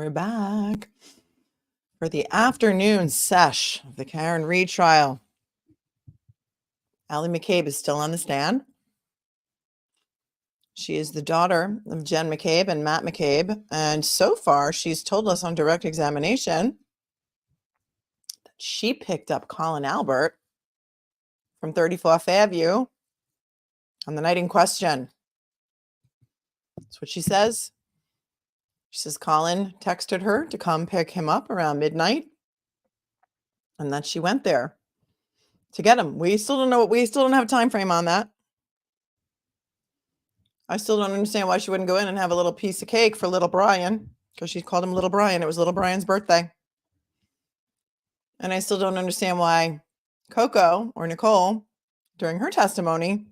We're back for the afternoon sesh of the Karen Reed trial. ALLIE McCABE is still on the stand. She is the daughter of Jen McCabe and Matt McCabe, and so far she's told us on direct examination that she picked up Colin Albert from 34th Avenue on the night in question. That's what she says. She says Colin texted her to come pick him up around midnight, and that she went there to get him. We still don't have a time frame on that. I still don't understand why she wouldn't go in and have a little piece of cake for little Brian, because she called him little Brian. It was little Brian's birthday. And I still don't understand why Coco or Nicole, during her testimony,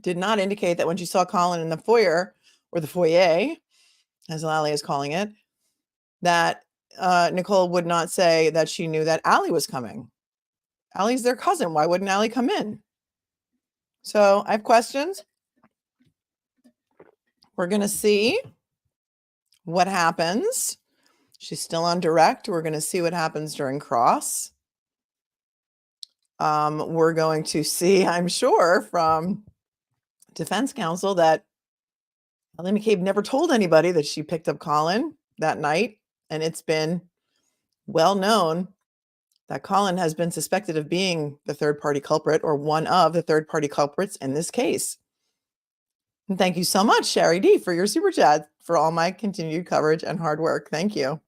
did not indicate that when she saw Colin in the foyer, or the foyer, as Lally is calling it, that Nicole would not say that she knew that ALLIE was coming. ALLIE's their cousin. Why wouldn't ALLIE come in? So I have questions. We're going to see what happens. She's still on direct. We're going to see what happens during cross. We're going to see, I'm sure, from defense counsel that ALLIE McCABE never told anybody that she picked up Colin that night. And it's been well known that Colin has been suspected of being the third-party culprit, or one of the third-party culprits in this case. And thank you so much, Sherry D, for your super chat, for all my continued coverage and hard work. Thank you.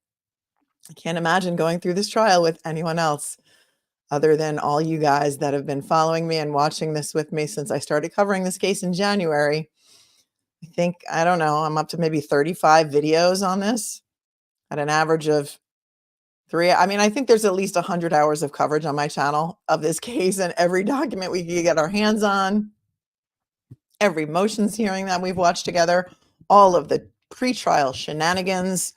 I can't imagine going through this trial with anyone else other than all you guys that have been following me and watching this with me since I started covering this case in January. I think, I don't know, I'm up to maybe 35 videos on this at an average of 3. I mean, I think there's at least 100 hours of coverage on my channel of this case, and every document we can get our hands on, every motions hearing that we've watched together, all of the pretrial shenanigans.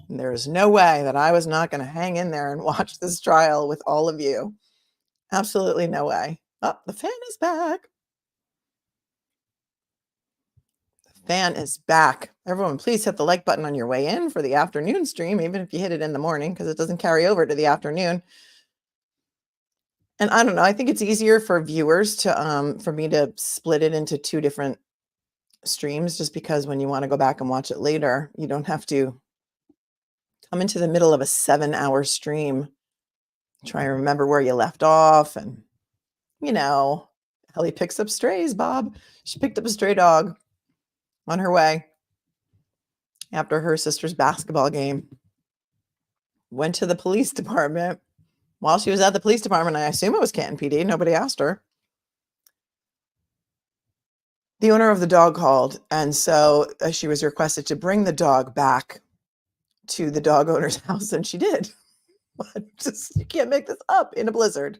And there is no way that I was not going to hang in there and watch this trial with all of you. Absolutely no way. Oh, the fan is back. The fan is back. Everyone, please hit the like button on your way in for the afternoon stream, even if you hit it in the morning, because it doesn't carry over to the afternoon. And I don't know, I think it's easier for viewers to for me to split it into 2 different streams, just because when you want to go back and watch it later, you don't have to come into the middle of a 7-hour stream, try and remember where you left off. And, you know, Ellie picks up strays, Bob. She picked up a stray dog on her way after her sister's basketball game. Went to the police department. While she was at the police department, I assume it was Canton PD. Nobody asked her. The owner of the dog called, and so she was requested to bring the dog back to the dog owner's house, and she did. But you can't make this up in a blizzard.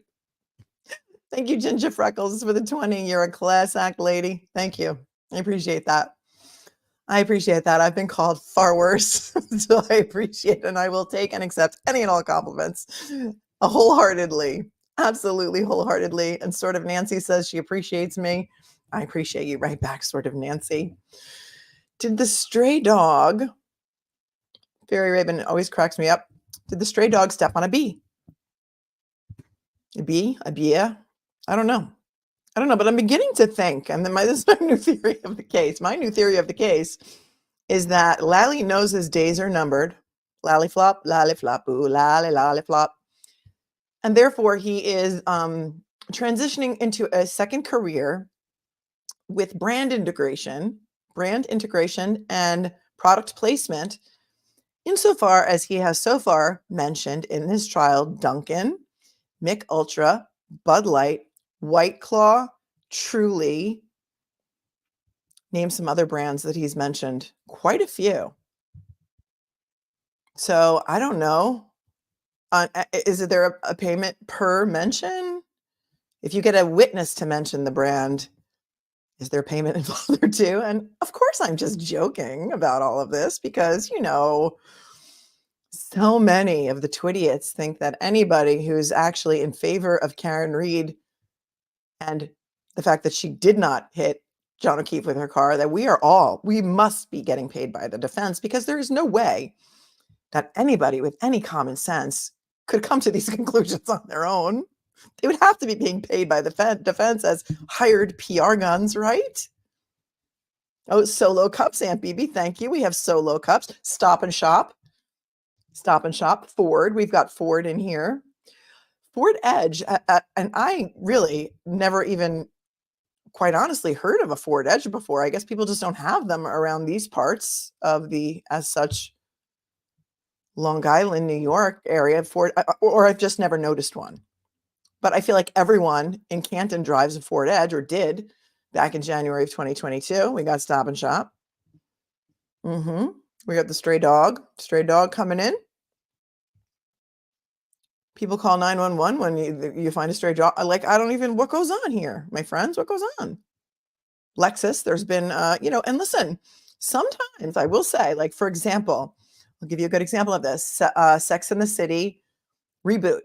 Thank you, Ginger Freckles, for the 20. You're a class act lady. Thank you. I appreciate that. I appreciate that. I've been called far worse, so I appreciate and I will take and accept any and all compliments wholeheartedly, absolutely wholeheartedly. And sort of Nancy says she appreciates me. I appreciate you right back, sort of Nancy. Did the stray dog, Fairy Raven always cracks me up, did the stray dog step on a bee? A bee? A bee? I don't know. I don't know, but I'm beginning to think, and then this is my new theory of the case. My new theory of the case is that Lally knows his days are numbered. Lally flop, ooh, lally flop. And therefore, he is transitioning into a second career with brand integration and product placement, insofar as he has so far mentioned in this trial Dunkin', Mick Ultra, Bud Light, White Claw, Truly, name some other brands that he's mentioned, quite a few. So I don't know. Is there a payment per mention? If you get a witness to mention the brand, is there payment involved there too? And of course, I'm just joking about all of this because, you know, so many of the Twidiots think that anybody who's actually in favor of Karen Reed and the fact that she did not hit John O'Keefe with her car, that we must be getting paid by the defense, because there is no way that anybody with any common sense could come to these conclusions on their own. They would have to be being paid by the defense as hired PR guns, right? Oh, Solo Cups, Aunt Bibi, thank you. We have Solo Cups. Stop and Shop. Stop and Shop. Ford. We've got Ford in here. Ford Edge. And I really never even, quite honestly, heard of a Ford Edge before. I guess people just don't have them around these parts of the, as such, Long Island, New York area. Ford, or I've just never noticed one. But I feel like everyone in Canton drives a Ford Edge, or did back in January of 2022. We got Stop and Shop. We got the stray dog coming in. People call 911 when you find a stray dog. Like, I don't even, what goes on here, my friends? What goes on? Lexus, there's been, and listen, sometimes I will say, like, for example, I'll give you a good example of this. Sex and the City reboot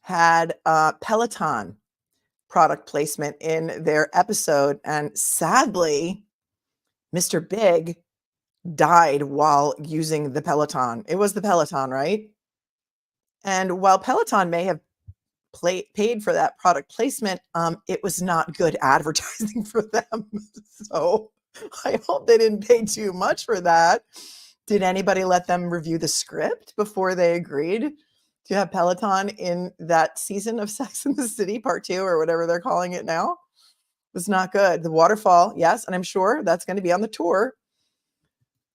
had Peloton product placement in their episode. And sadly, Mr. Big died while using the Peloton. It was the Peloton, right? And while Peloton may have paid for that product placement, it was not good advertising for them. So I hope they didn't pay too much for that. Did anybody let them review the script before they agreed to have Peloton in that season of Sex and the City Part 2 or whatever they're calling it now? It was not good. The waterfall, yes, and I'm sure that's going to be on the tour.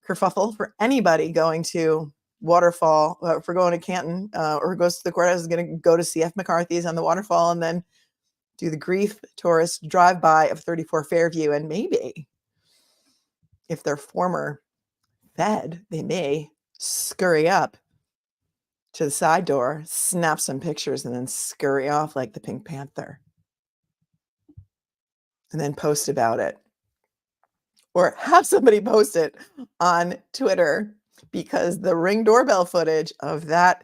Kerfuffle for anybody going to Waterfall, for going to Canton, or who goes to the courthouse, is going to go to CF McCarthy's on the waterfall and then do the grief tourist drive-by of 34 Fairview. And maybe if they're former Fed, they may scurry up to the side door, snap some pictures, and then scurry off like the Pink Panther. And then post about it. Or have somebody post it on Twitter, because the Ring doorbell footage of that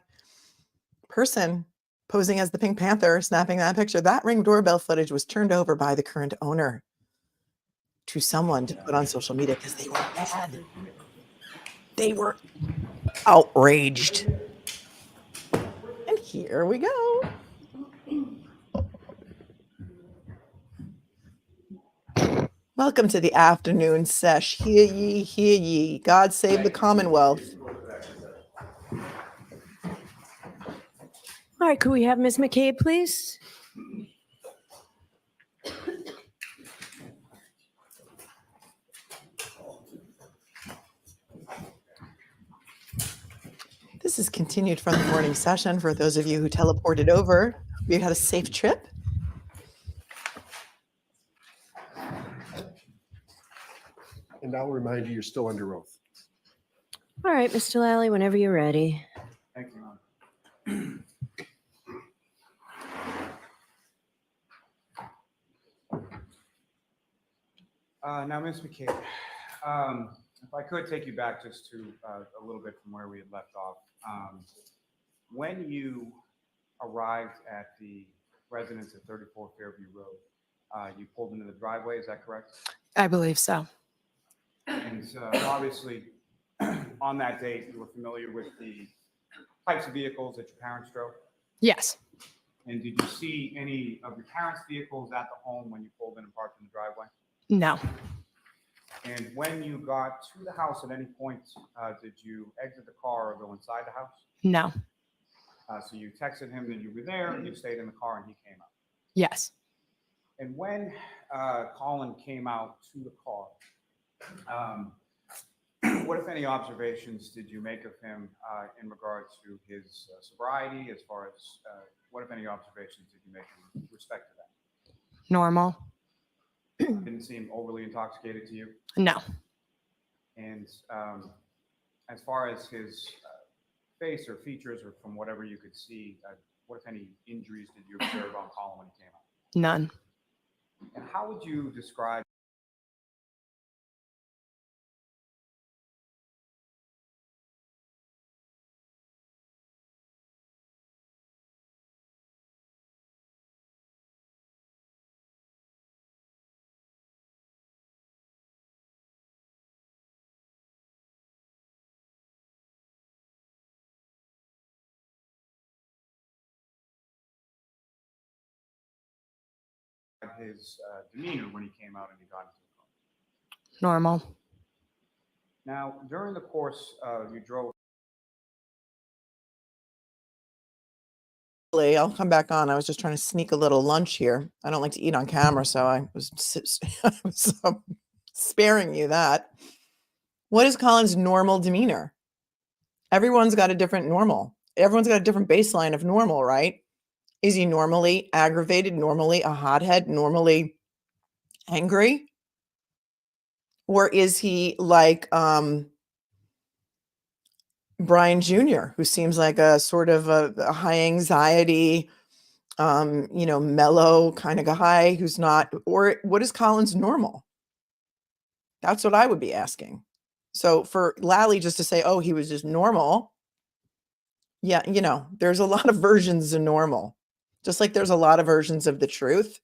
person posing as the Pink Panther, snapping that picture, that Ring doorbell footage was turned over by the current owner to someone to put on social media because they were mad. They were outraged. And here we go. Welcome to the afternoon sesh. Hear ye, hear ye. God save the Commonwealth. All right, could we have Ms. McCabe, please? This is continued from the morning session for those of you who teleported over. We had a safe trip. And I'll remind you, you're still under oath. All right, Mr. Lally, whenever you're ready. Thank you, Mom. Now, Ms. McCabe, if I could take you back just to a little bit from where we had left off. When you arrived at the residence at 34 Fairview Road, you pulled into the driveway, is that correct? I believe so. And obviously, on that date, you were familiar with the types of vehicles that your parents drove? Yes. And did you see any of your parents' vehicles at the home when you pulled in and parked in the driveway? No. And when you got to the house at any point, did you exit the car or go inside the house? No. So you texted him that you were there, and you stayed in the car, and he came out. Yes. And when Colin came out to the car, what, if any, observations did you make of him in regard to his sobriety, as far as what, if any, observations did you make in respect to that? Normal. Didn't seem overly intoxicated to you? No. And as far as his face or features, or from whatever you could see, what, if any, injuries did you observe on Colin when he came out? None. And how would you describe his demeanor when he came out and he got into the car? Normal. Now, during the course you drove. I'll come back on. I was just trying to sneak a little lunch here. I don't like to eat on camera, so I was sparing you that. What is Colin's normal demeanor? Everyone's got a different normal. Everyone's got a different baseline of normal, right? Is he normally aggravated, normally a hothead, normally angry? Or is he like Brian Jr., who seems like a sort of a high anxiety, mellow kind of guy who's not, or what is Colin's normal? That's what I would be asking. So for Lally just to say, oh, he was just normal. Yeah, there's a lot of versions of normal, just like there's a lot of versions of the truth.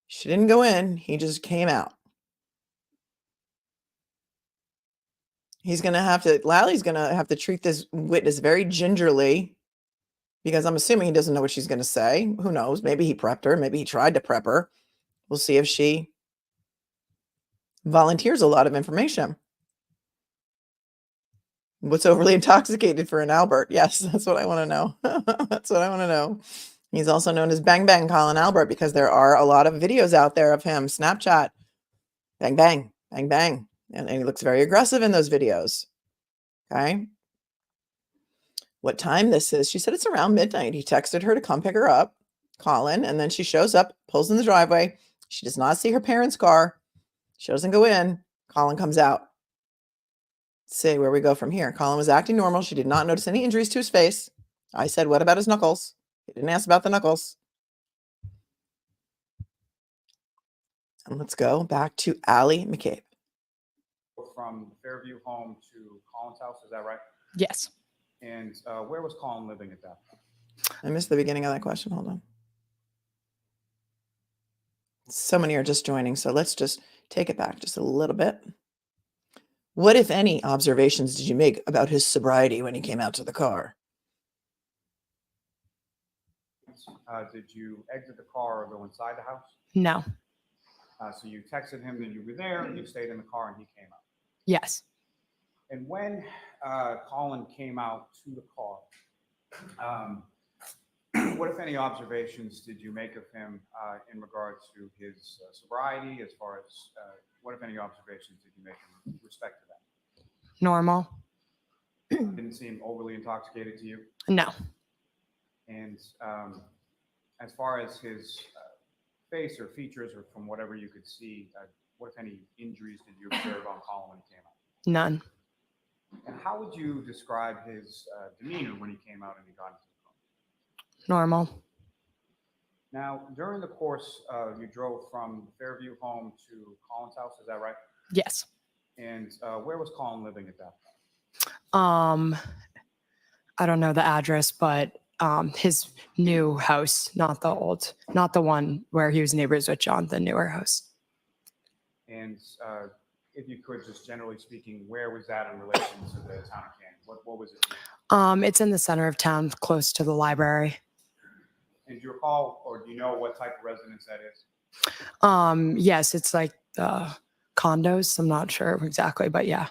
She didn't go in, he just came out. Lally's going to have to treat this witness very gingerly, because I'm assuming he doesn't know what she's going to say. Who knows? Maybe he prepped her. Maybe he tried to prep her. We'll see if she volunteers a lot of information. What's overly intoxicated for an Albert? Yes, that's what I want to know. That's what I want to know. He's also known as Bang Bang Colin Albert because there are a lot of videos out there of him. Snapchat. Bang, bang, bang, bang. And he looks very aggressive in those videos. Okay. What time this is? She said it's around midnight. He texted her to come pick her up, Colin, and then she shows up, pulls in the driveway. She does not see her parents' car. She doesn't go in. Colin comes out. See where we go from here. Colin was acting normal. She did not notice any injuries to his face. I said, what about his knuckles? He didn't ask about the knuckles. And let's go back to ALLIE McCABE. From Fairview home to Colin's house, is that right? Yes. And where was Colin living at that point? I missed the beginning of that question. Hold on. So many are just joining, so let's just take it back just a little bit. What, if any, observations did you make about his sobriety when he came out to the car? Did you exit the car or go inside the house? No. So you texted him that you were there, and you stayed in the car, and he came out. Yes. And when Colin came out to the car, what, if any, observations did you make of him in regards to his sobriety, as far as what, if any, observations did you make in respect to that? Normal. Didn't seem overly intoxicated to you? No. And as far as his face or features, or from whatever you could see, what, if any, injuries did you observe on Colin when he came out? None. And how would you describe his demeanor when he came out and he got into the car? Normal. Now, during the course, you drove from the Fairview home to Colin's house, is that right? Yes. And where was Colin living at that point? I don't know the address, but his new house, not the one where he was neighbors with John, the newer house. And if you could, just generally speaking, where was that in relation to the town of Canton? What was it? It's in the center of town, close to the library. And do you recall, or do you know what type of residence that is? Yes, it's like condos. I'm not sure exactly, but yeah.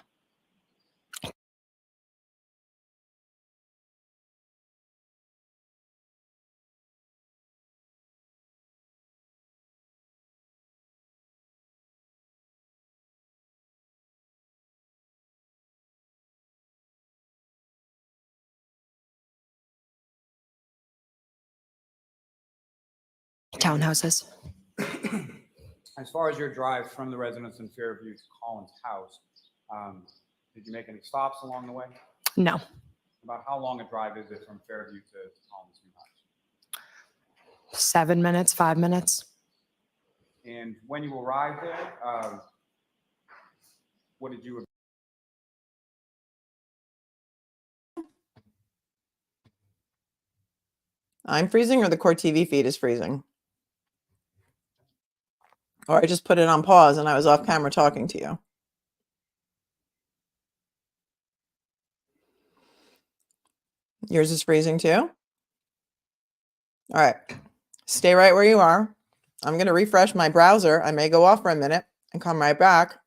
Townhouses. As far as your drive from the residence in Fairview to Colin's house, did you make any stops along the way? No. About how long a drive is it from Fairview to Colin's new house? 7 minutes, 5 minutes. And when you arrived there, what did you? I'm freezing, or the court TV feed is freezing? Or I just put it on pause and I was off camera talking to you. Yours is freezing too? All right. Stay right where you are. I'm going to refresh my browser. I may go off for a minute and come right back.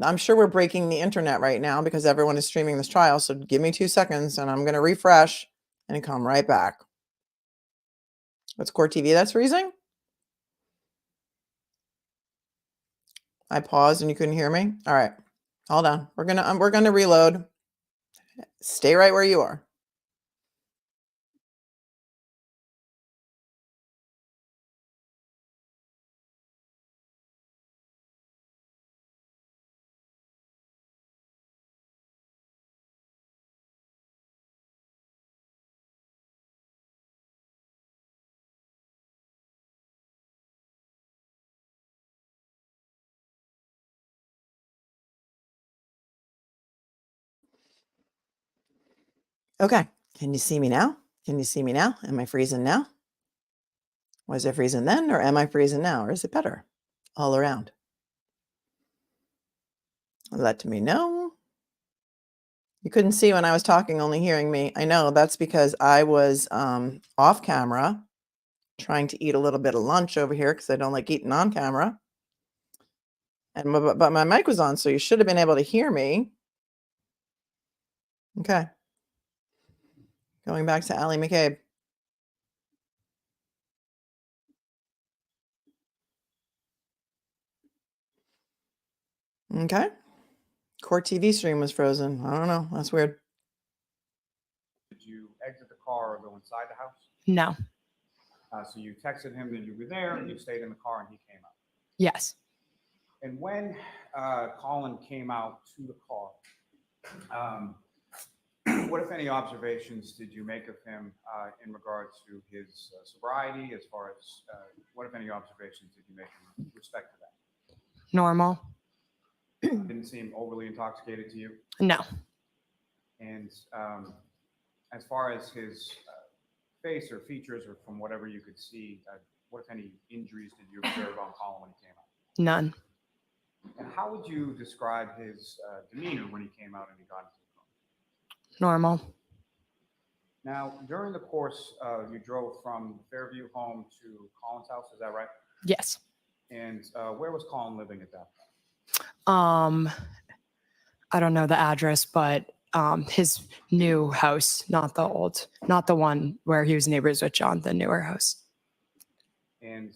I'm sure we're breaking the internet right now because everyone is streaming this trial. So give me 2 seconds and I'm going to refresh and come right back. What's Core TV that's freezing? I paused and you couldn't hear me. All right, hold on. We're gonna reload. Stay right where you are. Okay, can you see me now? Can you see me now? Am I freezing now? Was it freezing then, or am I freezing now, or is it better all around? Let me know. You couldn't see when I was talking, only hearing me. I know that's because I was off camera trying to eat a little bit of lunch over here because I don't like eating on camera. But my mic was on, so you should have been able to hear me. Okay. Going back to ALLIE McCABE. Okay. Core TV stream was frozen. I don't know. That's weird. Did you exit the car or go inside the house? No. So you texted him that you were there, and you stayed in the car, and he came out. Yes. And when Colin came out to the car, what, if any, observations did you make of him in regards to his sobriety? As far as what, if any, observations did you make in respect to that? Normal. Didn't seem overly intoxicated to you. No. And as far as his face or features, or from whatever you could see, what, if any, injuries did you observe on Colin when he came out? None. And how would you describe his demeanor when he came out and he got into the car? Normal. Now, during the course, you drove from Fairview home to Colin's house, is that right? Yes. And where was Colin living at that point? I don't know the address, but his new house, not the one where he was neighbors with John, the newer house. And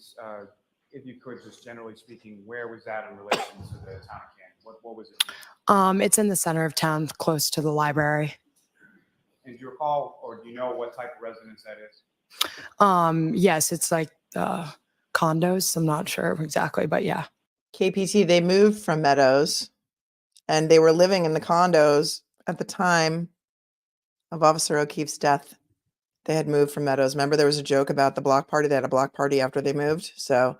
if you could, just generally speaking, where was that in relation to the town of Canton? What was it? It's in the center of town, close to the library. And do you recall, or do you know what type of residence that is? Yes, it's like condos. I'm not sure exactly, but yeah. KPT, they moved from Meadows and they were living in the condos at the time of Officer O'Keefe's death. They had moved from Meadows. Remember, there was a joke about the block party. They had a block party after they moved. So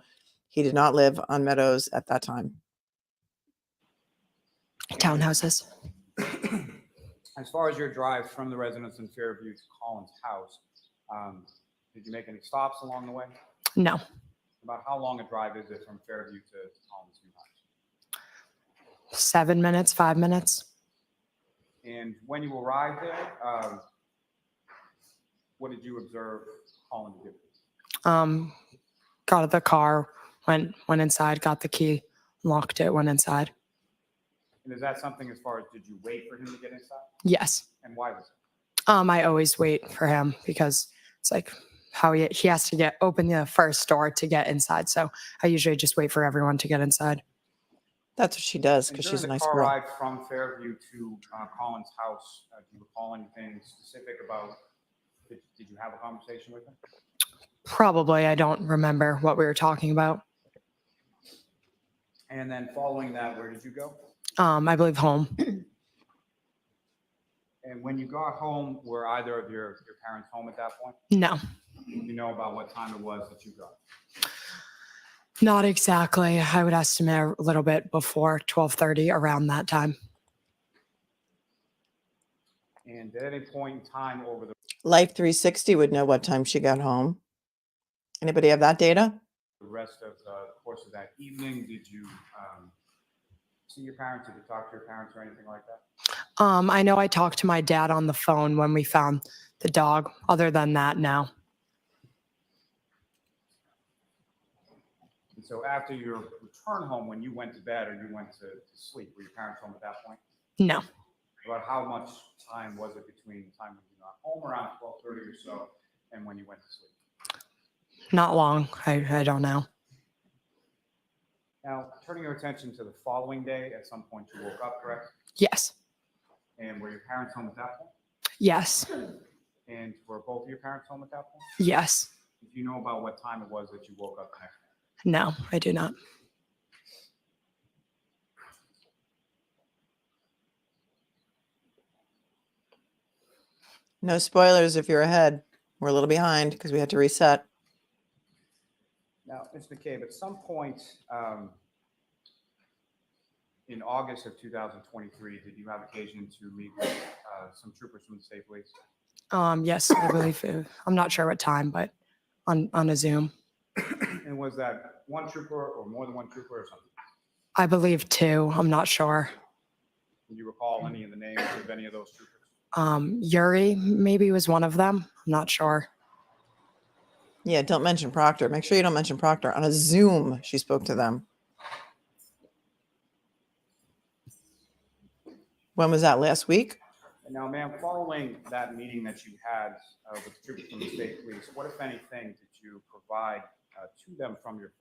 he did not live on Meadows at that time. Townhouses. As far as your drive from the residence in Fairview to Colin's house, did you make any stops along the way? No. About how long a drive is it from Fairview to Colin's new house? 7 minutes, 5 minutes. And when you arrived there, what did you observe Colin do? Got out of the car, went inside, got the key, locked it, went inside. And is that something as far as, did you wait for him to get inside? Yes. And why was it? I always wait for him because it's like how he has to open the first door to get inside. So I usually just wait for everyone to get inside. That's what she does And because during she's a the nice car girl. ride from Fairview to Colin's house, do you recall anything specific about, did you have a conversation with him? Probably. I don't remember what we were talking about. And then following that, where did you go? I believe home. And when you got home, were either of your parents home at that point? No. Do you know about what time it was that you got? Not exactly. I would estimate a little bit before 12:30, around that time. And at any point in time over the Life 360 would know what time she got home. Anybody have that data? rest of the course of that evening, did you see your parents? Did you talk to your parents or anything like that? I know I talked to my dad on the phone when we found the dog. Other than that, no. so after your return home, when you went to bed or you went to sleep, were your parents home at that point? No. About how much time was it between the time when you got home around 12:30 or so and when you went to sleep? Not long. I don't know. Now, turning your attention to the following day, at some point you woke up, correct? Yes. And were your parents home at that point? Yes. And were both of your parents home at that point? Yes. Do you know about what time it was that you woke up the next day? No, I do not. No spoilers if you're ahead. We're a little behind because we had to reset. Now, Ms. McCabe, at some point in August of 2023, did you have occasion to meet with some troopers from the state police? Yes, I believe. I'm not sure what time, but on a Zoom. And was that one trooper or more than one trooper or something? I believe 2. I'm not sure. Can you recall any of the names of any of those troopers? Yuri maybe was one of them. I'm not sure. Yeah, don't mention Proctor. Make sure you don't mention Proctor. On a Zoom, she spoke to them. When was that? Last week? And now, ma'am, following that meeting that you had with the troopers from the state police, what, if anything, did you provide to them from your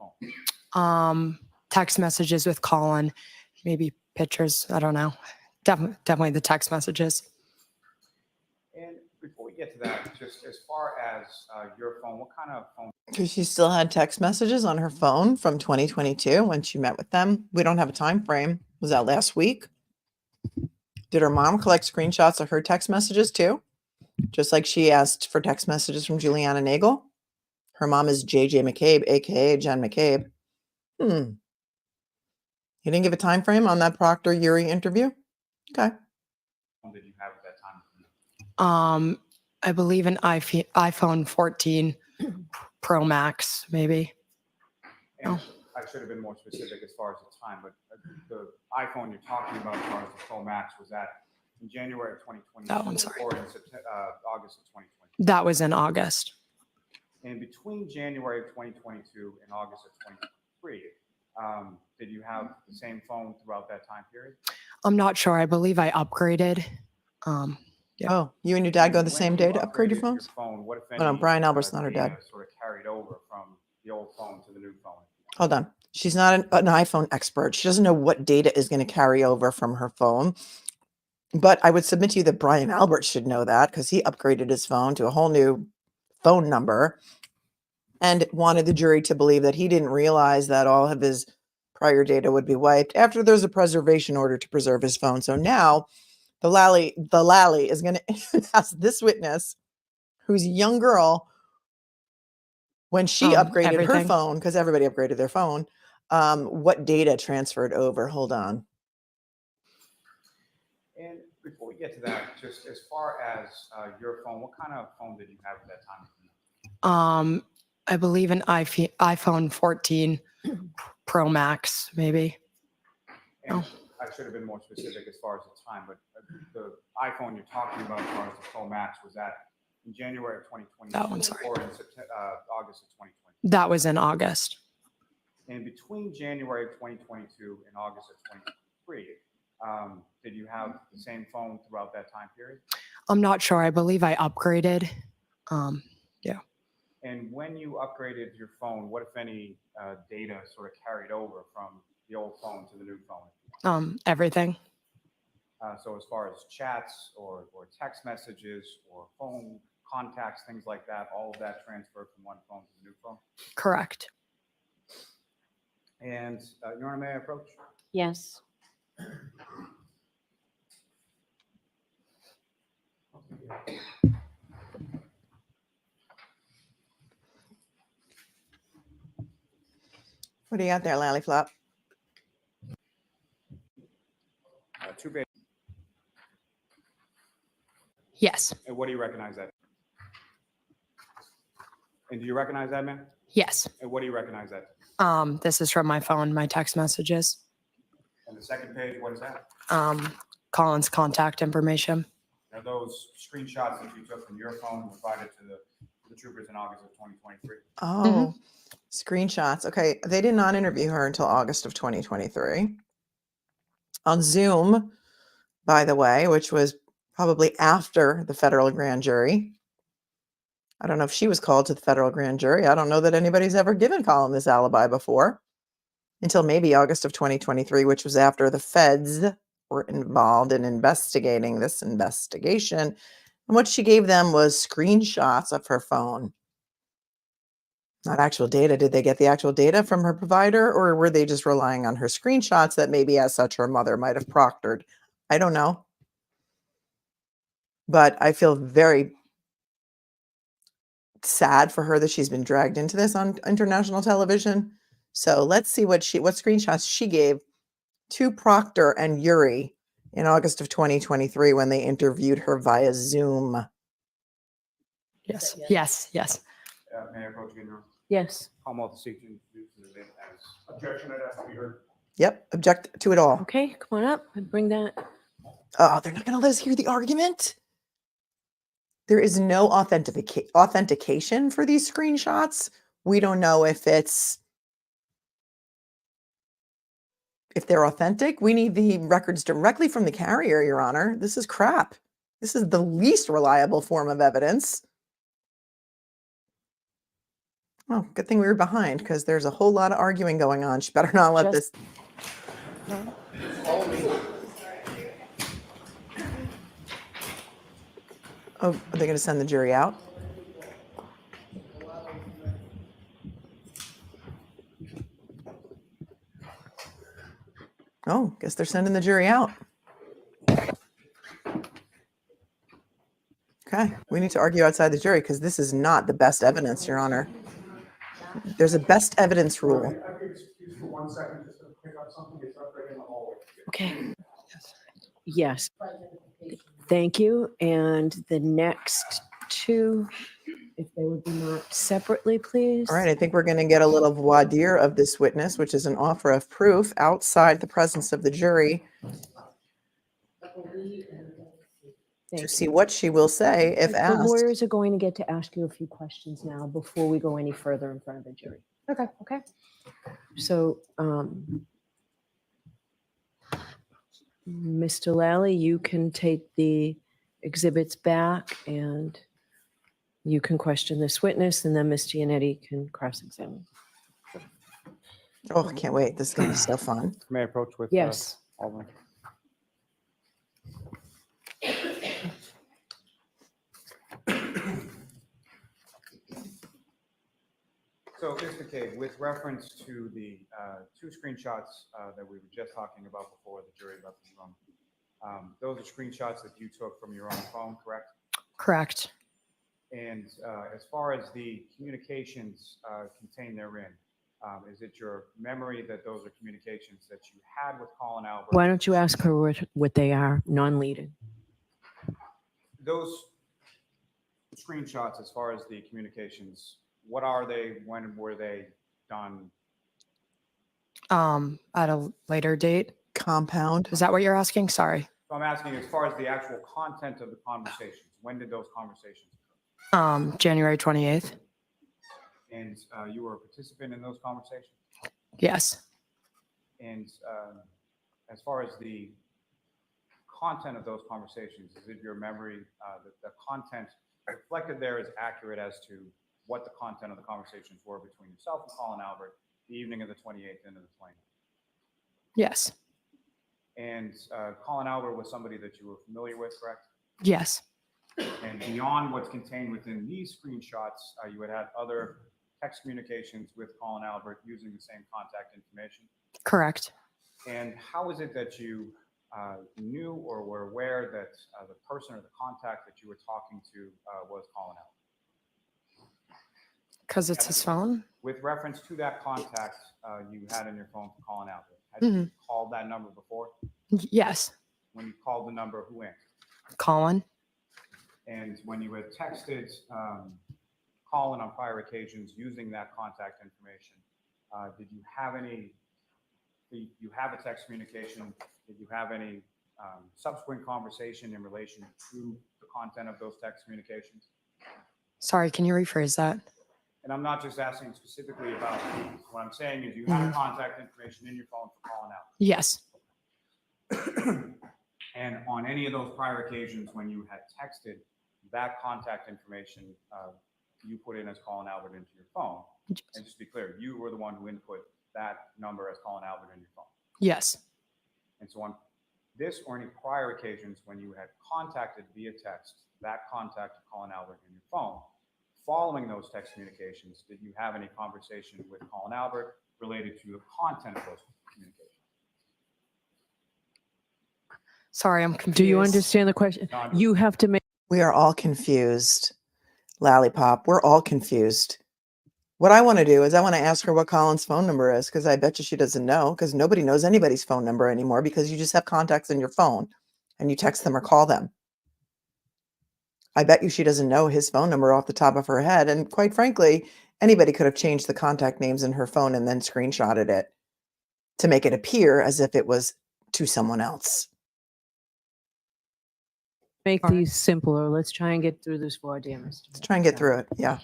phone? Text messages with Colin, maybe pictures. I don't know. Definitely the text messages. And before we get to that, just as far as your phone, what kind of phone? Because she still had text messages on her phone from 2022 when she met with them. We don't have a time frame. Was that last week? Did her mom collect screenshots of her text messages too? Just like she asked for text messages from Juliana Nagel. Her mom is JJ McCabe, aka Jen McCabe. You didn't give a time frame on that Proctor Yuri interview? Okay. Did you have at that time? I believe an iPhone 14 Pro Max, maybe. And I should have been more specific as far as the time, but the iPhone you're talking about as far as the Pro Max, was that in January of 2022 Oh, I'm sorry. or in August of 2022? That was in August. And between January of 2022 and August of 2023, did you have the same phone throughout that time period? I'm not sure. I believe I upgraded. Yeah. Oh, you and your dad go the When same you day to upgrade your upgraded phones? phone, what, if Oh, no, any, Brian Albert's not her data dad. sort of carried over from the old phone to the new phone? Hold on. She's not an iPhone expert. She doesn't know what data is going to carry over from her phone. But I would submit to you that Brian Albert should know that because he upgraded his phone to a whole new phone number and wanted the jury to believe that he didn't realize that all of his prior data would be wiped after there's a preservation order to preserve his phone. So now the Lally is going to ask this witness, who's a young girl, when she upgraded her Everything. phone, because everybody upgraded their phone, what data transferred over? Hold on. And before we get to that, just as far as your phone, what kind of phone did you have at that time? I believe an iPhone 14 Pro Max, maybe. And I should have been more specific as far as the time, but the iPhone you're talking about as far as the Pro Max, was that in January of 2022 Oh, I'm sorry. or in August of 2020? That was in August. And between January of 2022 and August of 2023, did you have the same phone throughout that time period? I'm not sure. I believe I upgraded. Yeah. And when you upgraded your phone, what, if any, data sort of carried over from the old phone to the new phone? Everything. So as far as chats or text messages or phone contacts, things like that, all of that transferred from one phone to the new phone? Correct. And Your Honor, may I approach? Yes. What do you got there, Lally Flop? Two pages. Yes. And what do you recognize that? And do you recognize that, man? Yes. And what do you recognize that? This is from my phone, my text messages. And the second page, what is that? Colin's contact information. Are those screenshots that you took from your phone and provided to the the troopers in August of 2023. Oh, screenshots. Okay. They did not interview her until August of 2023 on Zoom, by the way, which was probably after the federal grand jury. I don't know if she was called to the federal grand jury. I don't know that anybody's ever given Colin this alibi before until maybe August of 2023, which was after the feds were involved in investigating this investigation. And what she gave them was screenshots of her phone. Not actual data. Did they get the actual data from her provider, or were they just relying on her screenshots that maybe as such her mother might have proctored? I don't know. But I feel very sad for her that she's been dragged into this on international television. So let's see what screenshots she gave to Proctor and Yuri in August of 2023 when they interviewed her via Zoom. Yes. May I approach again, Your Honor? Yes. Call multi-seat to introduce it as objection that has to be heard. Yep, object to it all. Okay, come on up and bring that. Oh, they're not going to let us hear the argument? There is no authentication for these screenshots. We don't know if they're authentic. We need the records directly from the carrier, Your Honor. This is crap. This is the least reliable form of evidence. Oh, good thing we were behind because there's a whole lot of arguing going on. She better not let this. Oh, are they going to send the jury out? Oh, guess they're sending the jury out. Okay, we need to argue outside the jury because this is not the best evidence, Your Honor. There's a best evidence rule. I'd be excused for 1 second just to pick up something. It's up right in the hallway. Okay. Yes. Thank you. And the next two, if they would be marked separately, please. All right, I think we're going to get a little voir dire of this witness, which is an offer of proof outside the presence of the jury Thank to you. see what she will say if The asked. lawyers are going to get to ask you a few questions now before we go any further in front of the jury. Okay. Okay. So, Mr. Lally, you can take the exhibits back and you can question this witness, and then Mr. Yannetti can cross-examine. Oh, I can't wait. This is going to be so fun. May I approach with? Yes. Alderman? So, Ms. McCabe, with reference to the two screenshots that we were just talking about before the jury left the room, those are screenshots that you took from your own phone, correct? Correct. And as far as the communications contained therein, is it your memory that those are communications that you had with Colin Albert? Why don't you ask her what they are, non-leaded? Those screenshots, as far as the communications, what are they? When were they done? At a later date. Compound. Is that what you're asking? Sorry. So I'm asking as far as the actual content of the conversations, when did those conversations occur? January 28th. And you were a participant in those conversations? Yes. And as far as the content of those conversations, is it your memory that the content reflected there is accurate as to what the content of the conversations were between yourself and Colin Albert the evening of the 28th into the 29th? Yes. And Colin Albert was somebody that you were familiar with, correct? Yes. And beyond what's contained within these screenshots, you had other text communications with Colin Albert using the same contact information. Correct. And how is it that you knew or were aware that the person or the contact that you were talking to was Colin Albert? Because it's his phone. With reference to that contact you had in your phone for Colin Albert, had Mm-hmm. you called that number before? Yes. When you called the number, who answered? Colin. And when you had texted Colin on prior occasions using that contact information, did you have any, you have a text communication, did you have any subsequent conversation in relation to the content of those text communications? Sorry, can you rephrase that? And I'm not just asking specifically about these. What I'm saying is you had contact information in your phone for calling out. Yes. And on any of those prior occasions when you had texted, that contact information you put in as Colin Albert into your phone. And just to be clear, you were the one who input that number as Colin Albert in your phone. Yes. And so on this or any prior occasions when you had contacted via text, that contact of Colin Albert in your phone, following those text communications, did you have any conversation with Colin Albert related to the content of those communications? Sorry, I'm confused. Do you understand the question? No, You have to make. We are all confused. Lollipop, we're all confused. What I want to do is I want to ask her what Colin's phone number is, because I bet you she doesn't know, because nobody knows anybody's phone number anymore, because you just have contacts in your phone and you text them or call them. I bet you she doesn't know his phone number off the top of her head. And quite frankly, anybody could have changed the contact names in her phone and then screenshotted it to make it appear as if it was to someone else. Make All right. these simpler. Let's try and get through this for dear Mr. Let's try and get through it. Yeah.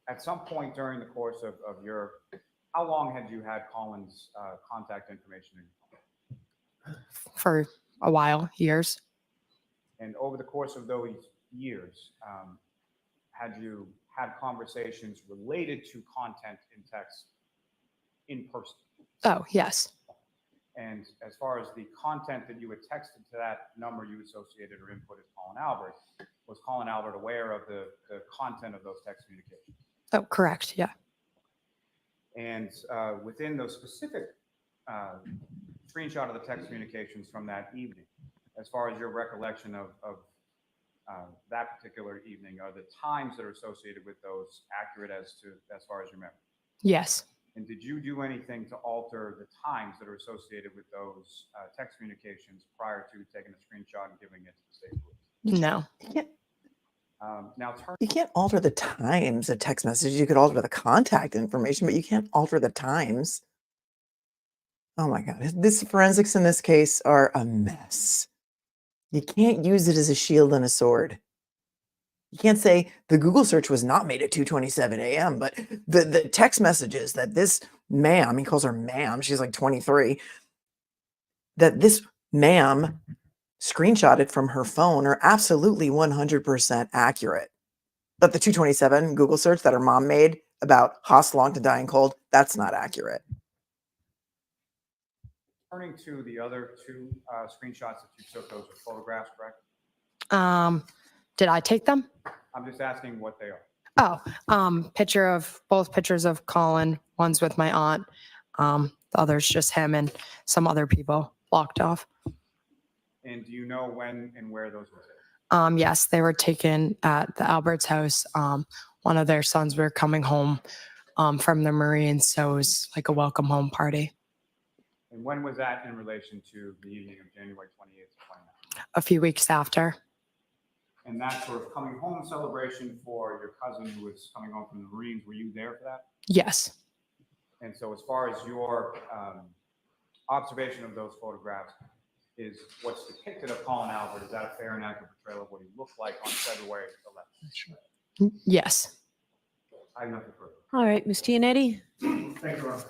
At some point during the course of your, how long had you had Colin's contact information in your phone? For a while, years. And over the course of those years, had you had conversations related to content in text in person? Oh, yes. And as far as the content that you had texted to that number you associated or input as Colin Albert, was Colin Albert aware of the content of those text communications? Oh, correct. Yeah. And within those specific screenshot of the text communications from that evening, as far as your recollection of that particular evening, are the times that are associated with those accurate as far as you remember? Yes. And did you do anything to alter the times that are associated with those text communications prior to taking a screenshot and giving it to the state police? No. You can't alter the times of text messages. You could alter the contact information, but you can't alter the times. Oh my God. This forensics in this case are a mess. You can't use it as a shield and a sword. You can't say the Google search was not made at 2:27 a.m., but the text messages that this ma'am, he calls her ma'am, she's like 23, that this ma'am screenshotted from her phone are absolutely 100% accurate. But the 2:27 Google search that her mom made about Haas long to dying cold, that's not accurate. Turning to the other two screenshots that you took, those are photographs, correct? Did I take them? I'm just asking what they are. Oh, both pictures of Colin. One's with my aunt. The other's just him and some other people blocked off. And do you know when and where those were taken? Yes, they were taken at the Albert's house. One of their sons were coming home from the Marines, so it was like a welcome home party. And when was that in relation to the evening of January 28th to 29th? A few weeks after. And that sort of coming home celebration for your cousin who was coming home from the Marines, were you there for that? Yes. And so as far as your observation of those photographs, is what's depicted of Colin Albert, is that a fair and accurate portrayal of what he looked like on February 11th? Yes. I have nothing further. All right, Ms. Yannetti. Thank you, Ron.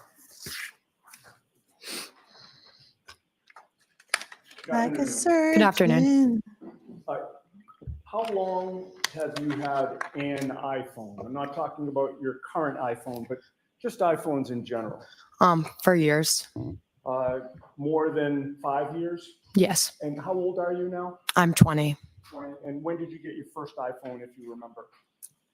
Like a surgeon. Good afternoon. How long have you had an iPhone? I'm not talking about your current iPhone, but just iPhones in general. For years. More than 5 years? Yes. And how old are you now? I'm 20. 20. And when did you get your first iPhone, if you remember?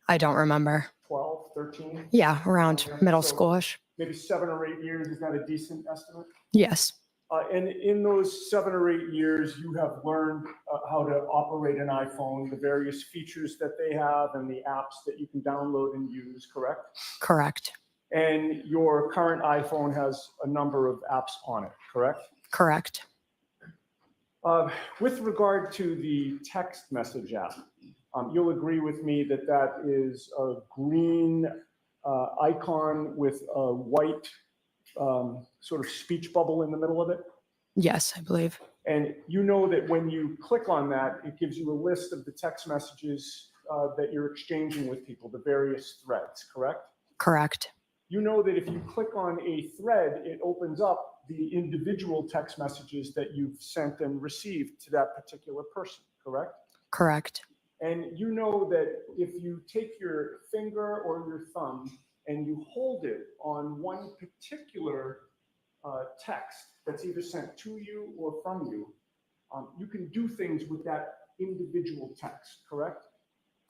I don't remember. 12, 13? Yeah, around middle So schoolish. Maybe 7 or 8 years. Is that a decent estimate? Yes. And in those 7 or 8 years, you have learned how to operate an iPhone, the various features that they have and the apps that you can download and use, correct? Correct. And your current iPhone has a number of apps on it, correct? Correct. With regard to the text message app, you'll agree with me that that is a green icon with a white sort of speech bubble in the middle of it? Yes, I believe. And you know that when you click on that, it gives you a list of the text messages that you're exchanging with people, the various threads, correct? Correct. You know that if you click on a thread, it opens up the individual text messages that you've sent and received to that particular person, correct? Correct. And you know that if you take your finger or your thumb and you hold it on one particular text that's either sent to you or from you, you can do things with that individual text, correct?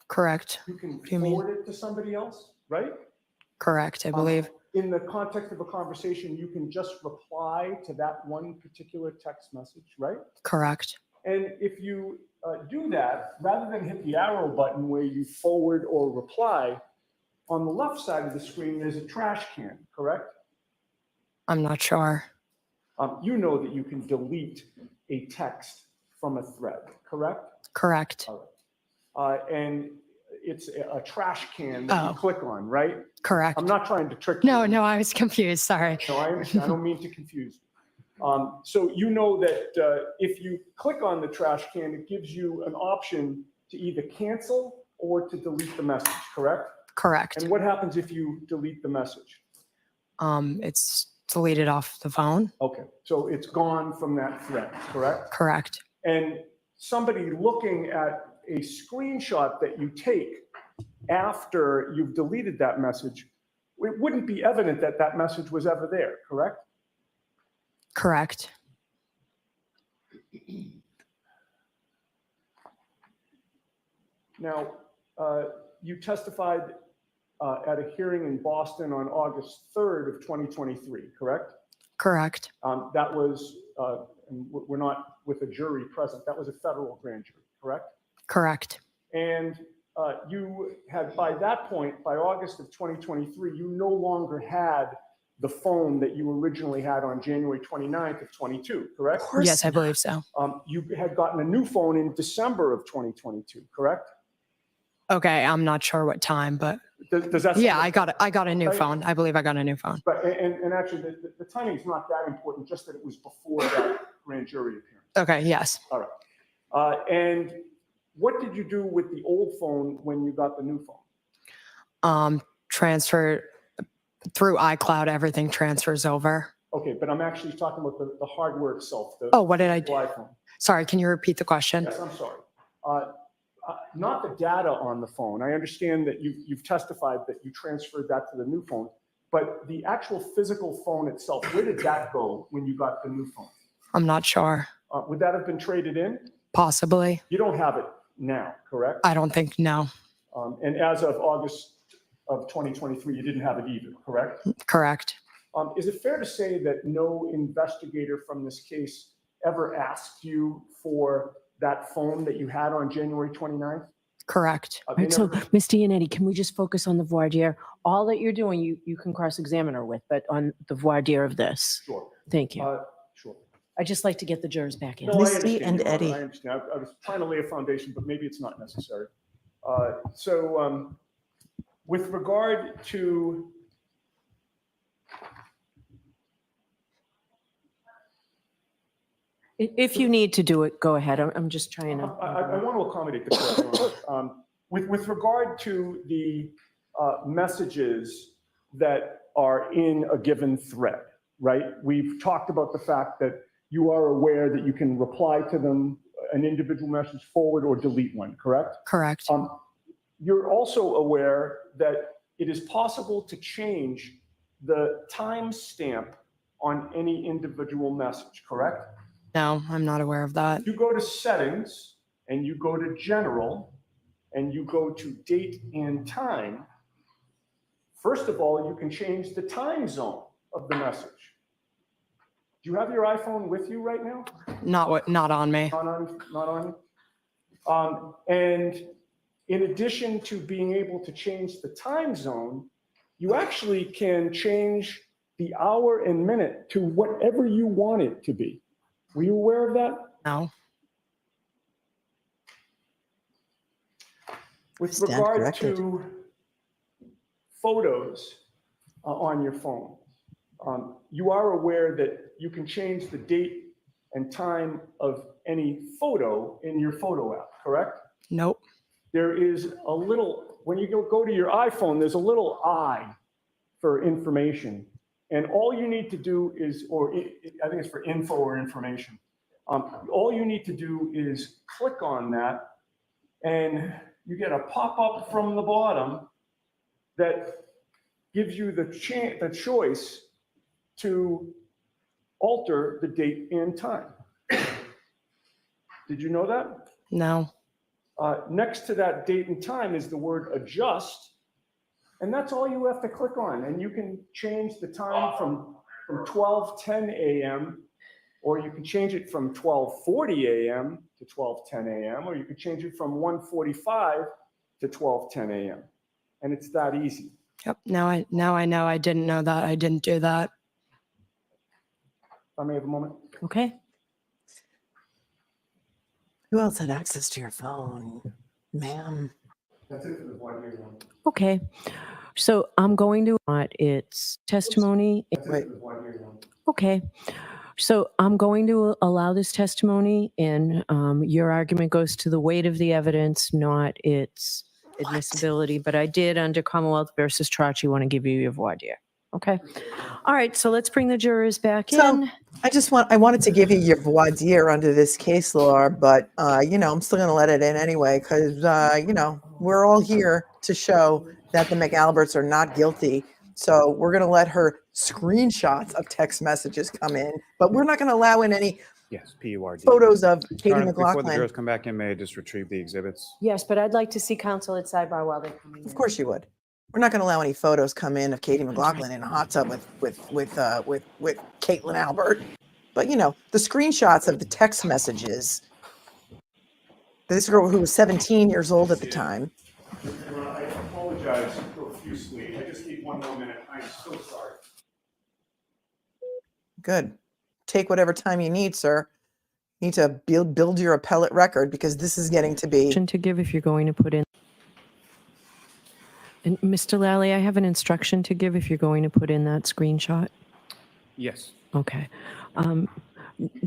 Correct. You can Do you mean- forward it to somebody else, right? Correct, I believe. In the context of a conversation, you can just reply to that one particular text message, right? Correct. And if you do that, rather than hit the arrow button where you forward or reply, on the left side of the screen, there's a trash can, correct? I'm not sure. You know that you can delete a text from a thread, correct? Correct. And it's a trash can that you Oh. click on, right? Correct. I'm not trying to trick you. No, I was confused. Sorry. No, I understand. I don't mean to confuse you. So you know that if you click on the trash can, it gives you an option to either cancel or to delete the message, correct? Correct. And what happens if you delete the message? It's deleted off the phone. Okay, so it's gone from that thread, correct? Correct. And somebody looking at a screenshot that you take after you've deleted that message, it wouldn't be evident that that message was ever there, correct? Correct. Now, you testified at a hearing in Boston on August 3rd of 2023, correct? Correct. That was, and we're not with a jury present, that was a federal grand jury, correct? Correct. And you had, by that point, by August of 2023, you no longer had the phone that you originally had on January 29th of 22, correct? Yes, I believe so. You had gotten a new phone in December of 2022, correct? Okay, I'm not sure what time, but Does that? yeah, I got a new Right. phone. I believe I got a new phone. But, and actually, the timing is not that important, just that it was before that grand jury appearance. Okay, yes. All right. And what did you do with the old phone when you got the new phone? Transfer through iCloud, everything transfers over. Okay, but I'm actually talking about the hardware itself. Oh, what did I do? iPhone. Sorry, can you repeat the question? Yes, I'm sorry. Not the data on the phone. I understand that you've testified that you transferred that to the new phone, but the actual physical phone itself, where did that go when you got the new phone? I'm not sure. Would that have been traded in? Possibly. You don't have it now, correct? I don't think, no. And as of August of 2023, you didn't have it either, correct? Correct. Is it fair to say that no investigator from this case ever asked you for that phone that you had on January 29th? Correct. They Right, so, never- Mr. Yannetti, can we just focus on the voir dire? All that you're doing, you can cross-examine her with, but on the voir dire of this. Sure. Thank you. Sure. I'd just like to get the jurors back in. No, I Missy understand, and Your Honor, Eddie. I understand. I was trying to lay a foundation, but maybe it's not necessary. So with regard to If you need to do it, go ahead. I'm just trying to. I want to accommodate the court, Your Honor. With regard to the messages that are in a given thread, right? We've talked about the fact that you are aware that you can reply to them, an individual message, forward or delete one, correct? Correct. You're also aware that it is possible to change the timestamp on any individual message, correct? No, I'm not aware of that. You go to settings and you go to general and you go to date and time. First of all, you can change the time zone of the message. Do you have your iPhone with you right now? Not on me. Not on. And in addition to being able to change the time zone, you actually can change the hour and minute to whatever you want it to be. Were you aware of that? No. With Stand regard corrected. to photos on your phone, you are aware that you can change the date and time of any photo in your photo app, correct? Nope. There is a little, when you go to your iPhone, there's a little I for information. And all you need to do is, I think it's for info or information. All you need to do is click on that, and you get a pop-up from the bottom that gives you the choice to alter the date and time. Did you know that? No. Next to that date and time is the word adjust, and that's all you have to click on. And you can change the time from 12:10 a.m., or you can change it from 12:40 a.m. to 12:10 a.m., or you can change it from 1:45 to 12:10 a.m. And it's that easy. Yep. Now I know. I didn't know that. I didn't do that. If I may have a moment. Okay. Who else had access to your phone, ma'am? That's it for the voir dire. Okay. So I'm going to its testimony. That's it Wait. for the voir dire. Okay. So I'm going to allow this testimony, and your argument goes to the weight of the evidence, not its admissibility. But I did, under Commonwealth versus Tracci, want to give you your voir dire. Okay. All right. So let's bring the jurors back So- in. I wanted to give you your voir dire under this case law, but, I'm still going to let it in anyway, because, we're all here to show that the McAlberts are not guilty. So we're going to let her screenshots of text messages come in, but we're not going to allow in any Yes, PURD. photos of Katie Before the McLaughlin. jurors come back in, may I just retrieve the exhibits? Yes, but I'd like to see counsel at sidebar while they're coming in. Of course you would. We're not going to allow any photos come in of Katie McLaughlin in a hot tub with Caitlin Albert. But the screenshots of the text messages. This girl who was 17 years old at the time. I apologize profusely. I just need one more minute. I'm so sorry. Good. Take whatever time you need, sir. You need to build your appellate record, because this is getting to be. To give if you're going to put in. And Mr. Lally, I have an instruction to give if you're going to put in that screenshot. Yes. Okay.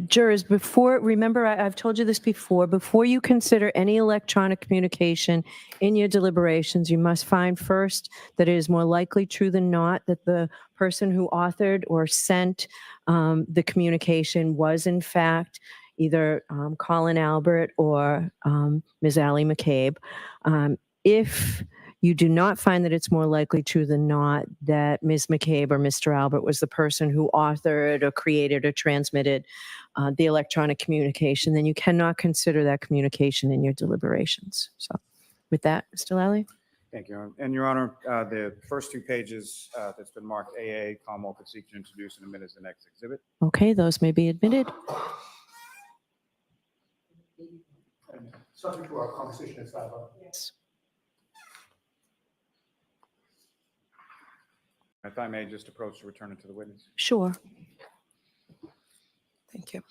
Jurors, remember, I've told you this before you consider any electronic communication in your deliberations, you must find first that it is more likely true than not that the person who authored or sent the communication was in fact either Colin Albert or Ms. ALLIE McCABE. If you do not find that it's more likely true than not that Ms. McCabe or Mr. Albert was the person who authored or created or transmitted the electronic communication, then you cannot consider that communication in your deliberations. So with that, Mr. Lally? Thank you. And Your Honor, the first two pages that's been marked AA, Commonwealth would seek to introduce and admit as the next exhibit. Okay, those may be admitted. And subject to our conversation at Sidebah. Yes. If I may just approach to return it to the witness. Sure. Thank you.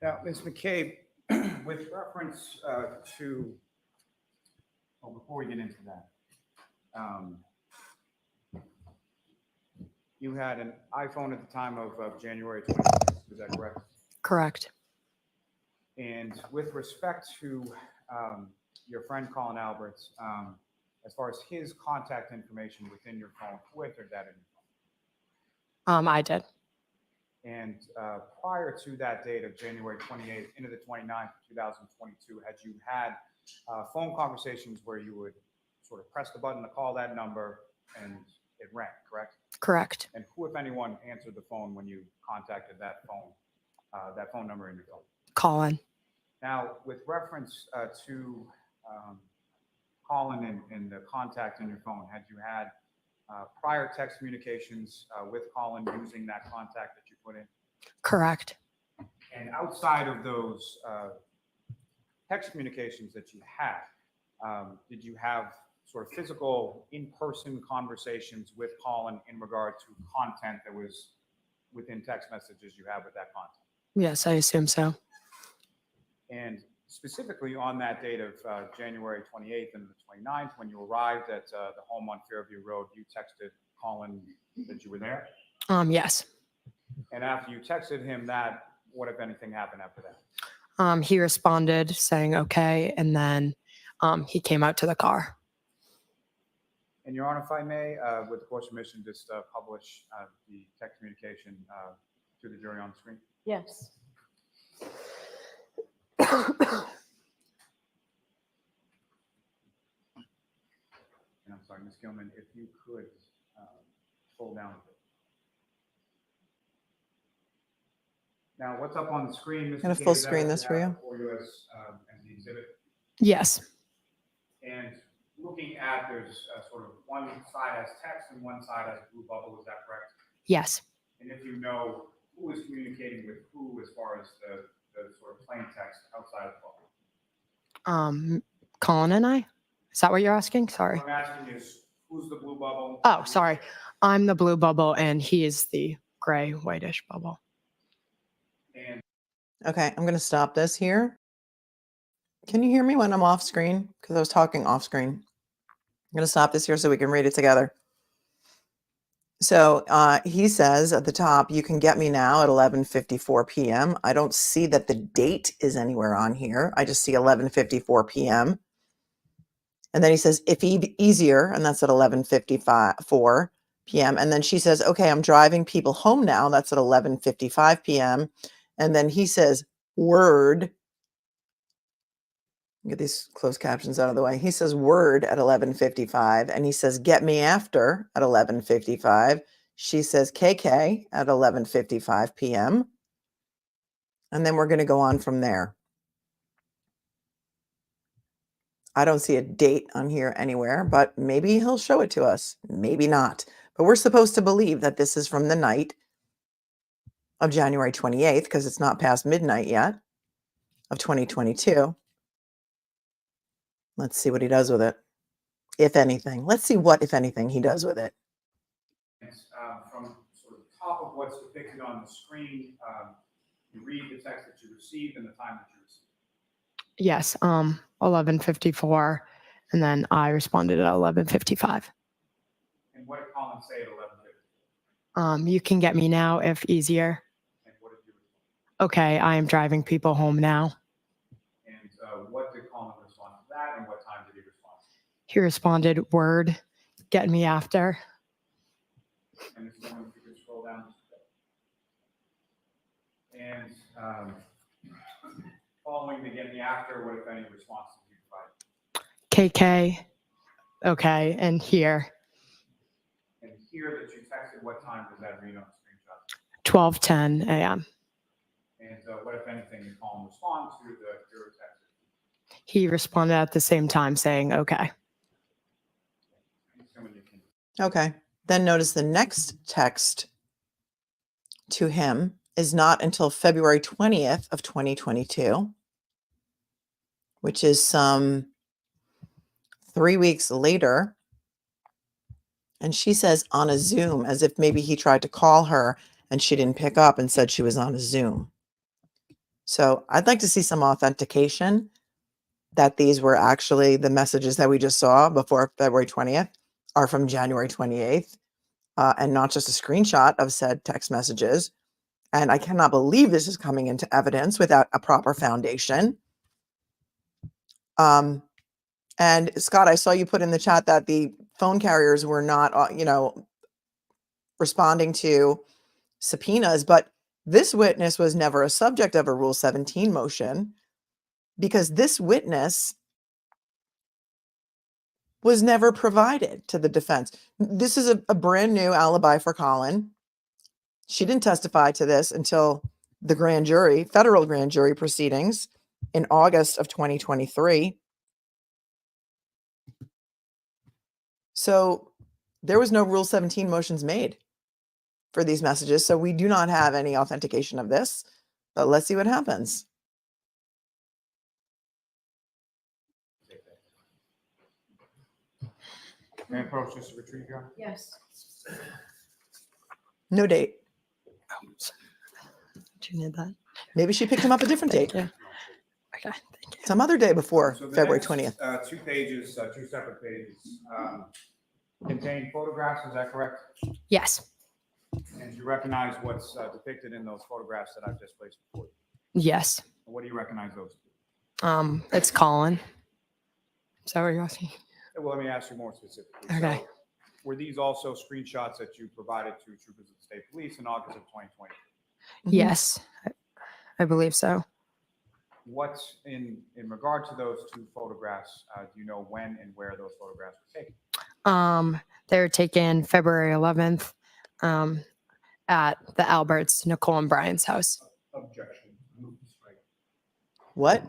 Now, Ms. McCabe, with reference to, well, before we get into that, you had an iPhone at the time of January 26th, is that correct? Correct. And with respect to your friend Colin Albert's, as far as his contact information within your phone, who entered that in your phone? I did. And prior to that date of January 28th into the 29th of 2022, had you had phone conversations where you would sort of press the button to call that number and it rang, correct? Correct. And who, if anyone, answered the phone when you contacted that phone number in your phone? Colin. Now, with reference to Colin and the contact in your phone, had you had prior text communications with Colin using that contact that you put in? Correct. And outside of those text communications that you had, did you have sort of physical in-person conversations with Colin in regard to content that was within text messages you have with that content? Yes, I assume so. And specifically on that date of January 28th and the 29th, when you arrived at the home on Fairview Road, you texted Colin that you were there? Yes. And after you texted him that, what, if anything, happened after that? He responded saying okay, and then he came out to the car. And Your Honor, if I may, with the court's permission, just publish the text communication to the jury on the screen. Yes. And I'm sorry, Ms. Gilman, if you could scroll down a bit. Now, what's up on the screen, Mr. Gonna Cade, full is that screen what this you for have you? before you as the exhibit? Yes. And looking at, there's sort of one side has text and one side has blue bubble, is that correct? Yes. And if you know who is communicating with who as far as the sort of plain text outside of the bubble? Colin and I? Is that what you're asking? Sorry. What I'm asking is, who's the blue bubble? Oh, sorry. I'm the blue bubble and he is the gray whitish bubble. And Okay, I'm going to stop this here. Can you hear me when I'm off screen? Because I was talking off screen. I'm going to stop this here so we can read it together. So he says at the top, you can get me now at 11:54 p.m. I don't see that the date is anywhere on here. I just see 11:54 p.m. And then he says, if easier, and that's at 11:54 p.m. And then she says, okay, I'm driving people home now. That's at 11:55 p.m. And then he says, word. Get these closed captions out of the way. He says word at 11:55, and he says get me after at 11:55. She says KK at 11:55 p.m. And then we're going to go on from there. I don't see a date on here anywhere, but maybe he'll show it to us. Maybe not. But we're supposed to believe that this is from the night of January 28th because it's not past midnight yet of 2022. Let's see what he does with it, if anything. Let's see what, if anything, he does with it. from sort of top of what's depicted on the screen, you read the text that you received and the time that you received. Yes. 11:54, and then I responded at 11:55. And what did Colin say at 11:50? You can get me now if easier. And what did you respond? Okay, I am driving people home now. And what did Colin respond to that, and what time did he respond? He responded, word, get me after. And this is one, if you could scroll down just a bit. And following the get me after, what, if any, response did you provide? KK, okay, and here, And here that you texted, what time does that read on the screenshot? 12:10 a.m. And what, if anything, did Colin respond to your text? He responded at the same time saying, okay. Okay. Then notice the next text to him is not until February 20th of 2022, which is some 3 weeks later. And she says on a Zoom, as if maybe he tried to call her and she didn't pick up and said she was on a Zoom. So I'd like to see some authentication that these were actually the messages that we just saw before February 20th are from January 28th. And not just a screenshot of said text messages. And I cannot believe this is coming into evidence without a proper foundation. And Scott, I saw you put in the chat that the phone carriers were not, responding to subpoenas, but this witness was never a subject of a Rule 17 motion because this witness was never provided to the defense. This is a brand new alibi for Colin. She didn't testify to this until the grand jury, federal grand jury proceedings in August of 2023. So there was no Rule 17 motions made for these messages. So we do not have any authentication of this, but let's see what happens. May I approach just to retrieve your honor? Yes. No date. Do you need that? Maybe she picked him up a different date. Yeah. Okay, thank you. Some other day before So the February next, 20th. 2 pages, 2 separate pages, contain photographs, is that correct? Yes. And do you recognize what's depicted in those photographs that I've just placed before you? Yes. What do you recognize those to be? It's Colin. Is that what you're asking? Well, let me ask you more specifically. Okay. So, were these also screenshots that you provided to troopers of the state police in August of 2020? Yes, I believe so. What's in regard to those two photographs? Do you know when and where those photographs were taken? They were taken February 11th at the Alberts, Nicole and Brian's house. Objection. Move to strike. What?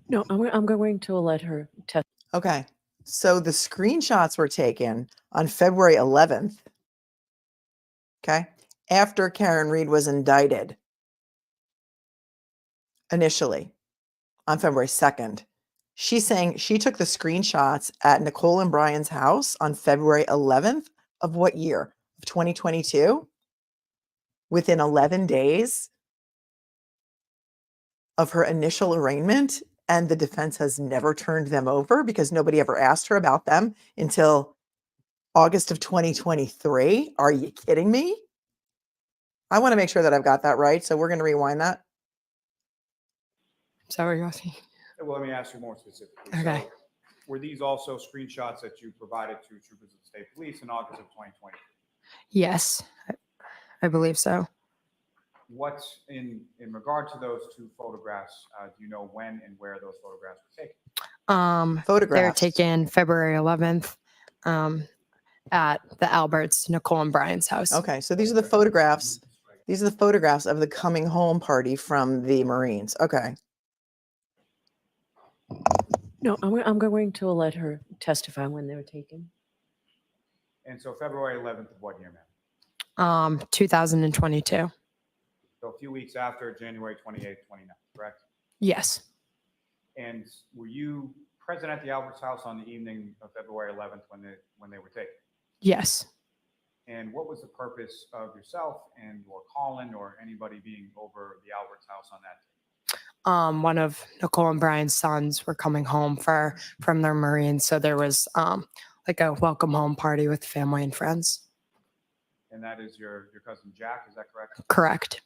No, I'm going to let her test. Okay. So the screenshots were taken on February 11th. Okay. After Karen Reed was indicted initially on February 2nd. She's saying she took the screenshots at Nicole and Brian's house on February 11th of what year? Of 2022? Within 11 days of her initial arraignment, and the defense has never turned them over because nobody ever asked her about them until August of 2023. Are you kidding me? I want to make sure that I've got that right. So we're going to rewind that. Is that what you're asking? Well, let me ask you more specifically. Okay. So, were these also screenshots that you provided to troopers of the state police in August of 2020? Yes, I believe so. What's in regard to those two photographs? Do you know when and where those photographs were taken? They were Photographs. taken February 11th at the Alberts, Nicole and Brian's house. Okay, so these are the photographs. These are the photographs of the coming home party from the Marines. Okay. No, I'm going to let her testify when they were taken. And so February 11th of what year, ma'am? 2022. So a few weeks after January 28th, 29th, correct? Yes. And were you present at the Alberts house on the evening of February 11th when they were taken? Yes. And what was the purpose of yourself and or Colin or anybody being over the Alberts house on that day? One of Nicole and Brian's sons were coming home from their Marines, so there was like a welcome home party with family and friends. And that is your cousin Jack, is that correct? Correct.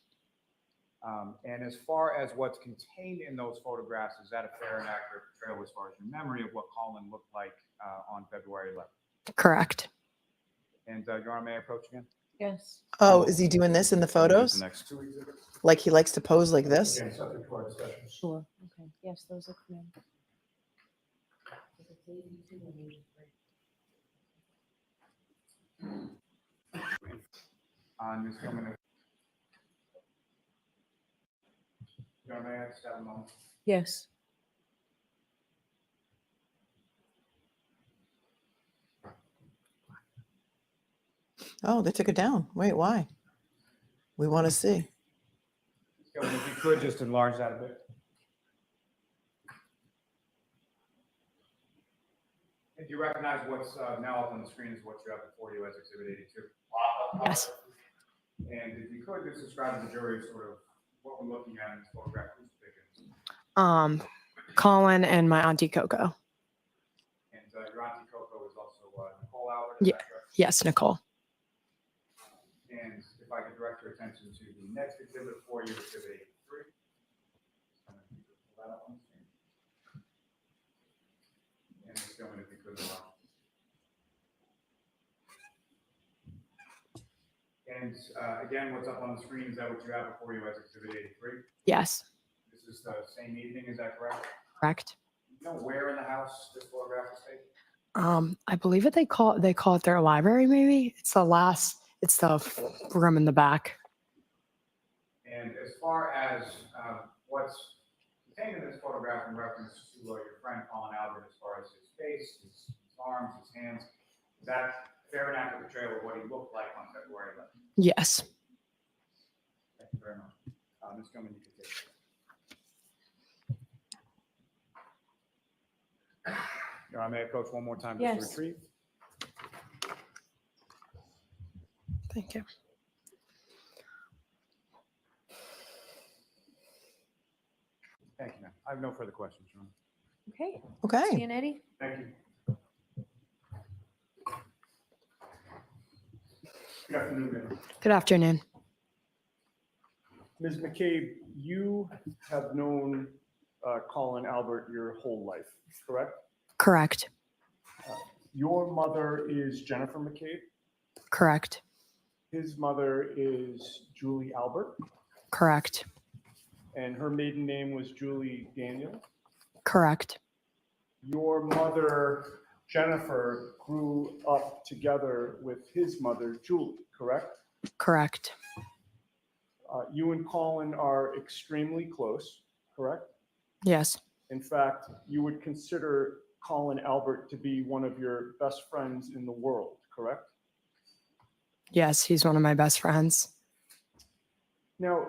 And as far as what's contained in those photographs, is that a fair and accurate portrayal as far as your memory of what Colin looked like on February 11th? Correct. And Your Honor, may I approach again? Yes. Oh, is he doing this in the photos? The next two exhibits. Like he likes to pose like this? Again, subject to our discussion. Sure. Okay. Yes, those look familiar. Ms. Gilman. Your Honor, may I just have a moment? Yes. Oh, they took it down. Wait, why? We want to see. Ms. Gilman, if you could just enlarge that a bit. And do you recognize what's now up on the screen is what you have before you as Exhibit 82? Yes. And if you could just describe to the jury sort of what we're looking at in this photograph, who's depicted. Colin and my auntie Coco. And your auntie Coco is also Nicole Albert. Yeah. Yes, Nicole. And if I could direct your attention to the next exhibit for you, Exhibit 83. Pull that up on the screen. And Ms. Gilman, if you could allow. And again, what's up on the screen, is that what you have before you as Exhibit 83? Yes. This is the same evening, is that correct? Correct. You know where in the house this photograph was taken? I believe they call it their library. Maybe it's the room in the back. And as far as what's contained in this photograph in reference to your friend Colin Albert, as far as his face, his arms, his hands, is that fair and accurate portrayal of what he looked like on February 11th? Yes. Thank you very much. Ms. Gilman, you can take it. Your Honor, may I approach one more time just to Yes. retrieve? Thank you. Thank you, ma'am. I have no further questions, Your Honor. Okay. Okay. Yannetti? Thank you. Good afternoon, ma'am. Good afternoon. Ms. McCabe, you have known Colin Albert your whole life, correct? Correct. Your mother is Jennifer McCabe. Correct. His mother is Julie Albert, Correct. and her maiden name was Julie Daniel. Correct. Your mother, Jennifer, grew up together with his mother, Julie, correct? Correct. You and Colin are extremely close, correct? Yes. In fact, you would consider Colin Albert to be one of your best friends in the world, correct? Yes, he's one of my best friends. Now,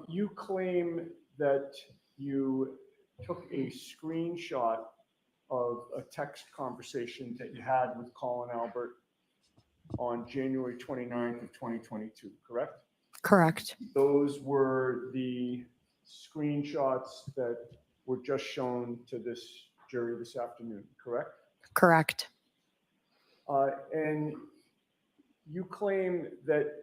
you claim that you took a screenshot of a text conversation that you had with Colin Albert on January 29th of 2022, correct? Correct. Those were the screenshots that were just shown to this jury this afternoon, correct? Correct. And you claim that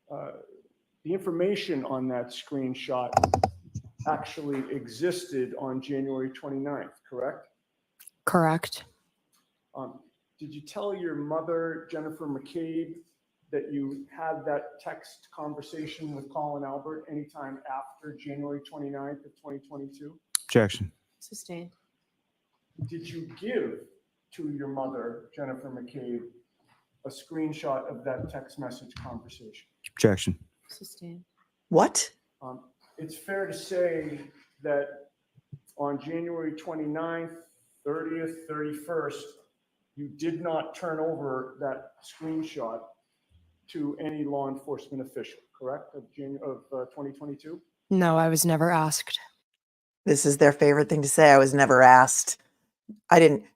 the information on that screenshot actually existed on January 29th, correct? Correct. Did you tell your mother, Jennifer McCabe, that you had that text conversation with Colin Albert anytime after January 29th of 2022? Objection. Sustained. Did you give to your mother, Jennifer McCabe, a screenshot of that text message conversation? Objection. Sustained. What? It's fair to say that on January 29th, 30th, 31st, you did not turn over that screenshot to any law enforcement official, correct, of 2022? No, I was never asked. This is their favorite thing to say. I was never asked.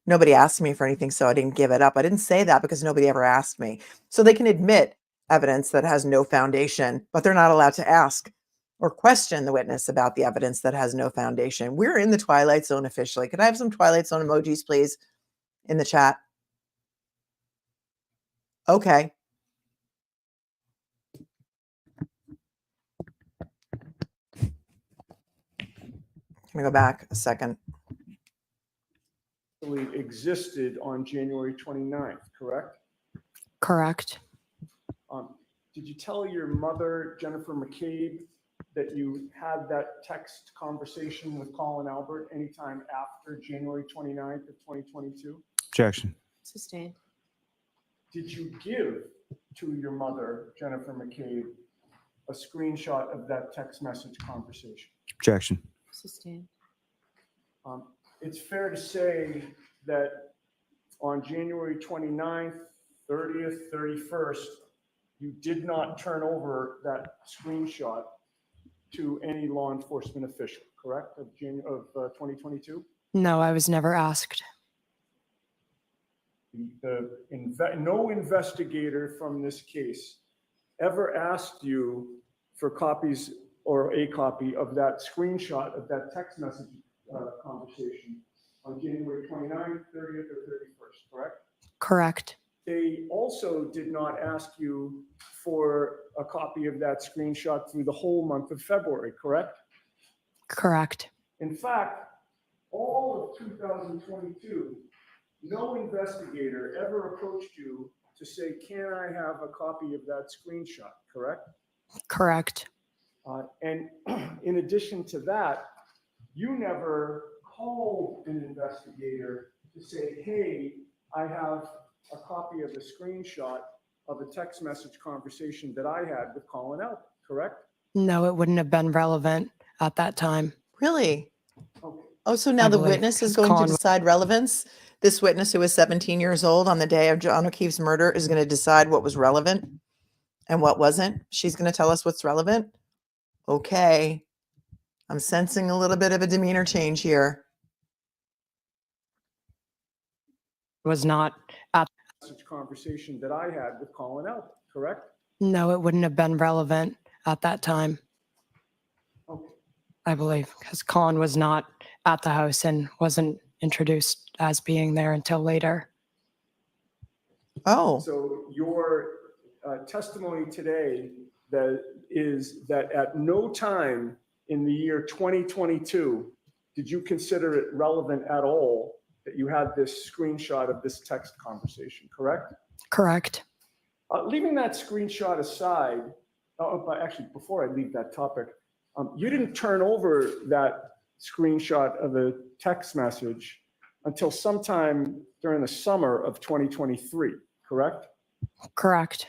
Nobody asked me for anything, so I didn't give it up. I didn't say that because nobody ever asked me. So they can admit evidence that has no foundation, but they're not allowed to ask or question the witness about the evidence that has no foundation. We're in the Twilight Zone officially. Could I have some Twilight Zone emojis, please, in the chat? Okay. I'm gonna go back a second. Existed on January 29th, correct? Correct. Did you tell your mother, Jennifer McCabe, that you had that text conversation with Colin Albert anytime after January 29th of 2022? Objection. Sustained. Did you give to your mother, Jennifer McCabe, a screenshot of that text message conversation? Objection. Sustained. It's fair to say that on January 29th, 30th, 31st, you did not turn over that screenshot to any law enforcement official, correct, of 2022? No, I was never asked. No investigator from this case ever asked you for copies or a copy of that screenshot of that text message conversation on January 29th, 30th, or 31st, correct? Correct. They also did not ask you for a copy of that screenshot through the whole month of February, correct? Correct. In fact, all of 2022, no investigator ever approached you to say, can I have a copy of that screenshot, correct? Correct. And in addition to that, you never called an investigator to say, hey, I have a copy of a screenshot of a text message conversation that I had with Colin Albert, correct? No, it wouldn't have been relevant at that time. Really? Okay. Oh, so now I the believe, witness is because going to Colin- decide relevance? This witness who was 17 years old on the day of John O'Keefe's murder is going to decide what was relevant and what wasn't? She's going to tell us what's relevant? Okay. I'm sensing a little bit of a demeanor change here. Was not at. Message conversation that I had with Colin Albert, correct? No, it wouldn't have been relevant at that time. Okay. I believe, because Colin was not at the house and wasn't introduced as being there until later. Oh, So your testimony today that is that at no time in the year 2022 did you consider it relevant at all that you had this screenshot of this text conversation, correct? Correct. Leaving that screenshot aside, but actually, before I leave that topic, you didn't turn over that screenshot of the text message until sometime during the summer of 2023, correct? Correct.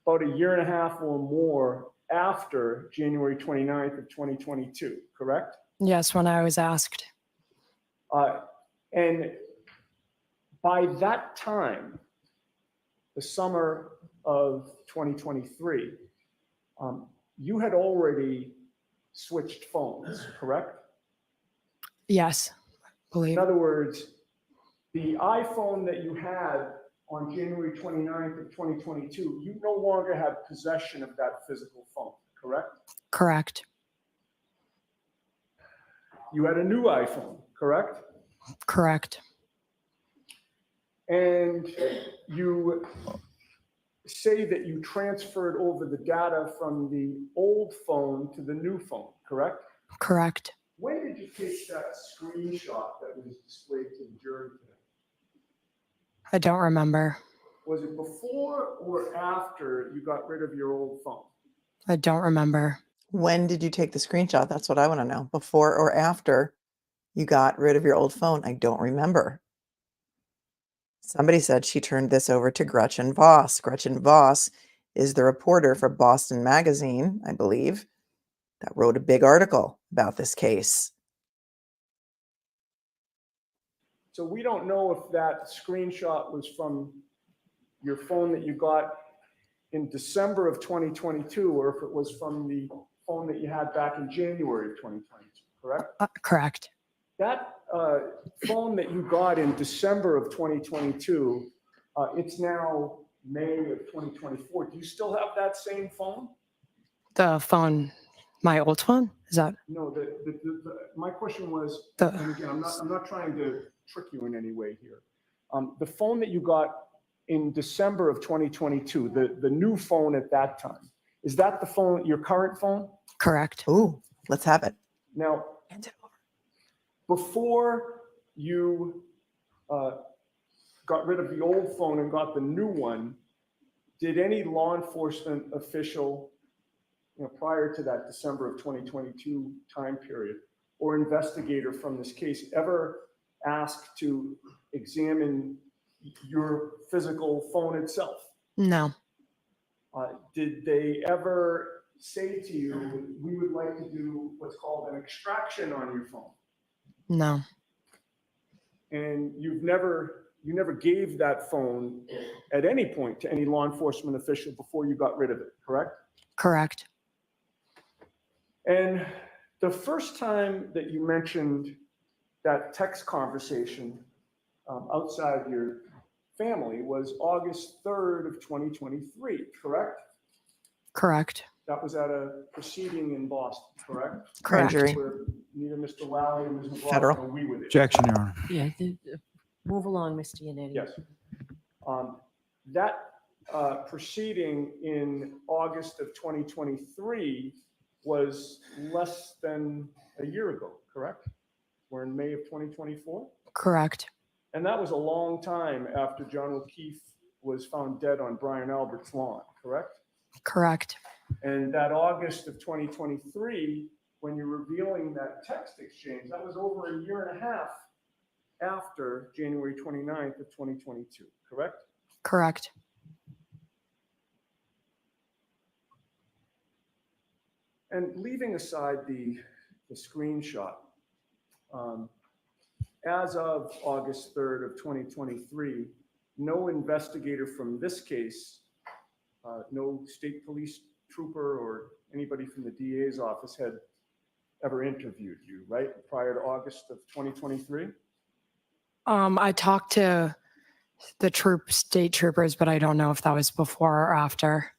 About a year and a half or more after January 29th of 2022, correct? Yes, when I was asked. And by that time, the summer of 2023, you had already switched phones, correct? Yes, believe. In other words, the iPhone that you had on January 29th of 2022, you no longer have possession of that physical phone, correct? Correct. You had a new iPhone, correct? Correct. And you say that you transferred over the data from the old phone to the new phone, correct? Correct. When did you take that screenshot that was displayed to the jury today? I don't remember. Was it before or after you got rid of your old phone? I don't remember. when did you take the screenshot? That's what I want to know. Before or after you got rid of your old phone? I don't remember. Somebody said she turned this over to Gretchen Voss. Gretchen Voss is the reporter for Boston Magazine, I believe, that wrote a big article about this case. So we don't know if that screenshot was from your phone that you got in December of 2022, or if it was from the phone that you had back in January of 2022, correct? Correct. That phone that you got in December of 2022, it's now May of 2024. Do you still have that same phone? The phone, my old phone? Is that No, my question was, the, and again, I'm not trying to trick you in any way here. The phone that you got in December of 2022, the new phone at that time, is that the phone, your current phone? correct? Ooh, let's have it. Now, Hand it over. before you got rid of the old phone and got the new one, did any law enforcement official, prior to that December of 2022 time period, or investigator from this case ever ask to examine your physical phone itself? No. Did they ever say to you, we would like to do what's called an extraction on your phone? No. And you never gave that phone at any point to any law enforcement official before you got rid of it, correct? Correct. And the first time that you mentioned that text conversation outside your family was August 3rd of 2023, correct? Correct. That was at a proceeding in Boston, correct? Correct. Perjury. Where neither Mr. Lally or Ms. McLaughlin Federal. or we were there. Objection, Your Honor. Yeah, move along, Mr. Yannetti. Yes. That proceeding in August of 2023 was less than a year ago, correct? We're in May of 2024. Correct. And that was a long time after John O'Keefe was found dead on Brian Albert's lawn, correct? Correct. And that August of 2023, when you're revealing that text exchange, that was over a year and a half after January 29th of 2022, correct? Correct. And leaving aside the screenshot, as of August 3rd of 2023, no investigator from this case, no state police trooper or anybody from the DA's office had ever interviewed you, right? Prior to August of 2023? I talked to the state troopers, but I don't know if that was before or after.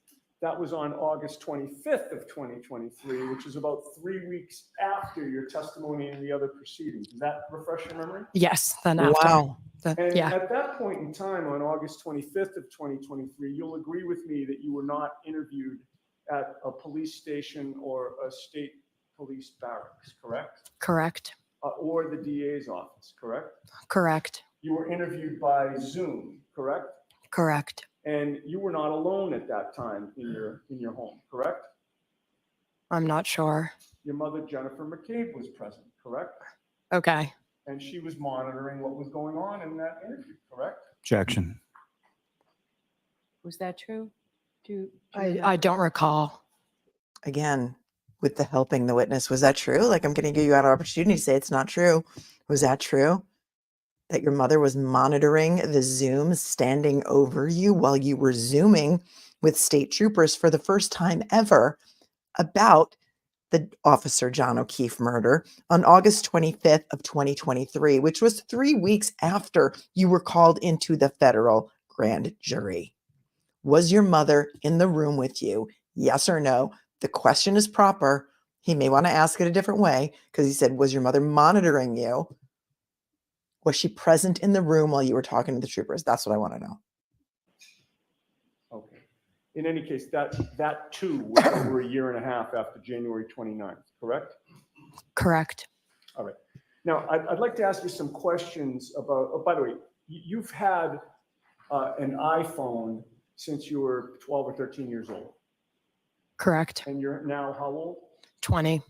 That was on August 25th of 2023, which is about 3 weeks after your testimony in the other proceedings. Does that refresh your memory? Yes, then after. Wow. And Yeah, at that point in time, on August 25th of 2023, you'll agree with me that you were not interviewed at a police station or a state police barracks, correct? correct, Or the DA's office, correct? correct, You were interviewed by Zoom, correct? correct. And you were not alone at that time in your home, correct? I'm not sure. Your mother, Jennifer McCabe, was present, correct? Okay, And she was monitoring what was going on in that interview, correct? Objection. Was that true? Do you I don't recall. Again, with the helping the witness, was that true? Like, I'm going to give you an opportunity to say it's not true. Was that true? That your mother was monitoring the Zoom standing over you while you were Zooming with state troopers for the first time ever about the Officer John O'Keefe murder on August 25th of 2023, which was 3 weeks after you were called into the federal grand jury. Was your mother in the room with you? Yes or no? The question is proper. He may want to ask it a different way because he said, was your mother monitoring you? Was she present in the room while you were talking to the troopers? That's what I want to know. Okay. In any case, that too was over a year and a half after January 29th, correct? Correct. All right. Now, I'd like to ask you some questions about, oh, by the way, you've had an iPhone since you were 12 or 13 years old, Correct. and you're now how old? 20.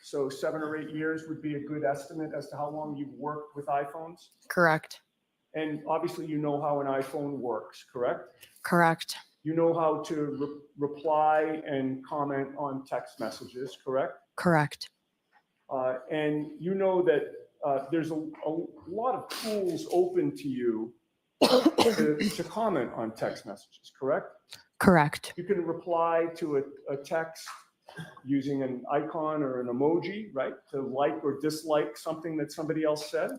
So 7 or 8 years would be a good estimate as to how long you've worked with iPhones. Correct. And obviously you know how an iPhone works, correct? Correct. You know how to reply and comment on text messages, correct? Correct. And you know that there's a lot of tools open to you to comment on text messages, correct? Correct. You can reply to a text using an icon or an emoji, right? To like or dislike something that somebody else said.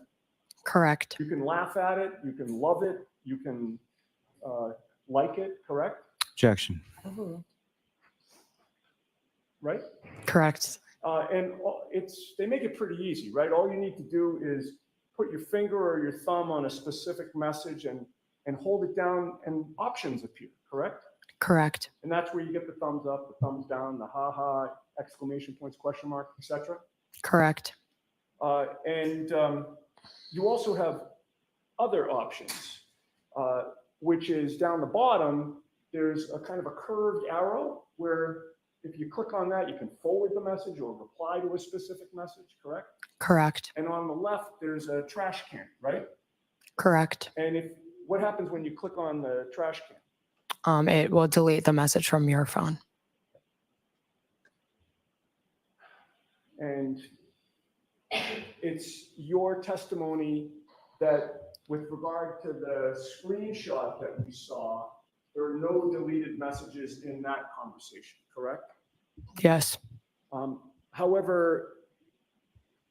Correct. You can laugh at it, you can love it, you can like it, correct? Objection. Right? Correct. And they make it pretty easy, right? All you need to do is put your finger or your thumb on a specific message and hold it down and options appear, correct? Correct. And that's where you get the thumbs up, the thumbs down, the ha-ha, exclamation points, question mark, etc. Correct. And you also have other options, which is down the bottom, there's a kind of a curved arrow where if you click on that, you can forward the message or reply to a specific message, correct? Correct. And on the left, there's a trash can, right? Correct. And what happens when you click on the trash can? It will delete the message from your phone. And it's your testimony that with regard to the screenshot that we saw, there are no deleted messages in that conversation, correct? Yes. However,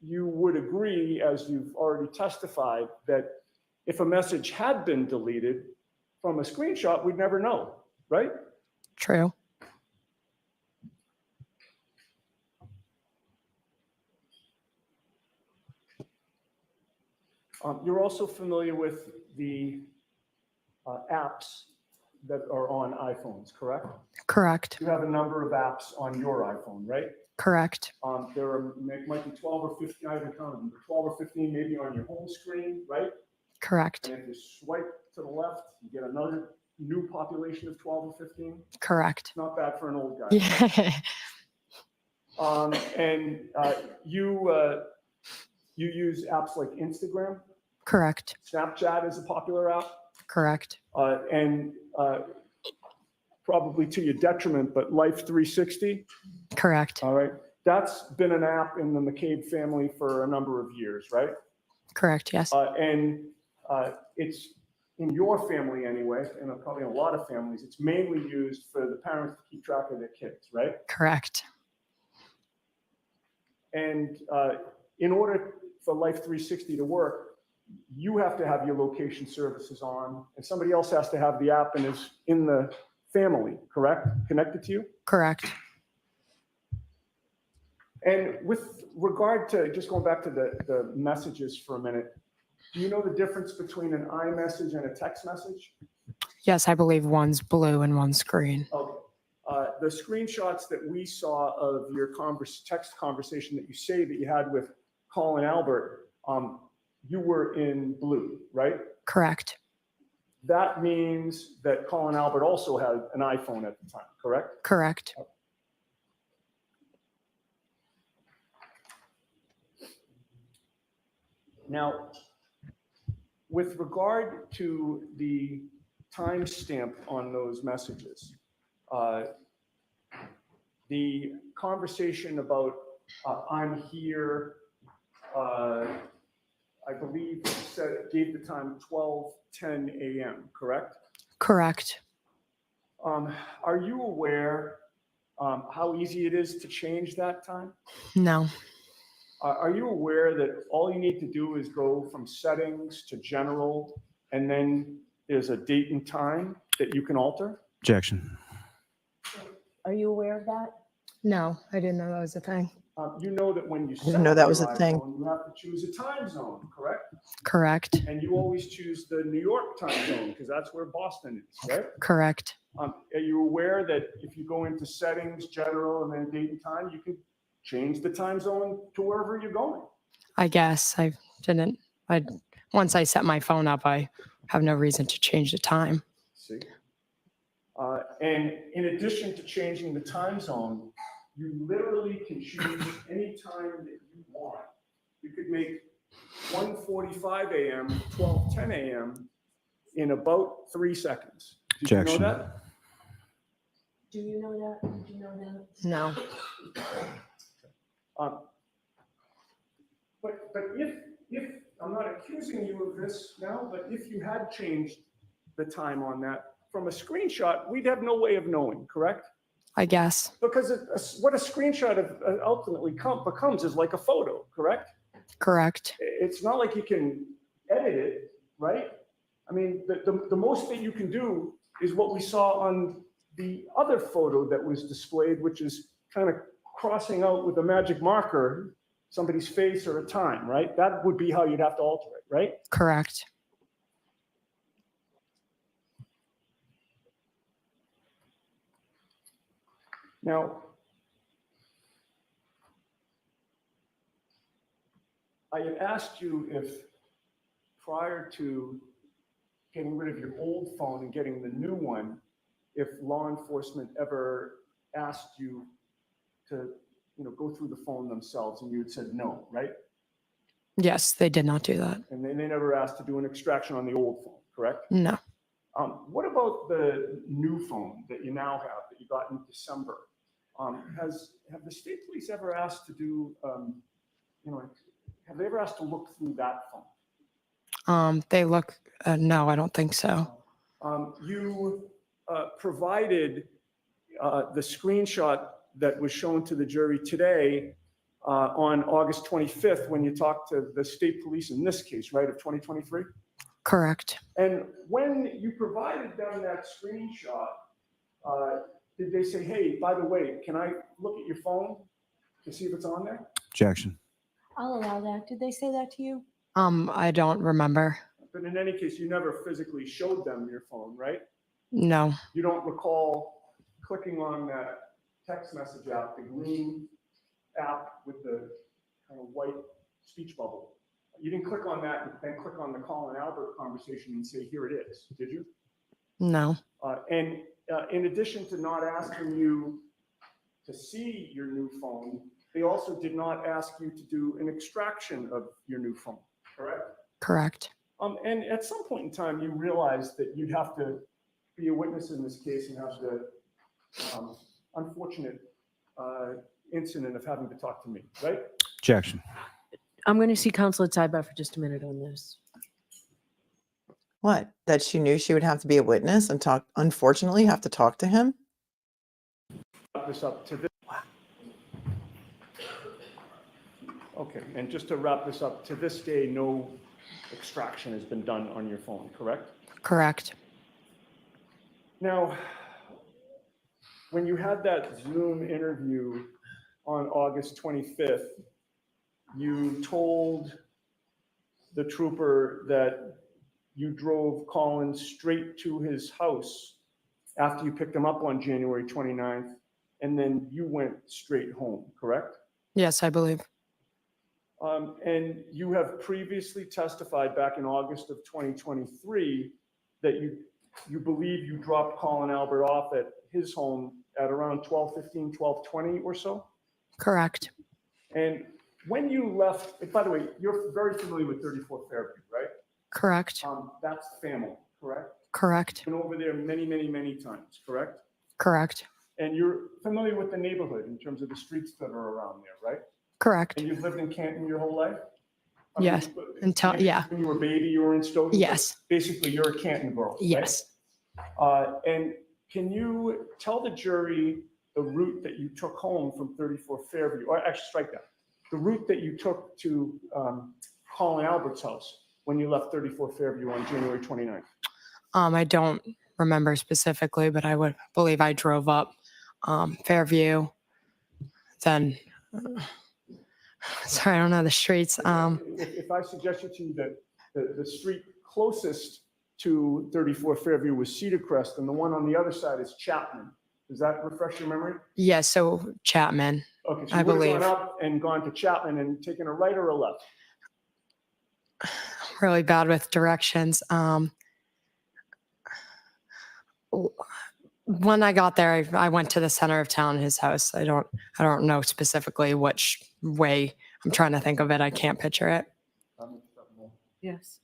you would agree, as you've already testified, that if a message had been deleted from a screenshot, we'd never know, right? True. You're also familiar with the apps that are on iPhones, correct? Correct. You have a number of apps on your iPhone, right? Correct. There might be 12 or 15, I haven't counted them, but 12 or 15 maybe on your home screen, right? Correct. And if you swipe to the left, you get another new population of 12 or 15. Correct. Not bad for an old guy. Yeah. And you use apps like Instagram. Correct. Snapchat is a popular app. Correct. And probably to your detriment, but Life 360. Correct. All right. That's been an app in the McCabe family for a number of years, right? Correct. Yes. And it's in your family anyway, and probably in a lot of families, it's mainly used for the parents to keep track of their kids, right? Correct. And in order for Life 360 to work, you have to have your location services on, and somebody else has to have the app and is in the family, correct? Connected to you? Correct. And with regard to, just going back to the messages for a minute, do you know the difference between an iMessage and a text message? Yes, I believe one's blue and one's green. Okay. The screenshots that we saw of your text conversation that you say that you had with Colin Albert, you were in blue, right? Correct. That means that Colin Albert also had an iPhone at the time, correct? Correct. Now, with regard to the timestamp on those messages, the conversation about I'm here, I believe gave the time 12:10 a.m., correct? Correct. Are you aware how easy it is to change that time? No. Are you aware that all you need to do is go from settings to general, and then there's a date and time that you can alter? Objection. Are you aware of that? No, I didn't know that was a thing. You know that when you didn't know that was a your thing. iPhone, you have to choose a time zone, correct? Correct. And you always choose the New York time zone because that's where Boston is, right? Correct. Are you aware that if you go into settings, general, and then date and time, you can change the time zone to wherever you're going? I guess I didn't. Once I set my phone up, I have no reason to change the time. See? And in addition to changing the time zone, you literally can choose any time that you want. You could make 1:45 a.m. 12:10 a.m. in about 3 seconds. Did you know Objection. that? Do you know that? Do you know that? No. But if I'm not accusing you of this now, but if you had changed the time on that from a screenshot, we'd have no way of knowing, correct? I guess. Because what a screenshot ultimately becomes is like a photo, correct? Correct. It's not like you can edit it, right? I mean, the most that you can do is what we saw on the other photo that was displayed, which is kind of crossing out with a magic marker somebody's face or a time, right? That would be how you'd have to alter it, right? Correct. Now, I had asked you if prior to getting rid of your old phone and getting the new one, if law enforcement ever asked you to, go through the phone themselves, and you had said no, right? Yes, they did not do that. And they never asked to do an extraction on the old phone, correct? No. What about the new phone that you now have that you got in December? Have the state police ever asked to do, have they ever asked to look through that phone? They look, no, I don't think so. You provided the screenshot that was shown to the jury today on August 25th when you talked to the state police in this case, right, of 2023? Correct. And when you provided them that screenshot, did they say, hey, by the way, can I look at your phone to see if it's on there? Objection. I'll allow that. Did they say that to you? I don't remember. But in any case, you never physically showed them your phone, right? No. You don't recall clicking on that text message app, the green app with the kind of white speech bubble. You didn't click on that and then click on the Colin Albert conversation and say, here it is, did you? No. And in addition to not asking you to see your new phone, they also did not ask you to do an extraction of your new phone, correct? Correct. And at some point in time, you realized that you'd have to be a witness in this case and have the unfortunate incident of having to talk to me, right? Objection. I'm going to see Counsel at Sidebah for just a minute on this. What? That she knew she would have to be a witness and unfortunately, have to talk to him? Wrap this up to this. Okay, and just to wrap this up, to this day, no extraction has been done on your phone, correct? Correct. Now, when you had that Zoom interview on August 25th, you told the trooper that you drove Colin straight to his house after you picked him up on January 29th, and then you went straight home, correct? Yes, I believe. And you have previously testified back in August of 2023 that you believe you dropped Colin Albert off at his home at around 12:15, 12:20 or so? Correct. And when you left, by the way, you're very familiar with 34 Fairview, right? Correct. That's family, correct? Correct. Been over there many, many, many times, correct? Correct. And you're familiar with the neighborhood in terms of the streets that are around there, right? Correct. And you've lived in Canton your whole life? Yes. Yeah. When you were a baby, you were in Stoughton? Yes. Basically, you're a Canton girl, right? Yes. And can you tell the jury the route that you took home from 34 Fairview, or actually strike that, the route that you took to Colin Albert's house when you left 34 Fairview on January 29th? I don't remember specifically, but I would believe I drove up Fairview. Then, sorry, I don't know the streets. If I suggested to you that the street closest to 34 Fairview was Cedar Crest and the one on the other side is Chapman, does that refresh your memory? Yeah, so Chapman. Okay, so I you would have believe. gone up and gone to Chapman and taken a right or a left? Really bad with directions. When I got there, I went to the center of town, his house. I don't know specifically which way. I'm trying to think of it. I can't picture it. Yes.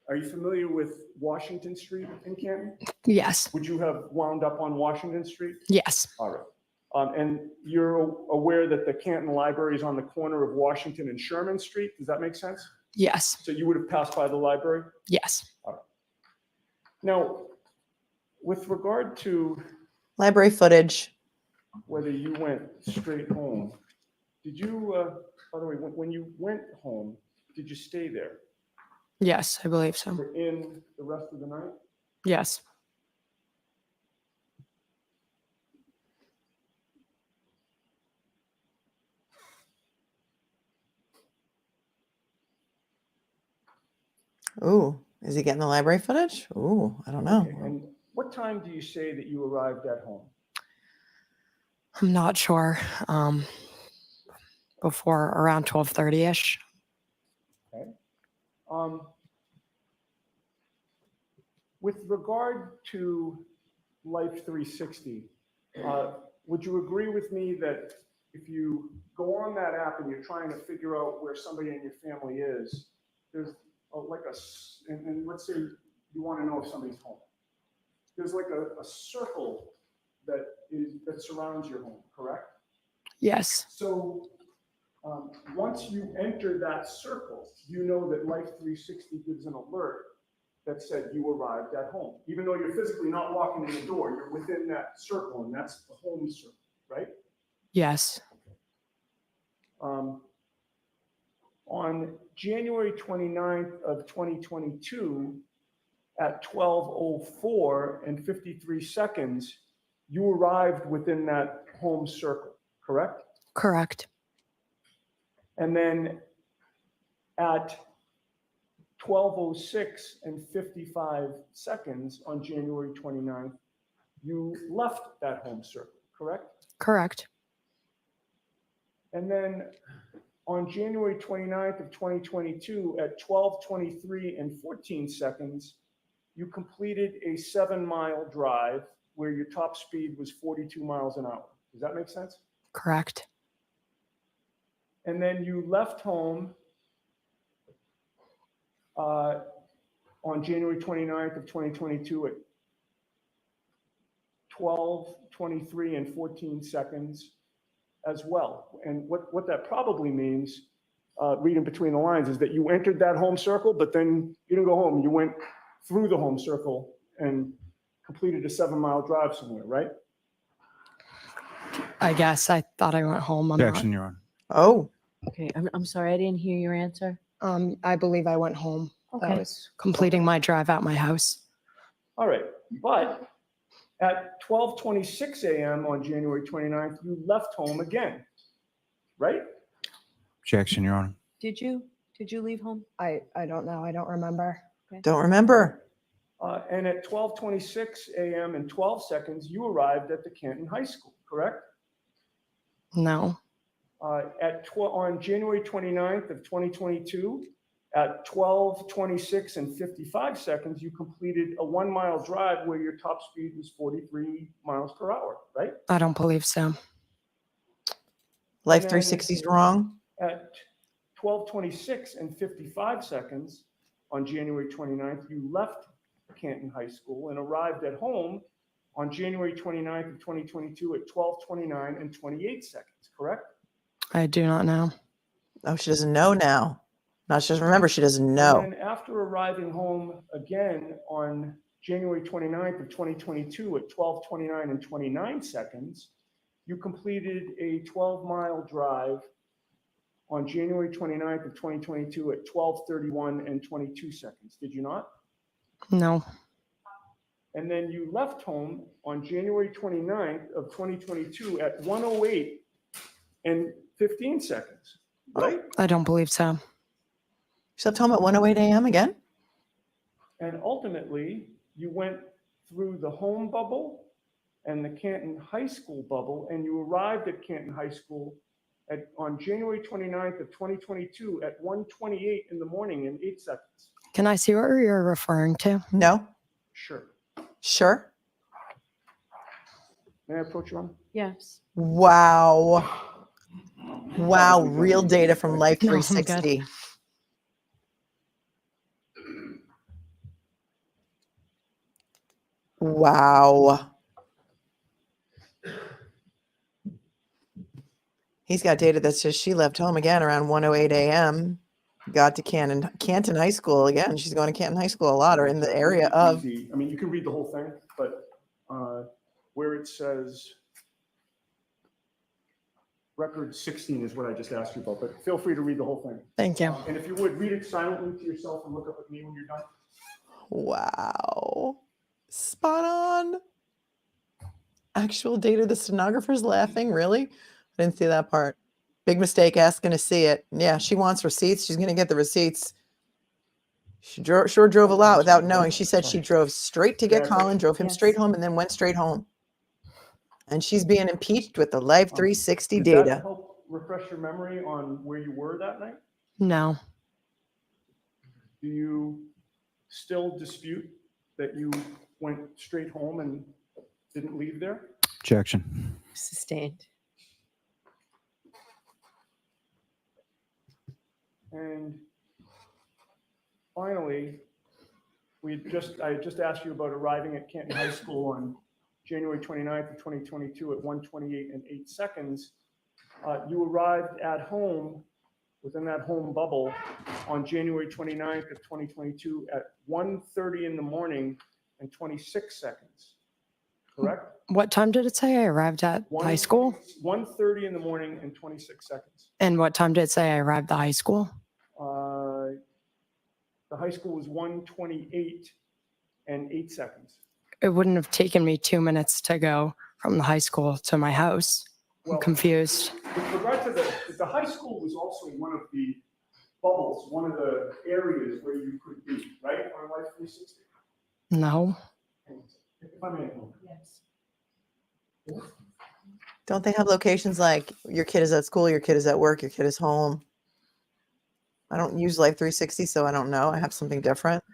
Are you familiar with Washington Street in Canton? Yes. Would you have wound up on Washington Street? Yes. All right. And you're aware that the Canton Library is on the corner of Washington and Sherman Street? Does that make sense? Yes. So you would have passed by the library? Yes. Now, with regard to Library footage. whether you went straight home, did you, by the way, when you went home, did you stay there? Yes, I believe so. For in the rest of the night? Yes. Ooh, is he getting the library footage? Ooh, I don't know. Okay, and what time do you say that you arrived at home? I'm not sure. Before around 12:30ish. Okay. With regard to Life 360, would you agree with me that if you go on that app and you're trying to figure out where somebody in your family is, there's and let's say you want to know if somebody's home. There's like a circle that surrounds your home, correct? Yes. So once you enter that circle, you know that Life 360 gives an alert that said you arrived at home. Even though you're physically not walking in the door, you're within that circle, and that's the home circle, right? Yes. On January 29th of 2022, at 12:04 and 53 seconds, you arrived within that home circle, correct? Correct. And then at 12:06 and 55 seconds on January 29th, you left that home circle, correct? Correct. And then on January 29th of 2022 at 12:23 and 14 seconds, you completed a 7-mile drive where your top speed was 42 miles an hour. Does that make sense? Correct. And then you left home on January 29th of 2022 at 12:23 and 14 seconds as well. And what that probably means, reading between the lines, is that you entered that home circle, but then you didn't go home. You went through the home circle and completed a 7-mile drive somewhere, right? I guess I thought I went home. I'm Objection, Your Honor. Oh, Okay, I'm sorry, I didn't hear your answer. not. I believe I went home. I Okay. was completing my drive at my house. All right, but at 12:26 a.m. on January 29th, you left home again, right? Objection, Your Honor. Did you leave home? I don't know. I don't remember. Don't remember. And at 12:26 a.m. and 12 seconds, you arrived at the Canton High School, correct? No. On January 29th of 2022, at 12:26 and 55 seconds, you completed a 1-mile drive where your top speed was 43 miles per hour, right? I don't believe so. Life And then- 360 is wrong. At 12:26 and 55 seconds on January 29th, you left Canton High School and arrived at home on January 29th of 2022 at 12:29 and 28 seconds, correct? I do not know. Oh, she doesn't know now. Now she doesn't remember. She doesn't know. And then after arriving home again on January 29th of 2022 at 12:29 and 29 seconds, you completed a 12-mile drive on January 29th of 2022 at 12:31 and 22 seconds. Did you not? No. And then you left home on January 29th of 2022 at 1:08 and 15 seconds, right? I don't believe so. She left home at 1:08 a.m. again? And ultimately, you went through the home bubble and the Canton High School bubble, and you arrived at Canton High School on January 29th of 2022 at 1:28 in the morning and 8 seconds. Can I see what you're referring to? No? Sure. Sure? May I approach you on? Yes. Wow. Wow. Real data from Life Oh my God. 360. Wow. He's got data that says she left home again around 1:08 a.m. Got to Canton High School again. She's going to Canton High School a lot, or in the area of. I mean, you can read the whole thing, but where it says record 16 is what I just asked you about, but feel free to read the whole thing. Thank you. And if you would, read it silently to yourself and look up at me when you're done. Wow. Spot on. Actual data. The stenographer's laughing. Really? I didn't see that part. Big mistake asking to see it. Yeah, she wants receipts. She's going to get the receipts. She sure drove a lot without knowing. She said she drove straight to get Yeah, Colin, drove him Yes. straight home, and then went straight home. And she's being impeached with the Life 360 Does that data. help refresh your memory on where you were that night? No. Do you still dispute that you went straight home and didn't leave there? Objection. Sustained. And finally, I just asked you about arriving at Canton High School on January 29th of 2022 at 1:28 and 8 seconds. You arrived at home, within that home bubble, on January 29th of 2022 at 1:30 in the morning and 26 seconds, correct? What time did it say I arrived at high school? 1:30 in the morning and 26 seconds. And what time did it say I arrived at high school? The high school was 1:28 and 8 seconds. It wouldn't have taken me 2 minutes to go from the high school to my house. I'm Well, confused. with regard to the high school was also one of the bubbles, one of the areas where you could be, right, on Life 360? No. If I may. Yes. Don't they have locations like your kid is at school, your kid is at work, your kid is home? I don't use Life 360, so I don't know. I have something different.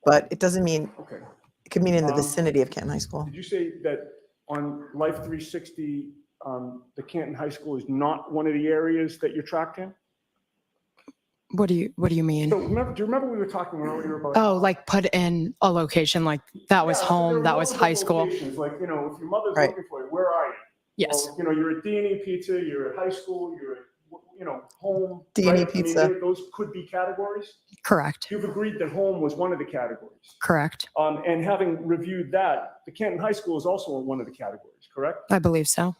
But it doesn't mean, Okay. it could mean in the vicinity of Canton High School. Did you say that on Life 360, the Canton High School is not one of the areas that you're tracked in? What do you mean? So do you remember we were talking earlier about? Oh, like put in a location, like that was Yeah, so there home, are that was multiple high school. locations, like, if your mother's Right. looking for you, where are you? Yes, Well, you're at D&E Pizza, you're at high school, you're at, home. D&E right? I mean, Pizza. those could be categories. correct, You've agreed that home was one of the categories. correct. And having reviewed that, the Canton High School is also one of the categories, correct? I believe so.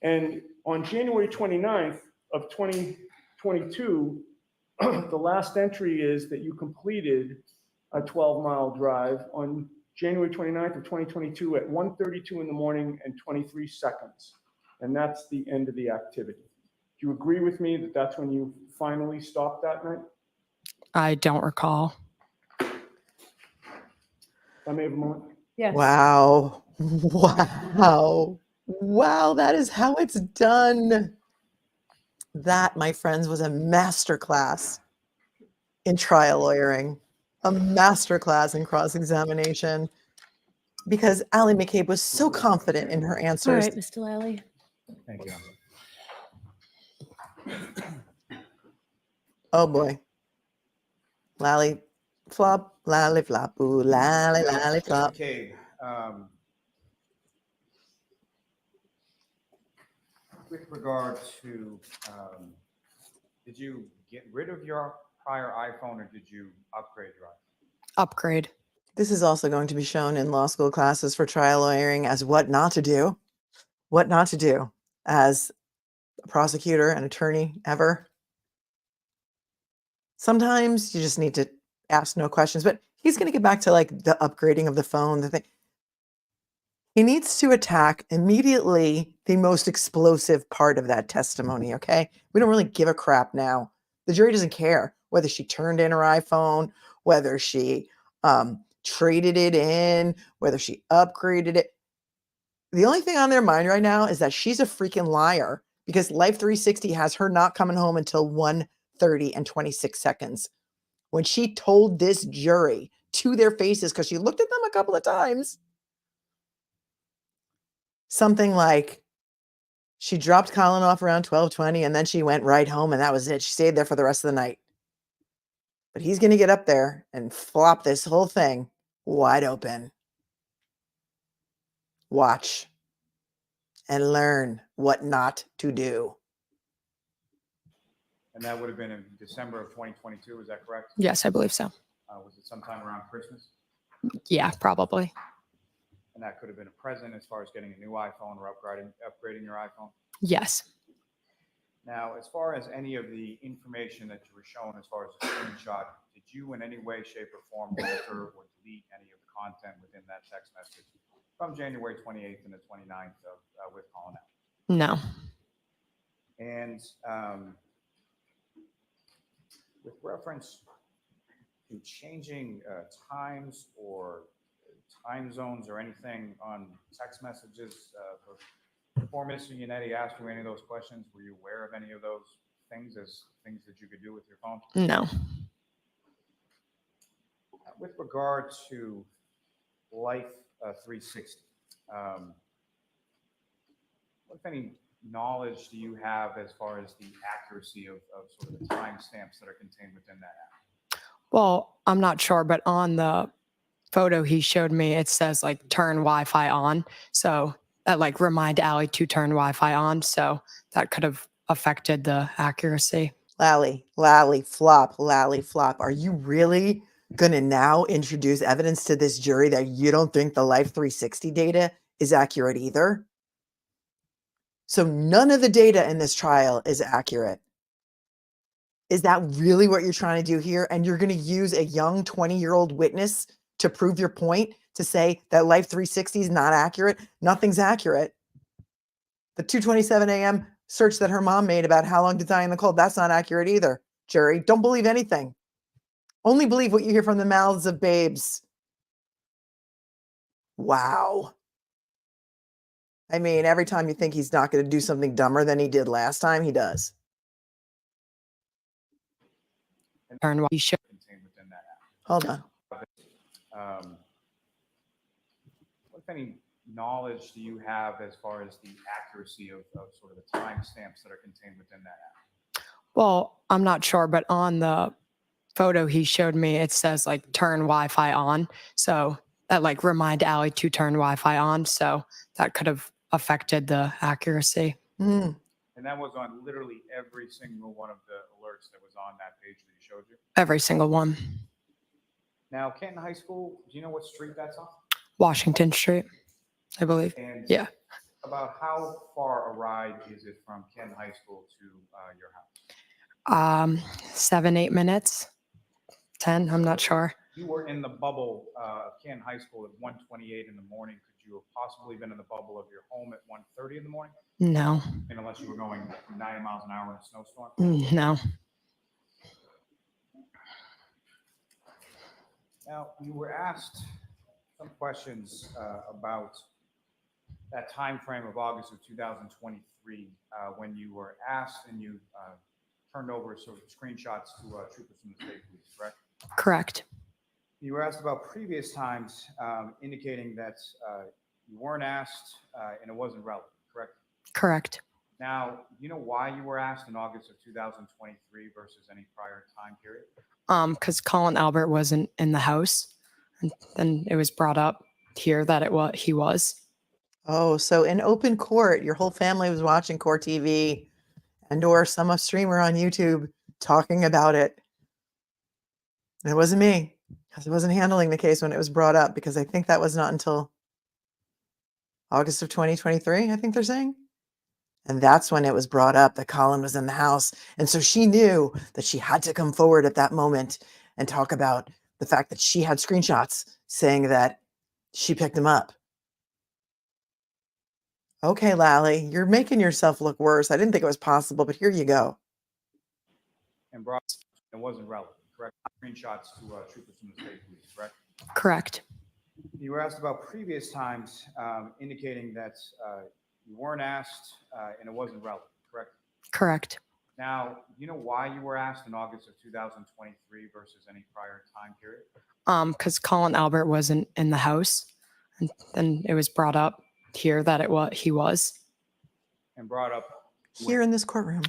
And on January 29th of 2022, The last entry is that you completed a 12-mile drive on January 29th of 2022 at 1:32 in the morning and 23 seconds. And that's the end of the activity. Do you agree with me that that's when you finally stopped that night? I don't recall. If I may have a moment. Yes. Wow. Wow. Wow, that is how it's done. That, my friends, was a masterclass in trial lawyering, a masterclass in cross-examination, because ALLIE McCABE was so confident in her All answers. right, Mr. Lally. Thank you. Oh boy. Lally flop, lally flop, ooh, lally, lally Mr. flop. McCabe, with regard to, did you get rid of your prior iPhone or did you upgrade your iPhone? Upgrade. This is also going to be shown in law school classes for trial lawyering as what not to do as a prosecutor and attorney ever. Sometimes you just need to ask no questions, but he's going to get back to like the upgrading of the phone, the thing. He needs to attack immediately the most explosive part of that testimony, okay? We don't really give a crap now. The jury doesn't care whether she turned in her iPhone, whether she traded it in, whether she upgraded it. The only thing on their mind right now is that she's a freaking liar because Life 360 has her not coming home until 1:30 and 26 seconds. When she told this jury to their faces, because she looked at them a couple of times, something like she dropped Colin off around 12:20 and then she went right home and that was it. She stayed there for the rest of the night. But he's going to get up there and flop this whole thing wide open. Watch and learn what not to do. And that would have been in December of 2022, is that correct? Yes, I believe so. Was it sometime around Christmas? Yeah, probably. And that could have been a present as far as getting a new iPhone or upgrading your iPhone? Yes. Now, as far as any of the information that you were shown, as far as the screenshot, did you in any way, shape, or form alter or delete any of the content within that text message from January 28th and the 29th with Colin Alberbert? No. And with reference to changing times or time zones or anything on text messages, before Mr. Yannetti asked you any of those questions, were you aware of any of those things as things that you could do with your phone? No. With regard to Life 360, what, if any, knowledge do you have as far as the accuracy of sort of the timestamps that are contained within that app? Well, I'm not sure, but on the photo he showed me, it says like turn Wi-Fi on. So that like remind Allie to turn Wi-Fi on. So that could have affected the accuracy. Lally flop. Are you really going to now introduce evidence to this jury that you don't think the Life 360 data is accurate either? So none of the data in this trial is accurate. Is that really what you're trying to do here? And you're going to use a young 20-year-old witness to prove your point, to say that Life 360 is not accurate? Nothing's accurate. The 2:27 a.m. search that her mom made about how long to die in the cold, that's not accurate either. Jury, don't believe anything. Only believe what you hear from the mouths of babes. Wow. I mean, every time you think he's not going to do something dumber than he did last time, he does. Turn Wi-Fi. Contained within that app. Hold on. What, if any, knowledge do you have as far as the accuracy of sort of the timestamps that are contained within that app? Well, I'm not sure, but on the photo he showed me, it says like turn Wi-Fi on. So that like remind Allie to turn Wi-Fi on. So that could have affected the accuracy. Mm. And that was on literally every single one of the alerts that was on that page that he showed you? Every single one. Now, Canton High School, do you know what street that's on? Washington Street, I believe. And Yeah. about how far a ride is it from Canton High School to your house? 7, 8 minutes, 10, I'm not sure. You were in the bubble of Canton High School at 1:28 in the morning. Could you have possibly been in the bubble of your home at 1:30 in the morning? No, And unless you were going 90 miles an hour in a snowstorm? no. Now, you were asked some questions about that time frame of August of 2023 when you were asked and you turned over sort of screenshots to troopers from the state police, correct? Correct. You were asked about previous times indicating that you weren't asked and it wasn't relevant, correct? Correct. Now, do you know why you were asked in August of 2023 versus any prior time period? Because Colin Albert wasn't in the house, and then it was brought up here that he was. Oh, so in open court, your whole family was watching court TV and or some streamer on YouTube talking about it. And it wasn't me, because I wasn't handling the case when it was brought up, because I think that was not until August of 2023, I think they're saying. And that's when it was brought up that Colin was in the house. And so she knew that she had to come forward at that moment and talk about the fact that she had screenshots saying that she picked him up. Okay, Lally, you're making yourself look worse. I didn't think it was possible, but here you go. And brought it wasn't relevant, correct? Screenshots to troopers from the state police, correct? Correct. You were asked about previous times indicating that you weren't asked and it wasn't relevant, correct? Correct. Now, do you know why you were asked in August of 2023 versus any prior time period? Because Colin Albert wasn't in the house, and then it was brought up here that he was. And brought up Here in this courtroom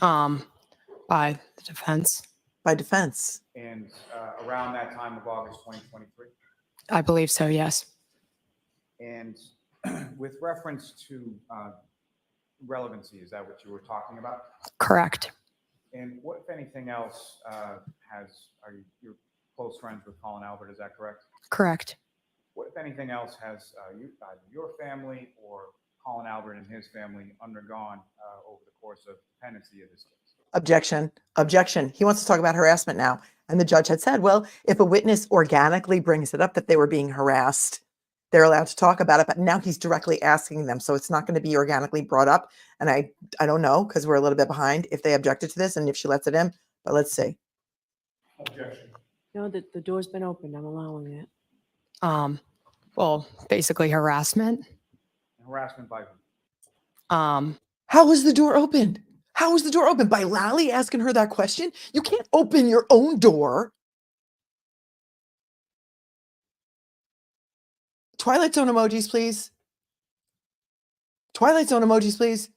By the defense. by defense. and around that time of August 2023. I believe so, yes. And with reference to relevancy, is that what you were talking about? Correct. And what, if anything else, you're close friends with Colin Albert, is that correct? Correct. What, if anything else, has either your family or Colin Albert and his family undergone over the course of pendency of this case? Objection. Objection. He wants to talk about harassment now. And the judge had said, well, if a witness organically brings it up that they were being harassed, they're allowed to talk about it. But now he's directly asking them. So it's not going to be organically brought up. And I don't know, because we're a little bit behind if they objected to this and if she lets it in. But let's see. Objection. No, the door's been opened. I'm allowing it. Well, basically harassment. Harassment by who? How was the door opened? How was the door opened? By Lally asking her that question? You can't open your own door. Twilight Zone emojis, please. Twilight Zone emojis, please.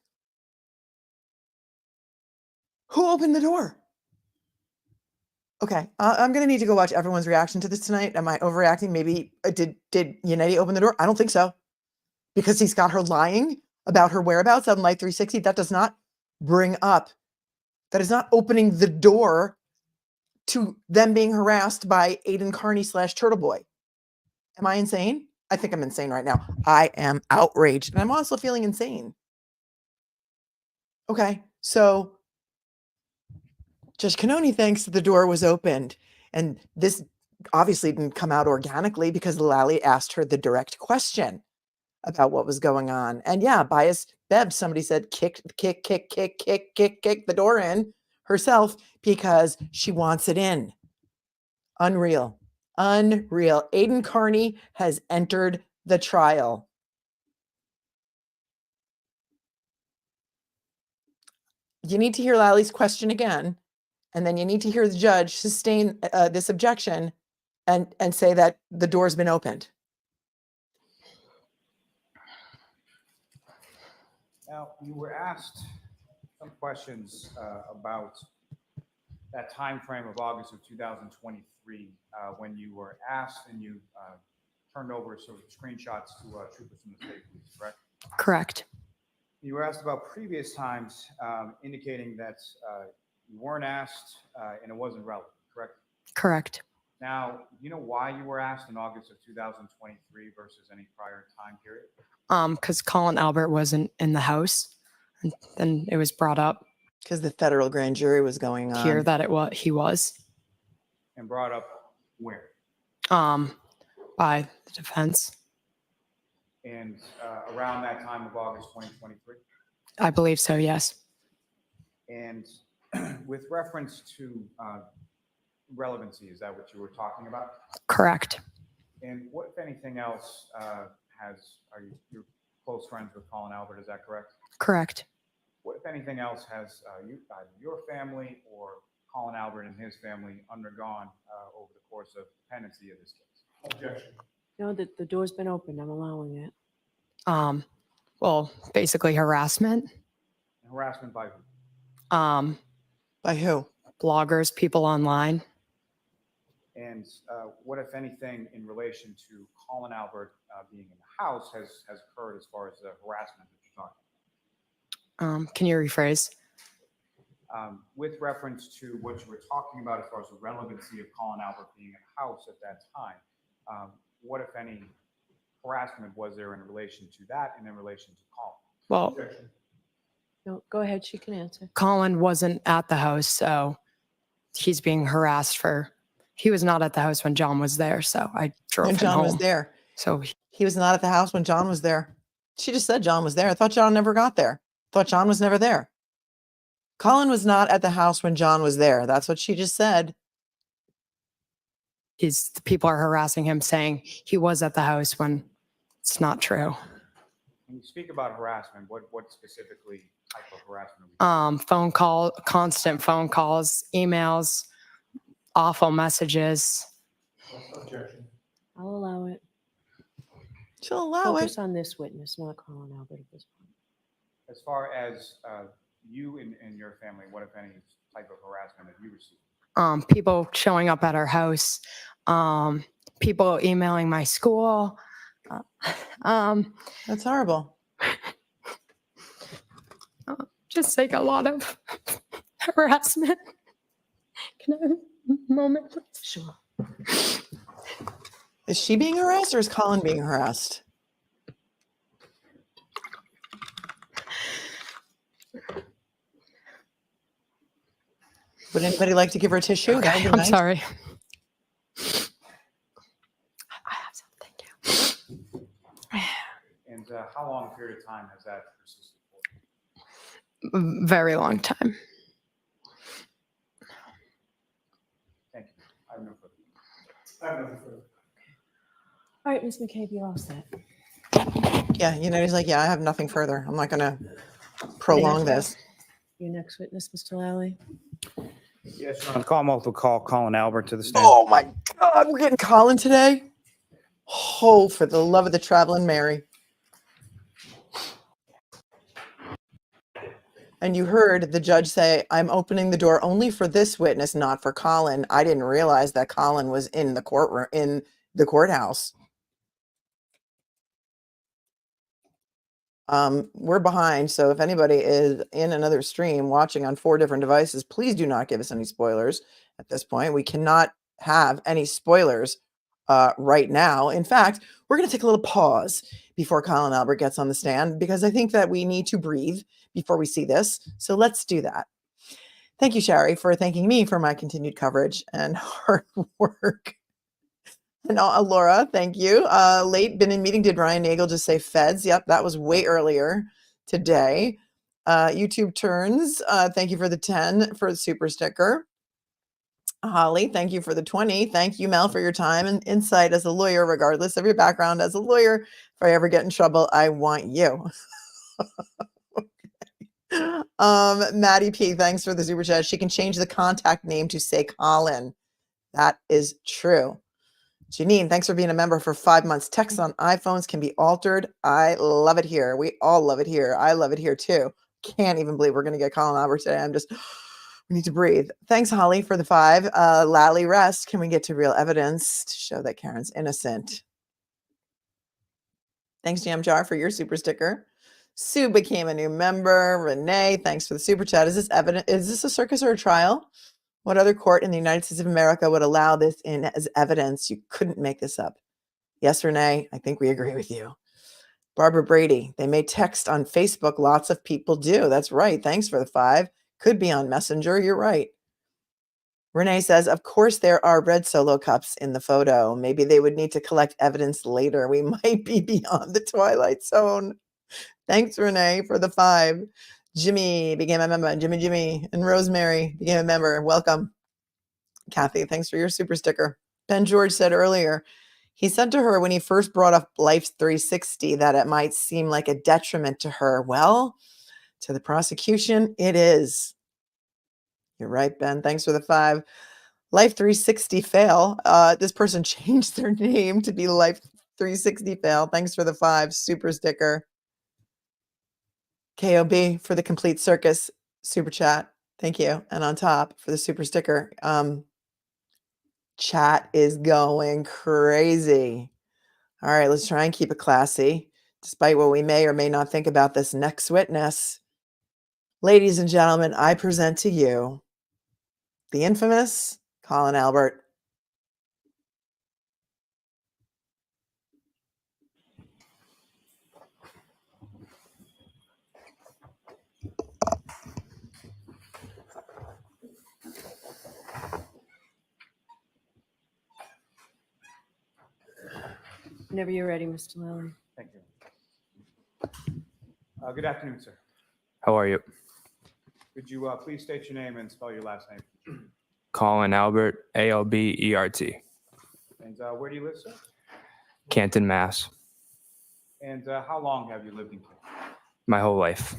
Who opened the door? Okay, I'm going to need to go watch everyone's reaction to this tonight. Am I overreacting? Maybe did Yannetti open the door? I don't think so. Because he's got her lying about her whereabouts on Light 360. That does not bring up, that is not opening the door to them being harassed by Aiden Carney / Turtle Boy. Am I insane? I think I'm insane right now. I am outraged. And I'm also feeling insane. Okay, so Judge Cannoni thinks that the door was opened. And this obviously didn't come out organically because Lally asked her the direct question about what was going on. And yeah, bias Bev, somebody said kick the door in herself because she wants it in. Unreal. Unreal. Aiden Carney has entered the trial. You need to hear Lally's question again, and then you need to hear the judge sustain this objection and say that the door's been opened. Now, you were asked some questions about that time frame of August of 2023 when you were asked and you turned over sort of screenshots to troopers from the state police, correct? Correct. You were asked about previous times indicating that you weren't asked and it wasn't relevant, correct? Correct. Now, do you know why you were asked in August of 2023 versus any prior time period? Because Colin Albert wasn't in the house, and then it was brought up Because the federal grand jury was going on. hear that he was And brought up where? by the defense. And around that time of August 2023? I believe so, yes. And with reference to relevancy, is that what you were talking about? Correct. And what, if anything else, you're close friends with Colin Albert, is that correct? Correct. What, if anything else, has either your family or Colin Albert and his family undergone over the course of pendency of this case? Objection. No, the door's been opened. I'm allowing it. Well, basically harassment. Harassment by who? By who? Bloggers, people online. And what, if anything, in relation to Colin Albert being in the house has occurred as far as the harassment that you're talking about? Can you rephrase? With reference to what you were talking about as far as the relevancy of Colin Albert being in the house at that time, what, if any, harassment was there in relation to that and in relation to Colin? Well, Objection. No, go ahead. She can answer. Colin wasn't at the house, so he's being harassed he was not at the house when John was there, so I drove When him John home. was there. So He was not at the house when John was there. She just said John was there. I thought John never got there. Thought John was never there. Colin was not at the house when John was there. That's what she just said. the people are harassing him saying he was at the house when it's not true. When you speak about harassment, what specifically type of harassment are we Phone call, constant phone calls, emails, awful messages. Objection. I'll allow it. She'll allow it. Focus on this witness, not Colin Albert at this point. As far as you and your family, what, if any, type of harassment have you received? People showing up at our house, people emailing my school. That's horrible. Just like a lot of harassment. Can I have a moment, please? Sure. Is she being harassed or is Colin being harassed? Would anybody like to give her a tissue? That would Okay, be I'm nice. sorry. I have some, thank you. And how long a period of time has that persisted for? Very long time. Thank you. I have no further. I have nothing further. All right, Ms. McCabe, you're all set. Yeah, you know, he's like, yeah, I have nothing further. I'm not going to prolong this. Your next witness, Mr. Lally. Yes, Your Honor. Call multiple call Colin Albert to the stand. Oh my God, we're getting Colin today. Oh, for the love of the traveling Mary. And you heard the judge say, I'm opening the door only for this witness, not for Colin. I didn't realize that Colin was in the courtroom, in the courthouse. We're behind. So if anybody is in another stream watching on 4 different devices, please do not give us any spoilers at this point. We cannot have any spoilers right now. In fact, we're going to take a little pause before Colin Albert gets on the stand because I think that we need to breathe before we see this. So let's do that. Thank you, Shari, for thanking me for my continued coverage and hard work. And Laura, thank you. Late, been in meeting. Did Ryan Nagel just say feds? Yep, that was way earlier today. YouTube turns. Thank you for the 10 for the super sticker. Holly, thank you for the 20. Thank you, Mel, for your time and insight as a lawyer, regardless of your background as a lawyer. If I ever get in trouble, I want you. Maddie P, thanks for the super chat. She can change the contact name to say Colin. That is true. Janine, thanks for being a member for 5 months. Text on iPhones can be altered. I love it here. We all love it here. I love it here too. Can't even believe we're going to get Colin Albert today. We need to breathe. Thanks, Holly, for the 5. Lally rest. Can we get to real evidence to show that Karen's innocent? Thanks, Jam Jar, for your super sticker. Sue became a new member. Renee, thanks for the super chat. Is this evidence? Is this a circus or a trial? What other court in the United States of America would allow this in as evidence? You couldn't make this up. Yes, Renee, I think we agree with you. Barbara Brady, they may text on Facebook. Lots of people do. That's right. Thanks for the 5. Could be on Messenger. You're right. Renee says, of course, there are red Solo cups in the photo. Maybe they would need to collect evidence later. We might be beyond the Twilight Zone. Thanks, Renee, for the 5. Jimmy became a member. Jimmy. And Rosemary became a member. Welcome. Kathy, thanks for your super sticker. Ben George said earlier, he said to her when he first brought up Life 360 that it might seem like a detriment to her. Well, to the prosecution, it is. You're right, Ben. Thanks for the 5. Life 360 fail. This person changed their name to be Life 360 fail. Thanks for the 5 super sticker. KOB for the complete circus super chat. Thank you. And on top for the super sticker. Chat is going crazy. All right, let's try and keep it classy, despite what we may or may not think about this next witness. Ladies and gentlemen, I present to you the infamous Colin Albert. Whenever you're ready, Mr. Lally. Thank you. Good afternoon, sir. How are you? Could you please state your name and spell your last name? Colin Albert, ALBERT. And where do you live, sir? Canton, Mass. And how long have you lived in Canton? My whole life.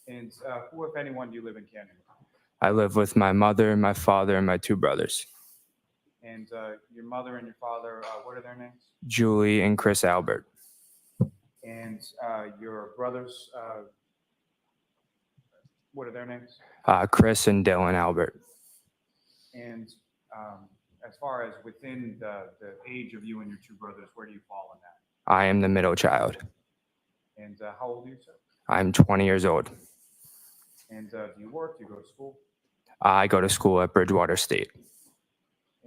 And who, if anyone, do you live in Canton with? I live with my mother, my father, and my 2 brothers, And your mother and your father, what are their names? Julie and Chris Albert. And your brothers, what are their names? Chris and Dylan Albert. And as far as within the age of you and your 2 brothers, where do you fall in that? I am the middle child. And how old are you, sir? I'm 20 years old. And do you work? Do you go to school? I go to school at Bridgewater State.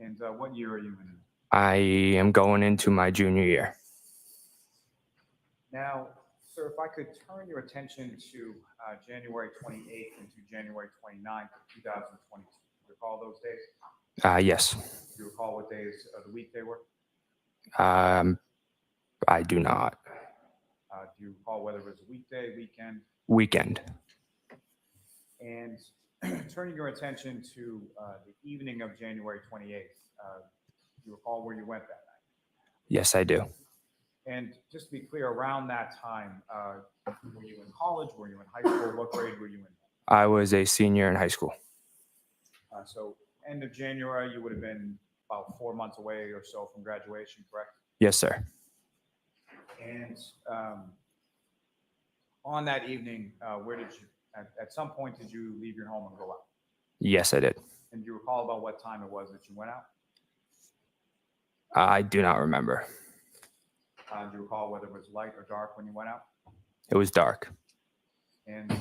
And what year are you in? I am going into my junior year. Now, sir, if I could turn your attention to January 28th into January 29th of 2022. Recall those days? Yes. Do you recall what days of the week they were? I do not. Do you recall whether it was a weekday, weekend? Weekend. And turning your attention to the evening of January 28th, do you recall where you went that night? Yes, I do. And just to be clear, around that time, were you in college? Were you in high school? What grade were you in? I was a senior in high school. So end of January, you would have been about 4 months away or so from graduation, correct? Yes, sir. And on that evening, where did you, at some point, did you leave your home and go out? Yes, I did. And do you recall about what time it was that you went out? I do not remember. Do you recall whether it was light or dark when you went out? It was dark. And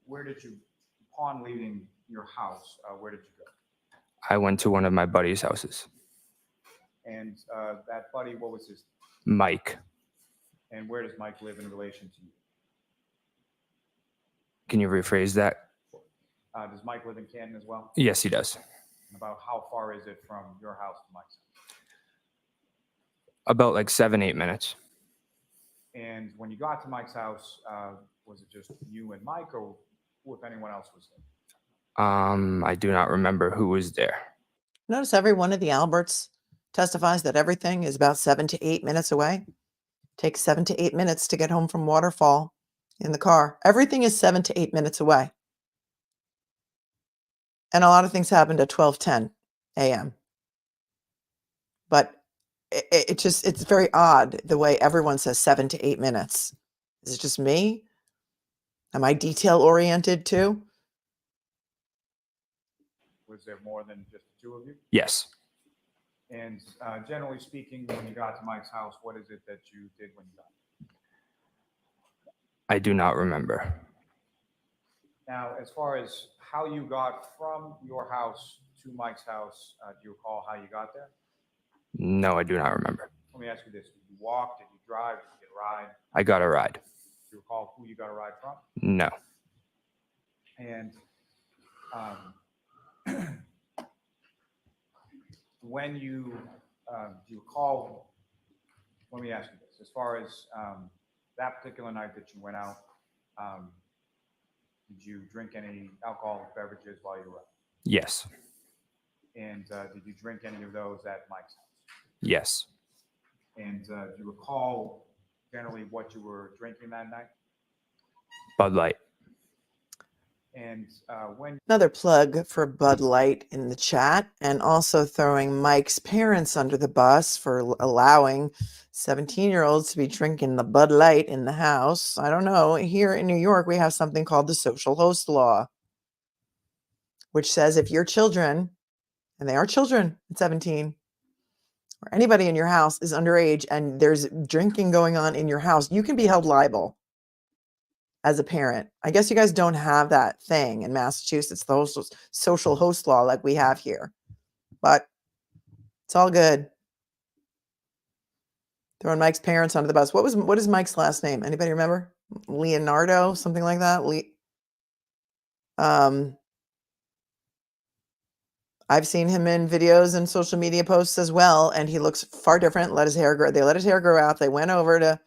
where did you, upon leaving your house, where did you go? I went to one of my buddy's houses. And that buddy, what was his? Mike. And where does Mike live in relation to you? Can you rephrase that? Does Mike live in Canton as well? Yes, he does. And about how far is it from your house to Mike's house? About like 7-8 minutes. And when you got to Mike's house, was it just you and Mike, or who, if anyone else, was there? I do not remember who was there. Notice every one of the Alberts testifies that everything is about 7 to 8 minutes away. Takes 7 to 8 minutes to get home from Waterfall in the car. Everything is 7 to 8 minutes away. And a lot of things happened at 12:10 a.m. But it's very odd the way everyone says 7 to 8 minutes. Is it just me? Am I detail oriented too? Was there more than just the 2 of you? Yes. And generally speaking, when you got to Mike's house, what is it that you did when you got there? I do not remember. Now, as far as how you got from your house to Mike's house, do you recall how you got there? No, I do not remember. Let me ask you this. Did you walk? Did you drive? Did you get a ride? I got a ride. Do you recall who you got a ride from? No. And When you, do you recall, let me ask you this, as far as that particular night that you went out, did you drink any alcoholic beverages while you were out? Yes. And did you drink any of those at Mike's house? Yes. And do you recall generally what you were drinking that night? Bud Light. And when Another plug for Bud Light in the chat, and also throwing Mike's parents under the bus for allowing 17-year-olds to be drinking the Bud Light in the house. I don't know. Here in New York, we have something called the social host law, which says if your children, and they are children at 17, or anybody in your house is underage and there's drinking going on in your house, you can be held liable as a parent. I guess you guys don't have that thing in Massachusetts, the social host law like we have here, but it's all good. Throwing Mike's parents under the bus. What is Mike's last name? Anybody remember? Leonardo, something like that. I've seen him in videos and social media posts as well, and he looks far different. Let his hair grow. They let his hair grow out. They went over to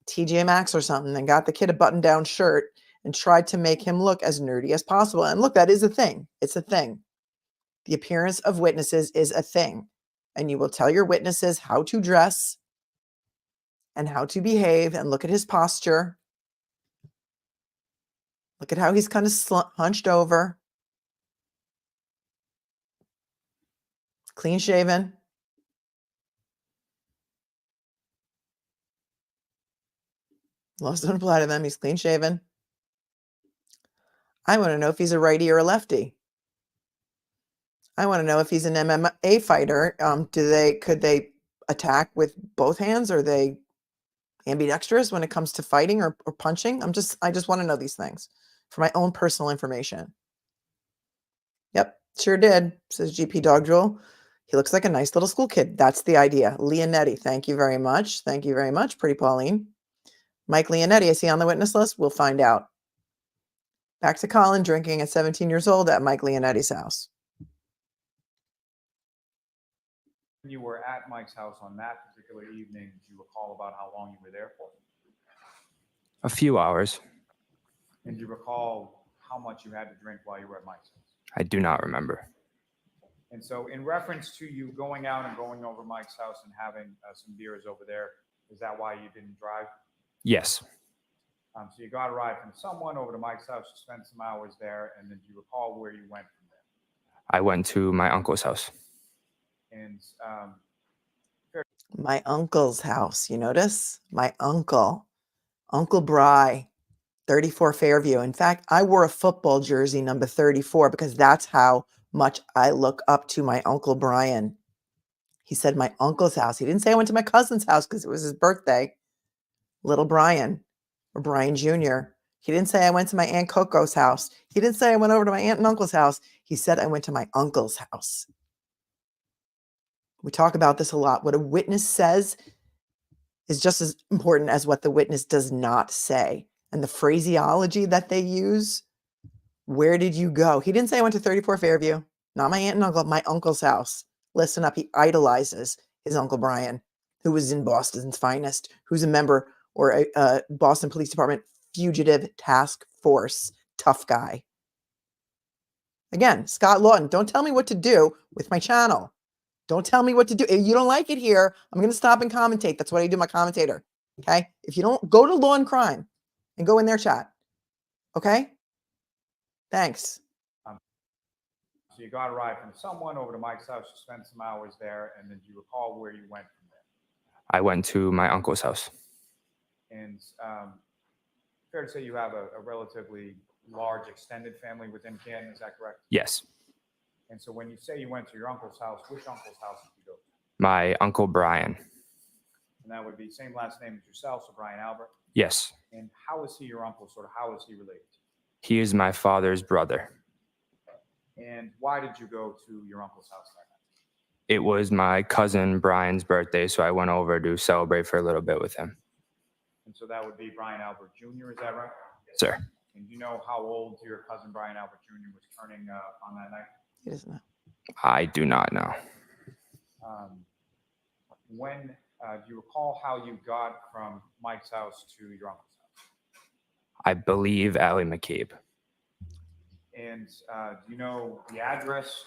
TJ Maxx or something and got the kid a button-down shirt and tried to make him look as nerdy as possible. And look, that is a thing. It's a thing. The appearance of witnesses is a thing. And you will tell your witnesses how to dress and how to behave, and look at his posture. Look at how he's kind of hunched over. Clean shaven. Laws don't apply to them. He's clean shaven. I want to know if he's a righty or a lefty. I want to know if he's an MMA fighter. Could they attack with both hands? Are they ambidextrous when it comes to fighting or punching? I just want to know these things for my own personal information. Yep, sure did, says GP Dog Drool. He looks like a nice little school kid. That's the idea. Yannetti, thank you very much. Thank you very much, Pretty Pauline. Mike Yannetti, is he on the witness list? We'll find out. Back to Colin drinking at 17 years old at Mike Yannetti's house. you were at Mike's house on that particular evening, do you recall about how long you were there for? A few hours. And do you recall how much you had to drink while you were at Mike's house? I do not remember. And so in reference to you going out and going over Mike's house and having some beers over there, is that why you didn't drive? Yes. So you got a ride from someone over to Mike's house, you spent some hours there, and then do you recall where you went from there? I went to my uncle's house. And My uncle's house, you notice? My uncle, Uncle Bry, 34 Fairview. In fact, I wore a football jersey number 34 because that's how much I look up to my Uncle Brian. He said my uncle's house. He didn't say I went to my cousin's house because it was his birthday. Little Brian, or Brian Jr. He didn't say I went to my Aunt Coco's house. He didn't say I went over to my aunt and uncle's house. He said I went to my uncle's house. We talk about this a lot. What a witness says is just as important as what the witness does not say. And the phraseology that they use, where did you go? He didn't say I went to 34 Fairview, not my aunt and uncle, my uncle's house. Listen up, he idolizes his Uncle Brian, who was in Boston's finest, who's a member or a Boston Police Department fugitive task force, tough guy. Again, Scott Lawton, don't tell me what to do with my channel. Don't tell me what to do. If you don't like it here, I'm going to stop and commentate. That's what I do, my commentator. Okay? If you don't, go to Law and Crime and go in their chat. Okay? Thanks. so you got a ride from someone over to Mike's house, you spent some hours there, and then do you recall where you went from there? I went to my uncle's house. And fair to say you have a relatively large extended family within Canton, is that correct? Yes. And so when you say you went to your uncle's house, which uncle's house did you go to? My Uncle Brian. And that would be same last name as yourself, so Brian Albert. Yes. And how is he your uncle? Sort of how is he related to He is my father's brother. you? And why did you go to your uncle's house that night? It was my cousin Brian's birthday, so I went over to celebrate for a little bit with him. And so that would be Brian Albert Jr., is that right? Sir. And do you know how old your cousin Brian Albert Jr. was turning on that night? He doesn't know. I do not know. When do you recall how you got from Mike's house to your uncle's house? I believe ALLIE McCABE. And do you know the address?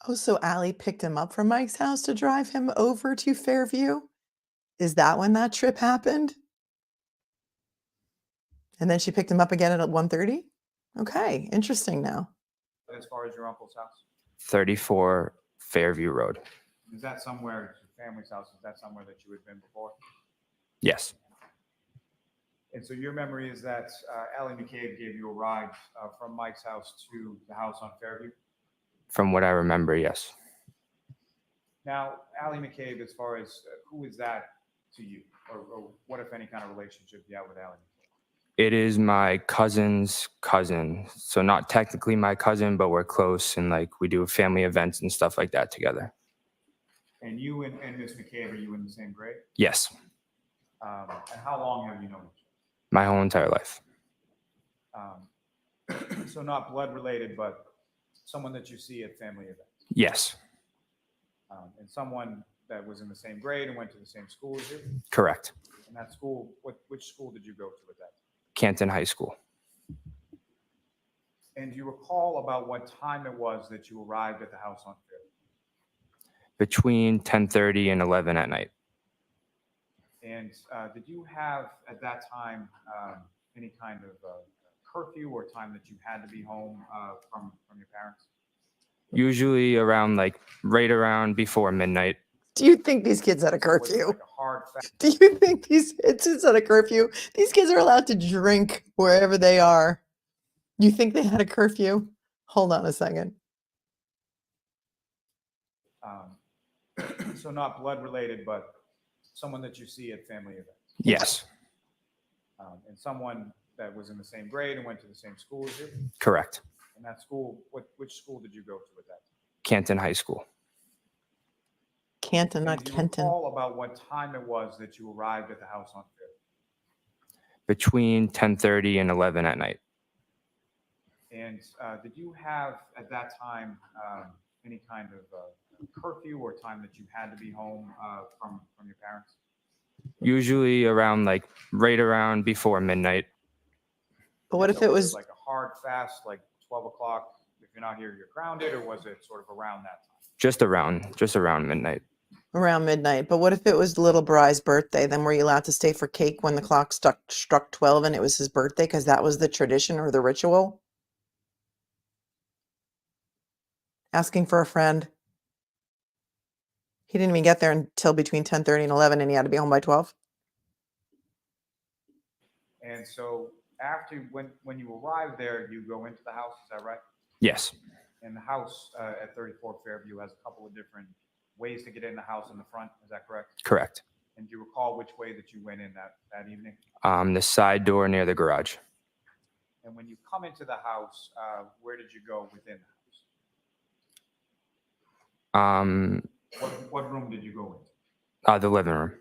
Oh, so Allie picked him up from Mike's house to drive him over to Fairview? Is that when that trip happened? And then she picked him up again at 1:30? Okay, interesting now. As far as your uncle's house? 34 Fairview Road. Is that somewhere, your family's house, is that somewhere that you had been before? Yes. And so your memory is that ALLIE McCABE gave you a ride from Mike's house to the house on Fairview? From what I remember, yes. Now, ALLIE McCABE, as far as who is that to you? Or what, if any, kind of relationship you have with ALLIE McCABE? It is my cousin's cousin. So not technically my cousin, but we're close and like we do family events and stuff like that together. And you and Miss McCabe, are you in the same grade? Yes. And how long have you known each My whole entire life. other? So not blood related, but someone that you see at family events. Yes. And someone that was in the same grade and went to the same school as you? Correct. And that school, which school did you go to at that time? Canton High School. And do you recall about what time it was that you arrived at the house on Fairview? Between 10:30 and 11 at night. And did you have at that time any kind of curfew or time that you had to be home from your parents? Usually around like right around before midnight. Do you think these kids had a Was it curfew? like a hard fact? Do you think these kids had a curfew? These kids are allowed to drink wherever they are. You think they had a curfew? Hold on a second. So not blood related, but someone that you see at family events. Yes. And someone that was in the same grade and went to the same school as you. Correct. And that school, which school did you go to at that time? Canton High School. Canton, And not do you Kenton. recall about what time it was that you arrived at the house on Fairview? Between 10:30 and 11 at night. And did you have at that time any kind of curfew or time that you had to be home from your parents? Usually around like right around before midnight. But what So if it was like a hard fast, like 12 o'clock? If you're not here, you're grounded, or was it sort of around that time? Just around midnight. around midnight? But what if it was little Bry's birthday? Then were you allowed to stay for cake when the clock struck 12 and it was his birthday because that was the tradition or the ritual? Asking for a friend. He didn't even get there until between 10:30 and 11 and he had to be home by 12. And so after, when you arrive there, you go into the house, is that right? Yes. And the house at 34 Fairview has a couple of different ways to get in the house in the front, is that correct? Correct. And do you recall which way that you went in that evening? The side door near the garage. And when you come into the house, where did you go within the house? What room did you go into? The living room.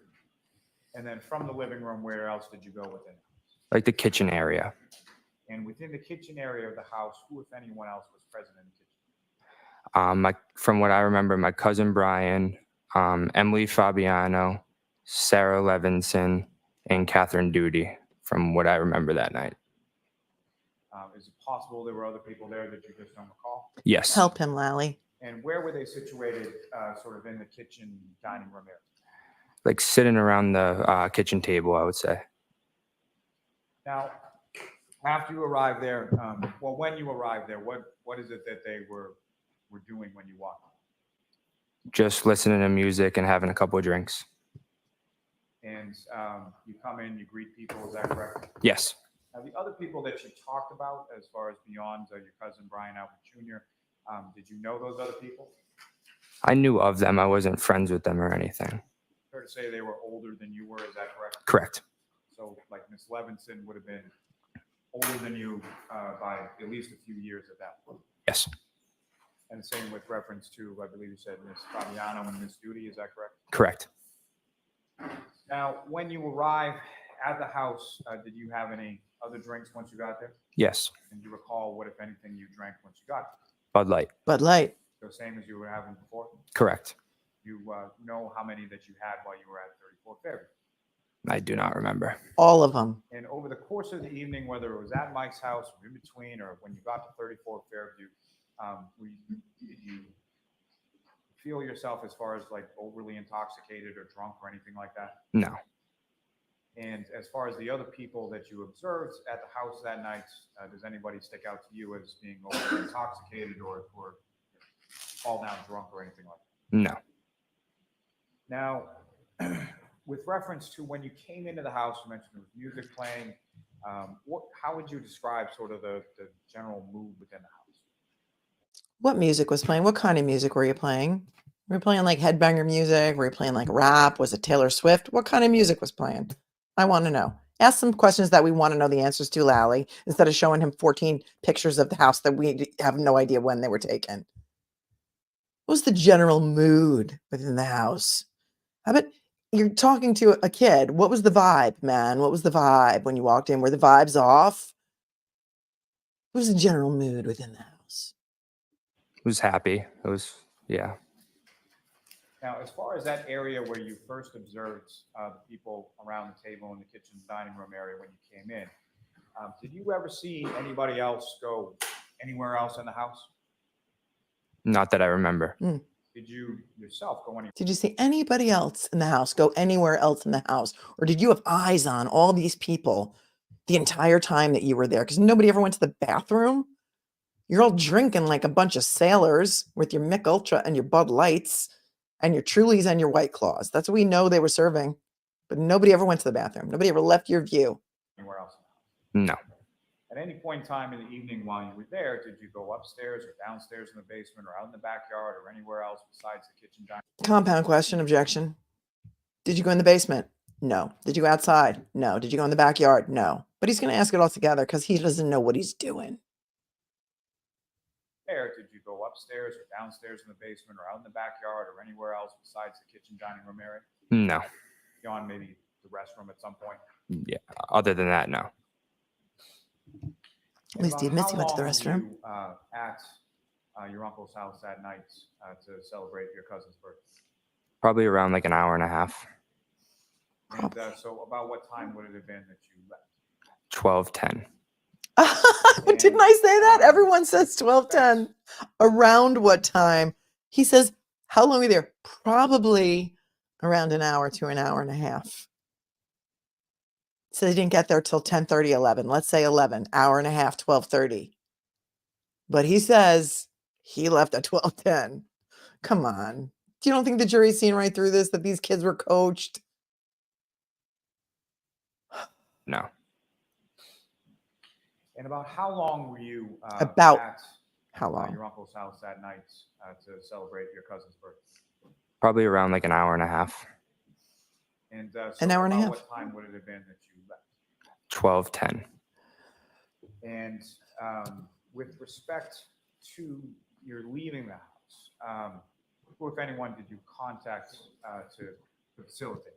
And then from the living room, where else did you go within the house? Like the kitchen area. And within the kitchen area of the house, who, if anyone else, was present in the kitchen? From what I remember, my cousin Brian, Emily Fabiano, Sarah Levinson, and Catherine Duty, from what I remember that night. Is it possible there were other people there that you just don't recall? Yes. Help him, Lally. And where were they situated, sort of in the kitchen dining room area? Like sitting around the kitchen table, I would say. Now, after you arrived there, well, when you arrived there, what is it that they were doing when you walked in? Just listening to music and having a couple of drinks. And you come in, you greet people, is that correct? Yes. Now, the other people that you talked about, as far as beyond your cousin Brian Albert Jr., did you know those other people? I knew of them. I wasn't friends with them or anything. Fair to say they were older than you were, is that correct? Correct. So like Miss Levinson would have been older than you by at least a few years at that point. Yes. And the same with reference to, I believe you said Miss Fabiano and Miss Duty, is that correct? Correct. Now, when you arrive at the house, did you have any other drinks once you got there? Yes. And do you recall what, if anything, you drank once you got there? Bud Light. Bud Light. So same as you were having before? Correct. You know how many that you had while you were at 34 Fairview? I do not remember. All of them. And over the course of the evening, whether it was at Mike's house or in between, or when you got to 34 Fairview, did you feel yourself as far as like overly intoxicated or drunk or anything like that? No. And as far as the other people that you observed at the house that night, does anybody stick out to you as being overly intoxicated or fall down drunk or anything like that? No. Now, with reference to when you came into the house, you mentioned there was music playing. How would you describe sort of the general mood within the house? What music was playing? What kind of music were you playing? Were you playing like headbanger music? Were you playing like rap? Was it Taylor Swift? What kind of music was playing? I want to know. Ask some questions that we want to know the answers to, Lally, instead of showing him 14 pictures of the house that we have no idea when they were taken. What was the general mood within the house? How about you're talking to a kid? What was the vibe, man? What was the vibe when you walked in? Were the vibes off? What was the general mood within the house? It was happy. It was, yeah. Now, as far as that area where you first observed the people around the table in the kitchen dining room area when you came in, did you ever see anybody else go anywhere else in the house? Not that I remember. Did you yourself go anywhere? Did you see anybody else in the house go anywhere else in the house? Or did you have eyes on all these people the entire time that you were there? Because nobody ever went to the bathroom. You're all drinking like a bunch of sailors with your Mick Ultra and your Bud Lights and your Trulies and your White Claws. That's what we know they were serving. But nobody ever went to the bathroom. Nobody ever left your view. Anywhere else? No. At any point in time in the evening while you were there, did you go upstairs or downstairs in the basement or out in the backyard or anywhere else besides the kitchen dining? Compound question, objection. Did you go in the basement? No. Did you go outside? No. Did you go in the backyard? No. But he's going to ask it all together because he doesn't know what he's doing. Did you go upstairs or downstairs in the basement or out in the backyard or anywhere else besides the kitchen dining room area? No. Beyond maybe the restroom at some point? Yeah. Other than that, no. At least he admits he went to the How long restroom. were you at your uncle's house that night to celebrate your cousin's birthday? Probably around like an hour and a half. And so about what time would it have been that you left? 12:10. Didn't I say that? Everyone says 12:10. Around what time? He says, how long were you there? Probably around an hour to an hour and a half. So they didn't get there till 10:30, 11. Let's say 11, hour and a half, 12:30. But he says he left at 12:10. Come on. Do you don't think the jury's seen right through this, that these kids were coached? No. And about how long were you About at how long? your uncle's house that night to celebrate your cousin's birthday? Probably around like an hour and a half. And An hour and a about half. what time would it have been that you left? 12:10. And with respect to your leaving the house, who, if anyone, did you contact to facilitate?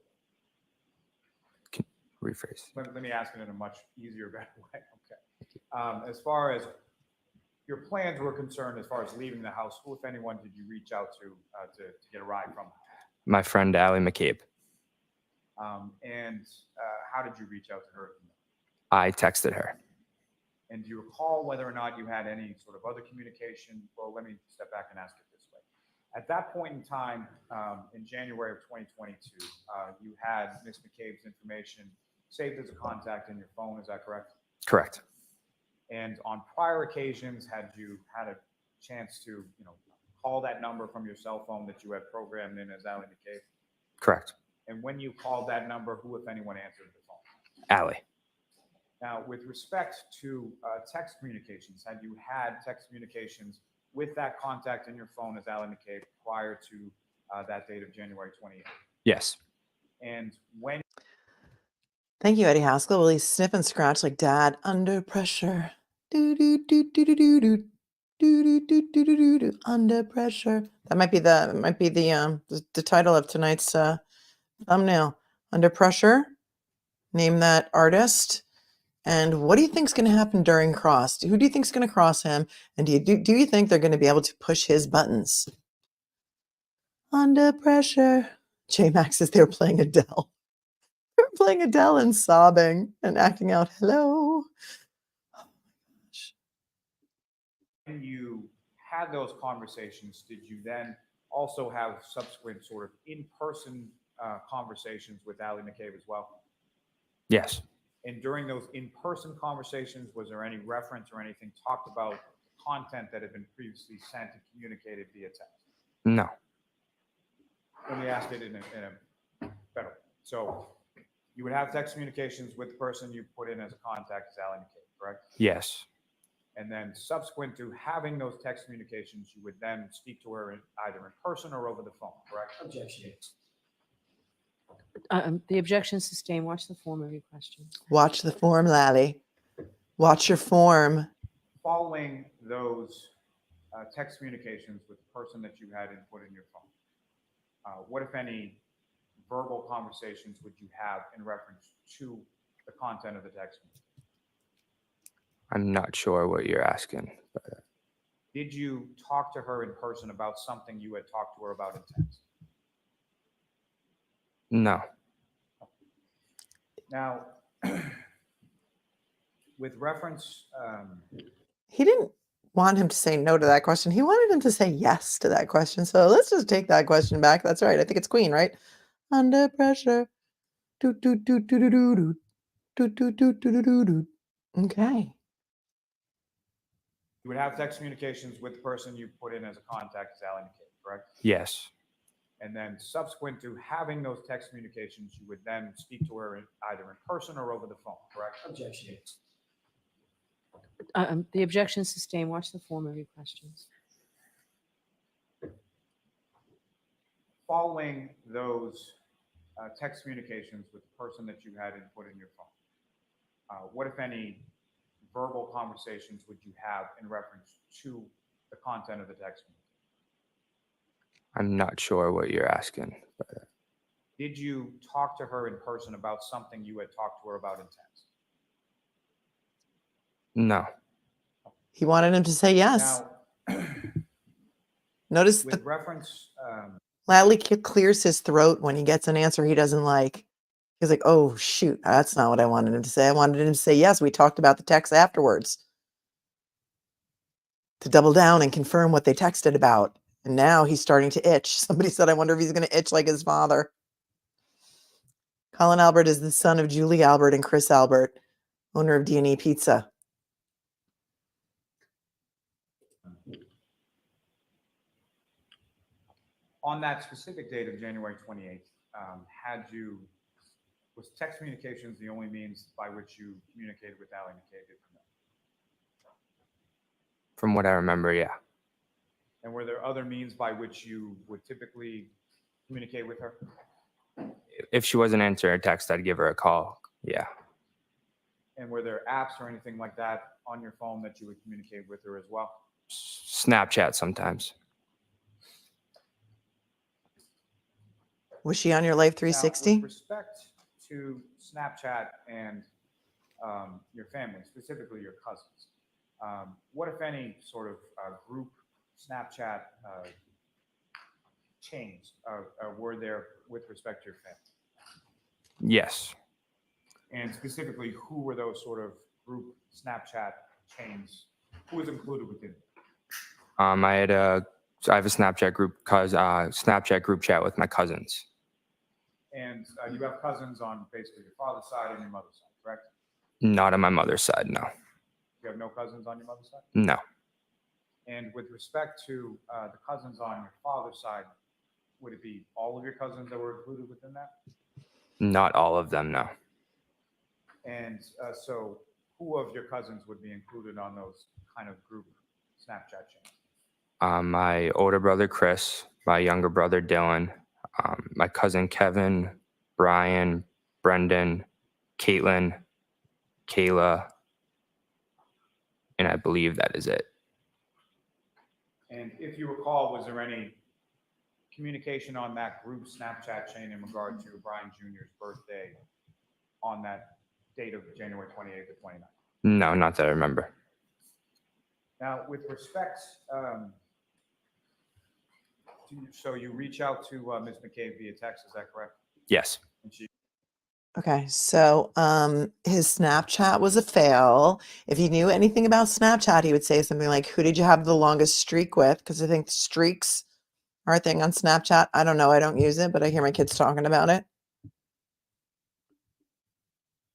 Rephrase. Let me ask it in a much easier, better way. Okay. As far as your plans were concerned, as far as leaving the house, who, if anyone, did you reach out to get a ride from? My friend ALLIE McCABE. And how did you reach out to her? I texted her. And do you recall whether or not you had any sort of other communication? Well, let me step back and ask it this way. At that point in time, in January of 2022, you had Ms. McCabe's information saved as a contact in your phone. Is that correct? Correct. And on prior occasions, had you had a chance to, call that number from your cell phone that you had programmed in as ALLIE McCABE? Correct. And when you called that number, who, if anyone, answered the phone? ALLIE. Now, with respect to text communications, had you had text communications with that contact in your phone as ALLIE McCABE prior to that date of January 28th? Yes. And when? Thank you, Eddie Haskell. Will he sniff and scratch like dad under pressure? Do do do do do do do do do do do do do under pressure. That might be the title of tonight's thumbnail. Under pressure. Name that artist. And what do you think's going to happen during cross? Who do you think's going to cross him? And do you think they're going to be able to push his buttons? Under pressure. J-Max says they were playing Adele. They were playing Adele and sobbing and acting out, hello. When you had those conversations, did you then also have subsequent sort of in-person conversations with ALLIE McCABE as well? Yes. And during those in-person conversations, was there any reference or anything talked about content that had been previously sent and communicated via text? No. Let me ask it in a better way. So you would have text communications with the person you put in as a contact as ALLIE McCABE, correct? Yes. And then subsequent to having those text communications, you would then speak to her either in person or over the phone, correct? Objection. The objection sustained. Watch the form of your question. Watch the form, Lally. Watch your form. Following those text communications with the person that you had input in your phone, what, if any, verbal conversations would you have in reference to the content of the text? I'm not sure what you're asking. But Did you talk to her in person about something you had talked to her about in text? no. Now, with reference, He didn't want him to say no to that question. He wanted him to say yes to that question. So let's just take that question back. That's right. I think it's Queen, right? Under pressure. Doot, doot, doot, doot, doot, doot. Doot, doot, doot, doot, doot, doot, doot. Okay. you would have text communications with the person you put in as a contact as ALLIE McCABE, correct? Yes. And then subsequent to having those text communications, you would then speak to her either in person or over the phone, correct? Objection. The objection sustained. Watch the form of your questions. Following those text communications with the person that you had input in your phone, what, if any, verbal conversations would you have in reference to the content of the text? I'm not sure what you're asking. But Did you talk to her in person about something you had talked to her about in text? no. He wanted him to say yes. Now, Notice with the reference, Lally clears his throat when he gets an answer he doesn't like. He's like, oh, shoot, that's not what I wanted him to say. I wanted him to say yes. We talked about the text afterwards to double down and confirm what they texted about. And now he's starting to itch. Somebody said, I wonder if he's going to itch like his father. Colin Albert is the son of Julie Albert and Chris Albert, owner of D&E Pizza. on that specific date of January 28th, was text communications the only means by which you communicated with ALLIE McCABE? From what I remember, yeah. And were there other means by which you would typically communicate with her? If she wasn't answering a text, I'd give her a call. Yeah. And were there apps or anything like that on your phone that you would communicate with her as well? Snapchat sometimes. Was she on your Life Now, 360? with respect to Snapchat and your family, specifically your cousins, what, if any, sort of group Snapchat chains were there with respect to your family? Yes. And specifically, who were those sort of group Snapchat chains? Who was included within it? I have a Snapchat group chat with my cousins. And you have cousins on basically your father's side and your mother's side, correct? Not on my mother's side, no. You have no cousins on your mother's side? No. And with respect to the cousins on your father's side, would it be all of your cousins that were included within that? Not all of them, no. And so who of your cousins would be included on those kind of group Snapchat chains? My older brother, Chris, my younger brother, Dylan, my cousin, Kevin, Brian, Brendan, Caitlin, Kayla, and I believe that is it. And if you recall, was there any communication on that group Snapchat chain in regard to Brian Jr.'s birthday on that date of January 28th or 29th? No, not that I remember. Now, with respect, so you reach out to Ms. McCabe via text, is that correct? Yes. And she, Okay, so his Snapchat was a fail. If he knew anything about Snapchat, he would say something like, "Who did you have the longest streak with?" Because I think streaks are a thing on Snapchat. I don't know. I don't use it, but I hear my kids talking about it.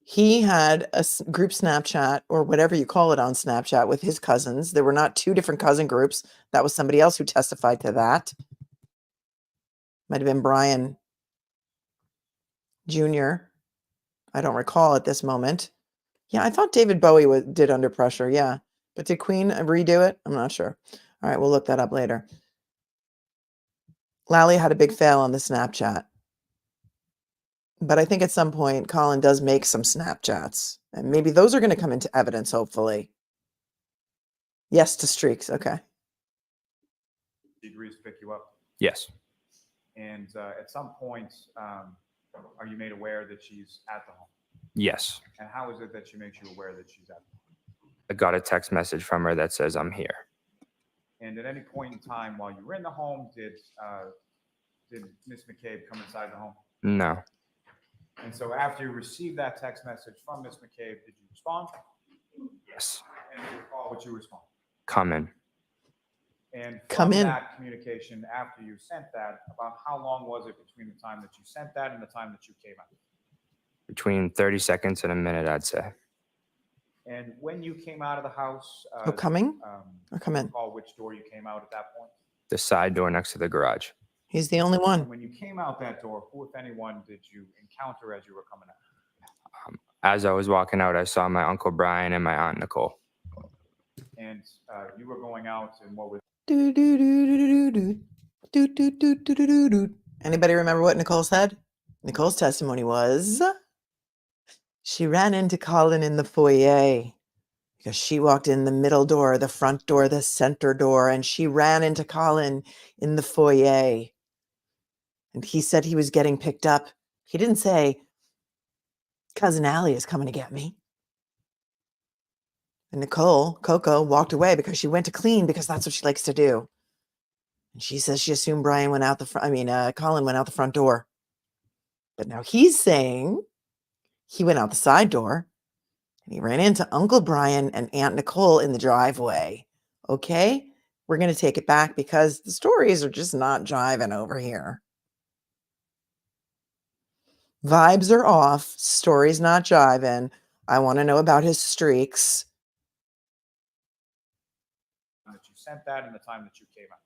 He had a group Snapchat or whatever you call it on Snapchat with his cousins. There were not two different cousin groups. That was somebody else who testified to that. Might have been Brian Jr. I don't recall at this moment. Yeah, I thought David Bowie did Under Pressure. Yeah. But did Queen redo it? I'm not sure. All right, we'll look that up later. Lally had a big fail on the Snapchat. But I think at some point, Colin does make some Snapchats. And maybe those are going to come into evidence, hopefully. Yes to streaks. Okay. she agrees to pick you up. Yes. And at some point, are you made aware that she's at the home? Yes. And how is it that she makes you aware that she's at the home? I got a text message from her that says I'm here. And at any point in time while you were in the home, did Ms. McCabe come inside the home? No. And so after you received that text message from Ms. McCabe, did you respond? Yes. And do you recall what you responded? Come in. And Come from in. that communication, after you sent that, about how long was it between the time that you sent that and the time that you came out? Between 30 seconds and a minute, I'd say. And when you came out of the house, Oh, coming or come do you in? recall which door you came out at that point? The side door next to the garage. He's the only And one. when you came out that door, who, if anyone, did you encounter as you were coming out? As I was walking out, I saw my Uncle Brian and my Aunt Nicole. And you were going out, and what was Do, do, do, do, do, do. Do, do, do, do, do, do, do. Anybody remember what Nicole said? Nicole's testimony was she ran into Colin in the foyer because she walked in the middle door, the front door, the center door, and she ran into Colin in the foyer. And he said he was getting picked up. He didn't say, "Cousin Allie is coming to get me." And Coco, walked away because she went to clean because that's what she likes to do. And she says she assumed Brian went out the front. Colin went out the front door. But now he's saying he went out the side door and he ran into Uncle Brian and Aunt Nicole in the driveway. Okay, we're going to take it back because the stories are just not jiving over here. Vibes are off. Stories not jiving. I want to know about his streaks. that you sent that and the time that you came out?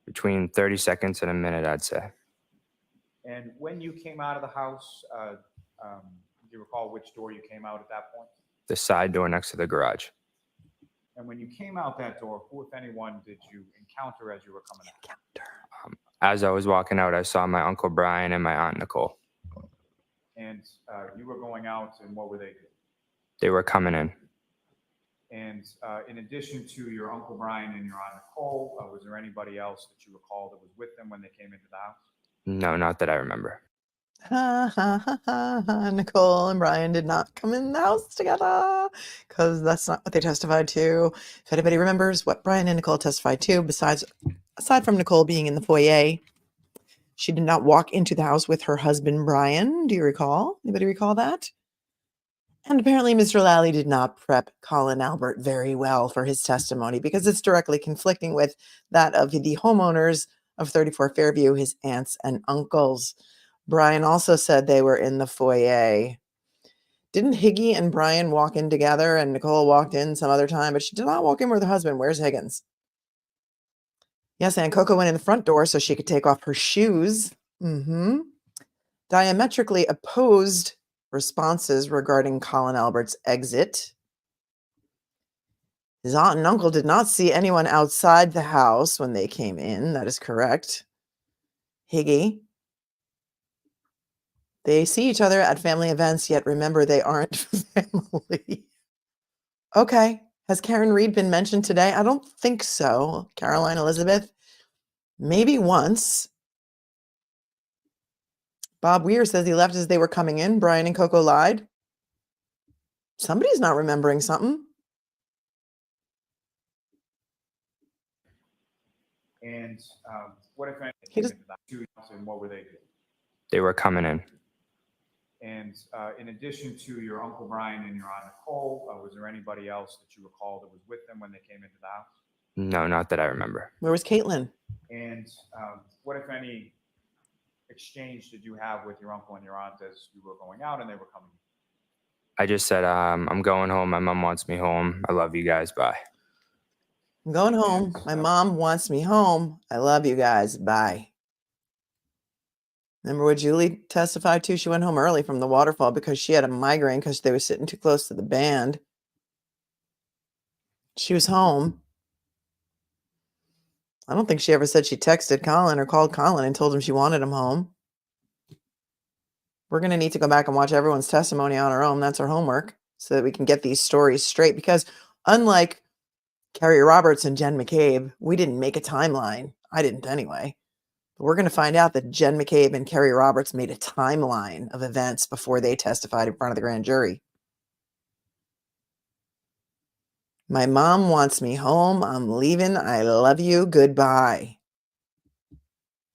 Between 30 seconds and a minute, I'd say. And when you came out of the house, do you recall which door you came out at that point? The side door next to the garage. And when you came out that door, who, if anyone, did you encounter as you were coming out? As I was walking out, I saw my Uncle Brian and my Aunt Nicole. And you were going out, and what were they doing? They were coming in. And in addition to your Uncle Brian and your Aunt Nicole, was there anybody else that you recall that was with them when they came into the house? No, not that I remember. Ha, ha, ha, ha, ha. Nicole and Brian did not come in the house together because that's not what they testified to. If anybody remembers what Brian and Nicole testified to, aside from Nicole being in the foyer, she did not walk into the house with her husband, Brian. Do you recall? Anybody recall that? And apparently Mr. Lally did not prep Colin Albert very well for his testimony because it's directly conflicting with that of the homeowners of 34 Fairview, his aunts and uncles. Brian also said they were in the foyer. Didn't Higgy and Brian walk in together and Nicole walked in some other time, but she did not walk in with her husband. Where's Higgins? Yes, and Coco went in the front door so she could take off her shoes. Diametrically opposed responses regarding Colin Albert's exit. His aunt and uncle did not see anyone outside the house when they came in. That is correct. Higgy. They see each other at family events, yet remember they aren't family. Okay. Has Karen Reed been mentioned today? I don't think so. Caroline Elizabeth? Maybe once. Bob Weir says he left as they were coming in. Brian and Coco lied. Somebody's not remembering something. And what if any He came does- into that two, and what were they doing? They were coming in. And in addition to your Uncle Brian and your Aunt Nicole, was there anybody else that you recall that was with them when they came into the house? No, not that I remember. Where was Caitlin? And what, if any, exchange did you have with your uncle and your aunt as you were going out and they were coming? I just said, I'm going home. My mom wants me home. I love you guys. Bye. I'm going home. My mom wants me home. I love you guys. Bye. Remember what Julie testified to? She went home early from the waterfall because she had a migraine because they were sitting too close to the band. She was home. I don't think she ever said she texted Colin or called Colin and told him she wanted him home. We're going to need to go back and watch everyone's testimony on our own. That's our homework so that we can get these stories straight. Because unlike Carrie Roberts and Jen McCabe, we didn't make a timeline. I didn't anyway. But we're going to find out that Jen McCabe and Carrie Roberts made a timeline of events before they testified in front of the grand jury. My mom wants me home. I'm leaving. I love you. Goodbye.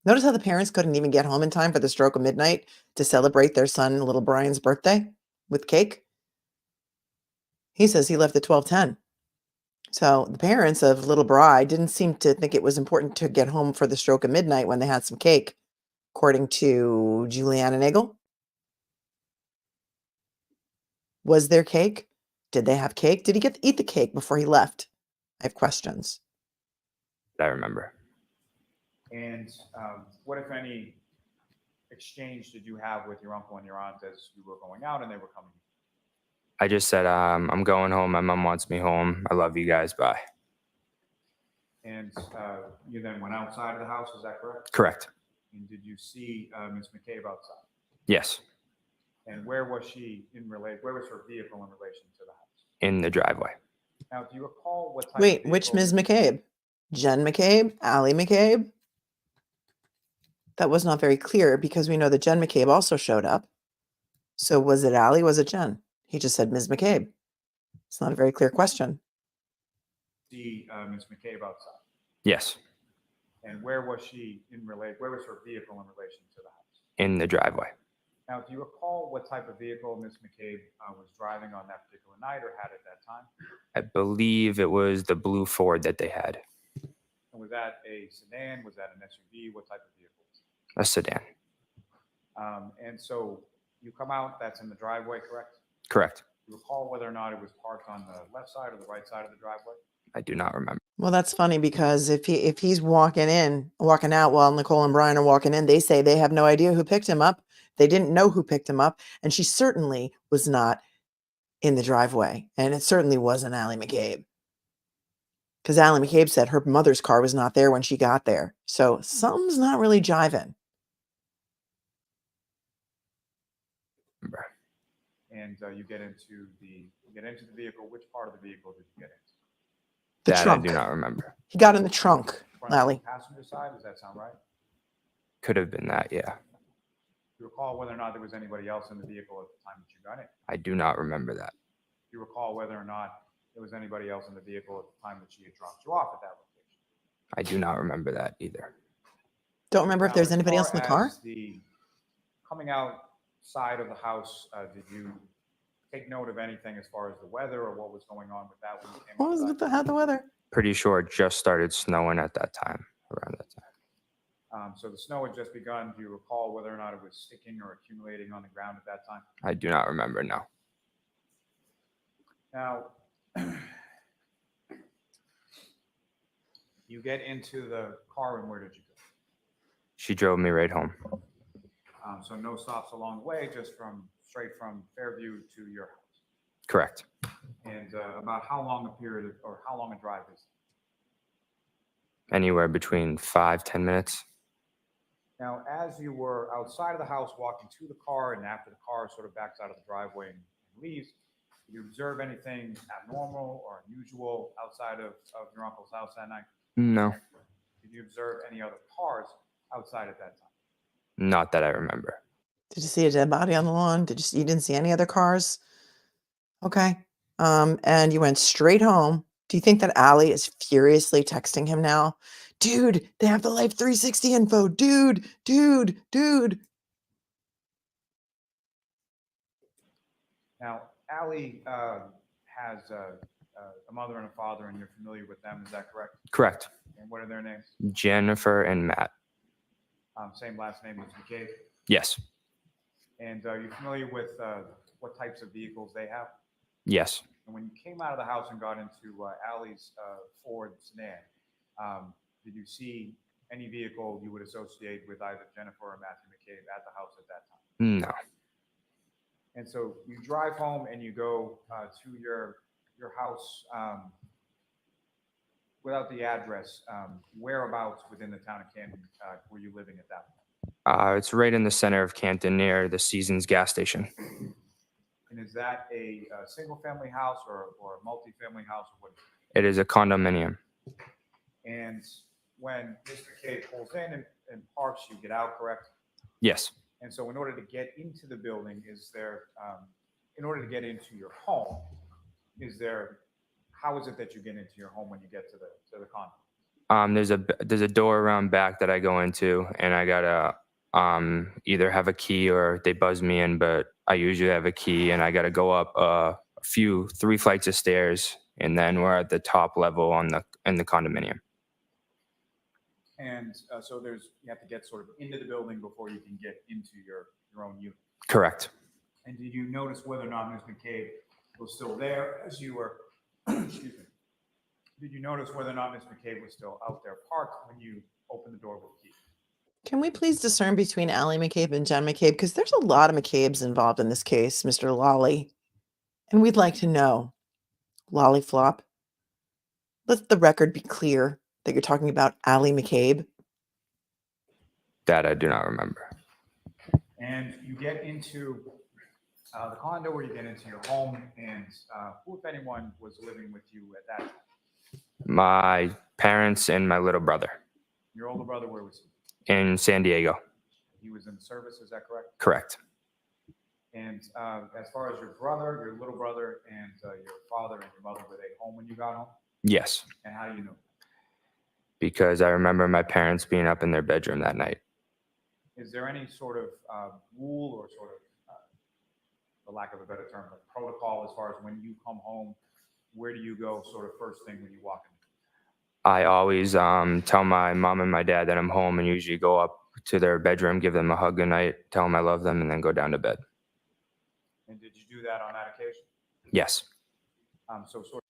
Notice how the parents couldn't even get home in time for the stroke of midnight to celebrate their son, little Brian's birthday with cake. He says he left at 12:10. So the parents of little Bri didn't seem to think it was important to get home for the stroke of midnight when they had some cake, according to Juliana Nagel. Was there cake? Did they have cake? Did he get to eat the cake before he left? I have questions. I remember. And what, if any, exchange did you have with your uncle and your aunt as you were going out and they were coming? I just said, I'm going home. My mom wants me home. I love you guys. Bye. And you then went outside of the house, is that correct? Correct. And did you see Ms. McCabe outside? Yes. And where was she where was her vehicle in relation to the house? In the driveway. Now, do you recall what type Wait, of which vehicle? Ms. McCabe? Jen McCabe? Allie McCabe? That was not very clear because we know that Jen McCabe also showed up. So was it Allie? Was it Jen? He just said Ms. McCabe. It's not a very clear question. See Ms. McCabe outside? Yes. And where was she where was her vehicle in relation to the house? In the driveway. Now, do you recall what type of vehicle Ms. McCabe was driving on that particular night or had at that time? I believe it was the blue Ford that they had. And was that a sedan? Was that an SUV? What type of vehicle? A sedan. And so you come out, that's in the driveway, correct? Correct. Do you recall whether or not it was parked on the left side or the right side of the driveway? I do not remember. Well, that's funny because if he's walking out while Nicole and Brian are walking in, they say they have no idea who picked him up. They didn't know who picked him up, and she certainly was not in the driveway, and it certainly wasn't Allie McCabe. Because Allie McCabe said her mother's car was not there when she got there. So something's not really jiving. And you get into the vehicle. Which part of the vehicle did you get into? The That trunk. I do not remember. He got in the trunk, Front Lally. passenger side, does that sound right? Could have been that, yeah. Do you recall whether or not there was anybody else in the vehicle at the time that you got in? I do not remember that. Do you recall whether or not there was anybody else in the vehicle at the time that she had dropped you off at that location? I do not remember that either. Don't remember if Now, there's as anybody else in the far car. as the coming outside of the house, did you take note of anything as far as the weather or what was going on with that when you came What was outside? with the weather? Pretty sure it just started snowing at that time, around that time. So the snow had just begun. Do you recall whether or not it was sticking or accumulating on the ground at that time? I do not remember, no. Now, you get into the car and where did you go? She drove me right home. So no stops along the way, just straight from Fairview to your house. Correct. And about how long a period or how long a drive is it? Anywhere between 5-10 minutes. Now, as you were outside of the house walking to the car and after the car sort of backs out of the driveway and leaves, did you observe anything abnormal or unusual outside of your uncle's house that night? No, Did you observe any other cars outside at that time? not that I remember. Did you see a dead body on the lawn? You didn't see any other cars Okay. And you went straight home. Do you think that Allie is furiously texting him now? Dude, they have the Life 360 info. Dude, dude, dude. Now, Allie has a mother and a father, and you're familiar with them. Is that correct? Correct. And what are their names? Jennifer and Matt. Same last name as McCabe. Yes. And are you familiar with what types of vehicles they have? Yes. And when you came out of the house and got into Allie's Ford sedan, did you see any vehicle you would associate with either Jennifer or Matthew McCabe at the house at that time? No. And so you drive home and you go to your house without the address. Whereabouts within the town of Canton were you living at that point? It's right in the center of Canton near the Seasons gas station. And is that a single-family house or a multi-family house? Or what? It is a condominium. And when Mr. K pulls in and parks, you get out, correct? Yes. And so in order to get into the building, in order to get into your home, how is it that you get into your home when you get to the condo? There's a door around back that I go into, and I gotta either have a key or they buzz me in, but I usually have a key, and I gotta go up 3 flights of stairs, and then we're at the top level in the condominium. And so you have to get sort of into the building before you can get into your own unit. Correct. And did you notice whether or not Ms. McCabe was still there as you were, excuse me. Did you notice whether or not Ms. McCabe was still out there parked when you opened the door with the key? Can we please discern between Allie McCabe and Jen McCabe? Because there's a lot of McCabes involved in this case, Mr. Lally. And we'd like to know, Lolly Flop, let the record be clear that you're talking about Allie McCabe. That I do not remember. And you get into the condo, or you get into your home, and who, if anyone, was living with you at that time? My parents and my little brother Your older brother, where was he? in San Diego. He was in the service, is that correct? Correct. And as far as your little brother, and your father and your mother, were they home when you got home? Yes. And how do you know? Because I remember my parents being up in their bedroom that night. Is there any sort of rule or sort of, for lack of a better term, like protocol as far as when you come home, where do you go sort of first thing when you walk in? I always tell my mom and my dad that I'm home, and usually go up to their bedroom, give them a hug goodnight, tell them I love them, and then go down to bed. And did you do that on that occasion? Yes. So sort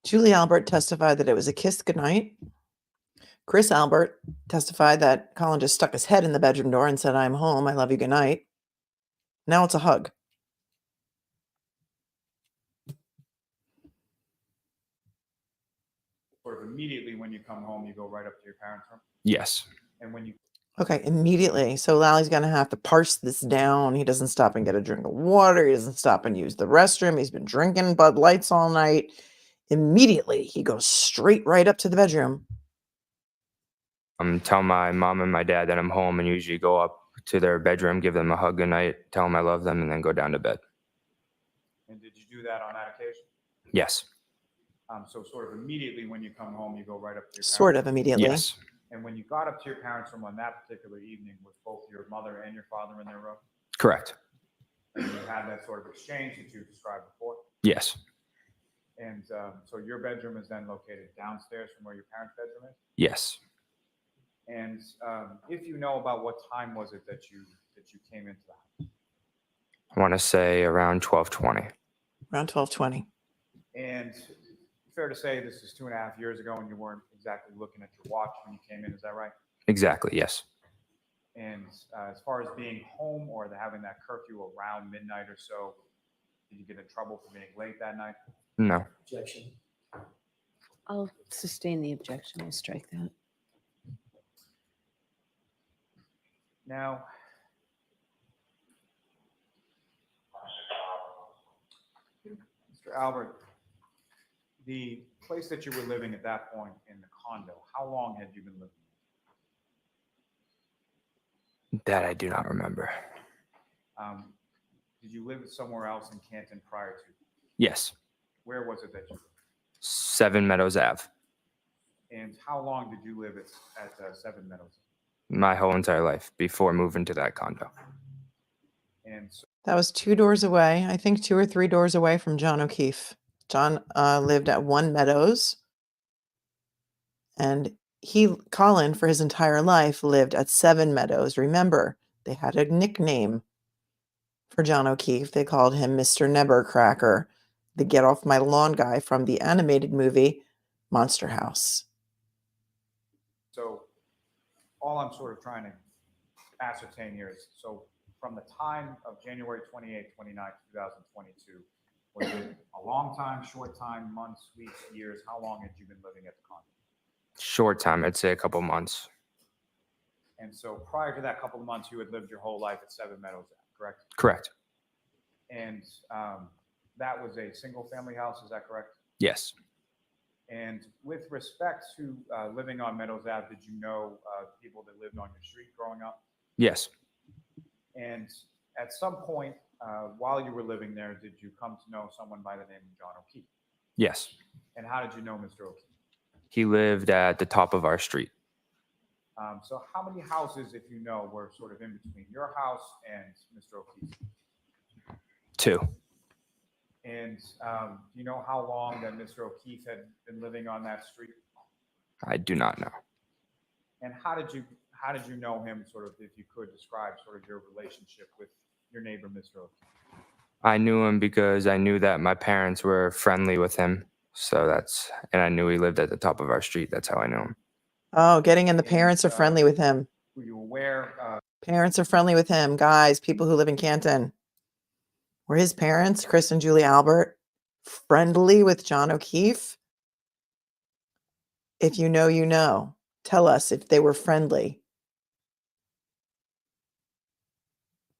Julie Albert testified that it was a kiss goodnight. Chris Albert testified that Colin just stuck his head in the bedroom door and said, I'm home. I love you. Good night. Now it's a hug. of immediately when you come home, you go right up to your parents' room? Yes. And when you Okay, immediately. So Lally's going to have to parse this down. He doesn't stop and get a drink of water. He doesn't stop and use the restroom. He's been drinking Bud Lights all night. Immediately, he goes straight right up to the bedroom. Tell my mom and my dad that I'm home, and usually go up to their bedroom, give them a hug goodnight, tell them I love them, and then go down to bed. And did you do that on that occasion? Yes. So sort of immediately when you come home, you go right up to your parents' Sort of room? immediately. Yes. And when you got up to your parents' room on that particular evening, was both your mother and your father in their room? Correct. And you had that sort of exchange that you described before? Yes. And so your bedroom is then located downstairs from where your parents' bedroom is? Yes. And if you know about what time was it that you came into the house? I want to say around 12:20. Around 12:20. And fair to say this is 2.5 years ago and you weren't exactly looking at your watch when you came in, is that right? Exactly. Yes. And as far as being home or having that curfew around midnight or so, did you get in trouble for being late that night? No. Objection. I'll sustain the objection. I'll strike that. Now, Mr. Albert, the place that you were living at that point in the condo, how long had you been living That I do not remember. there? Did you live somewhere else in Canton prior to? Yes. Where was it that you lived? 7 Meadows Ave. And how long did you live at 7 Meadows? My whole entire life before moving to that condo. And so, That was 2 doors away. I think 2 or 3 doors away from John O'Keefe. John lived at 1 Meadows. And Colin, for his entire life, lived at 7 Meadows. Remember, they had a nickname for John O'Keefe. They called him Mr. Nebercracker, the get off my lawn guy from the animated movie Monster House. so all I'm sort of trying to ascertain here is, so from the time of January 28, 29, 2022, was it a long time, short time, months, weeks, years? How long had you been living at the condo? Short time, I'd say a couple months. And so prior to that couple of months, you had lived your whole life at 7 Meadows Ave, correct? Correct. And that was a single family house, is that correct? Yes. And with respect to living on Meadows Ave, did you know people that lived on your street growing up? Yes. And at some point while you were living there, did you come to know someone by the name of John O'Keefe? Yes. And how did you know Mr. O'Keefe? He lived at the top of our street. So how many houses, if you know, were sort of in between your house and Mr. O'Keefe? 2. And do you know how long that Mr. O'Keefe had been living on that street? I do not know. And how did you know him, sort of, if you could describe sort of your relationship with your neighbor, Mr. O'Keefe? I knew him because I knew that my parents were friendly with him. And I knew he lived at the top of our street. That's how I knew him. Oh, getting in the And, parents are friendly with him. Were you aware? Parents are friendly with him. Guys, people who live in Canton. Were his parents, Chris and Julie Albert, friendly with John O'Keefe? If you know, you know. Tell us if they were friendly.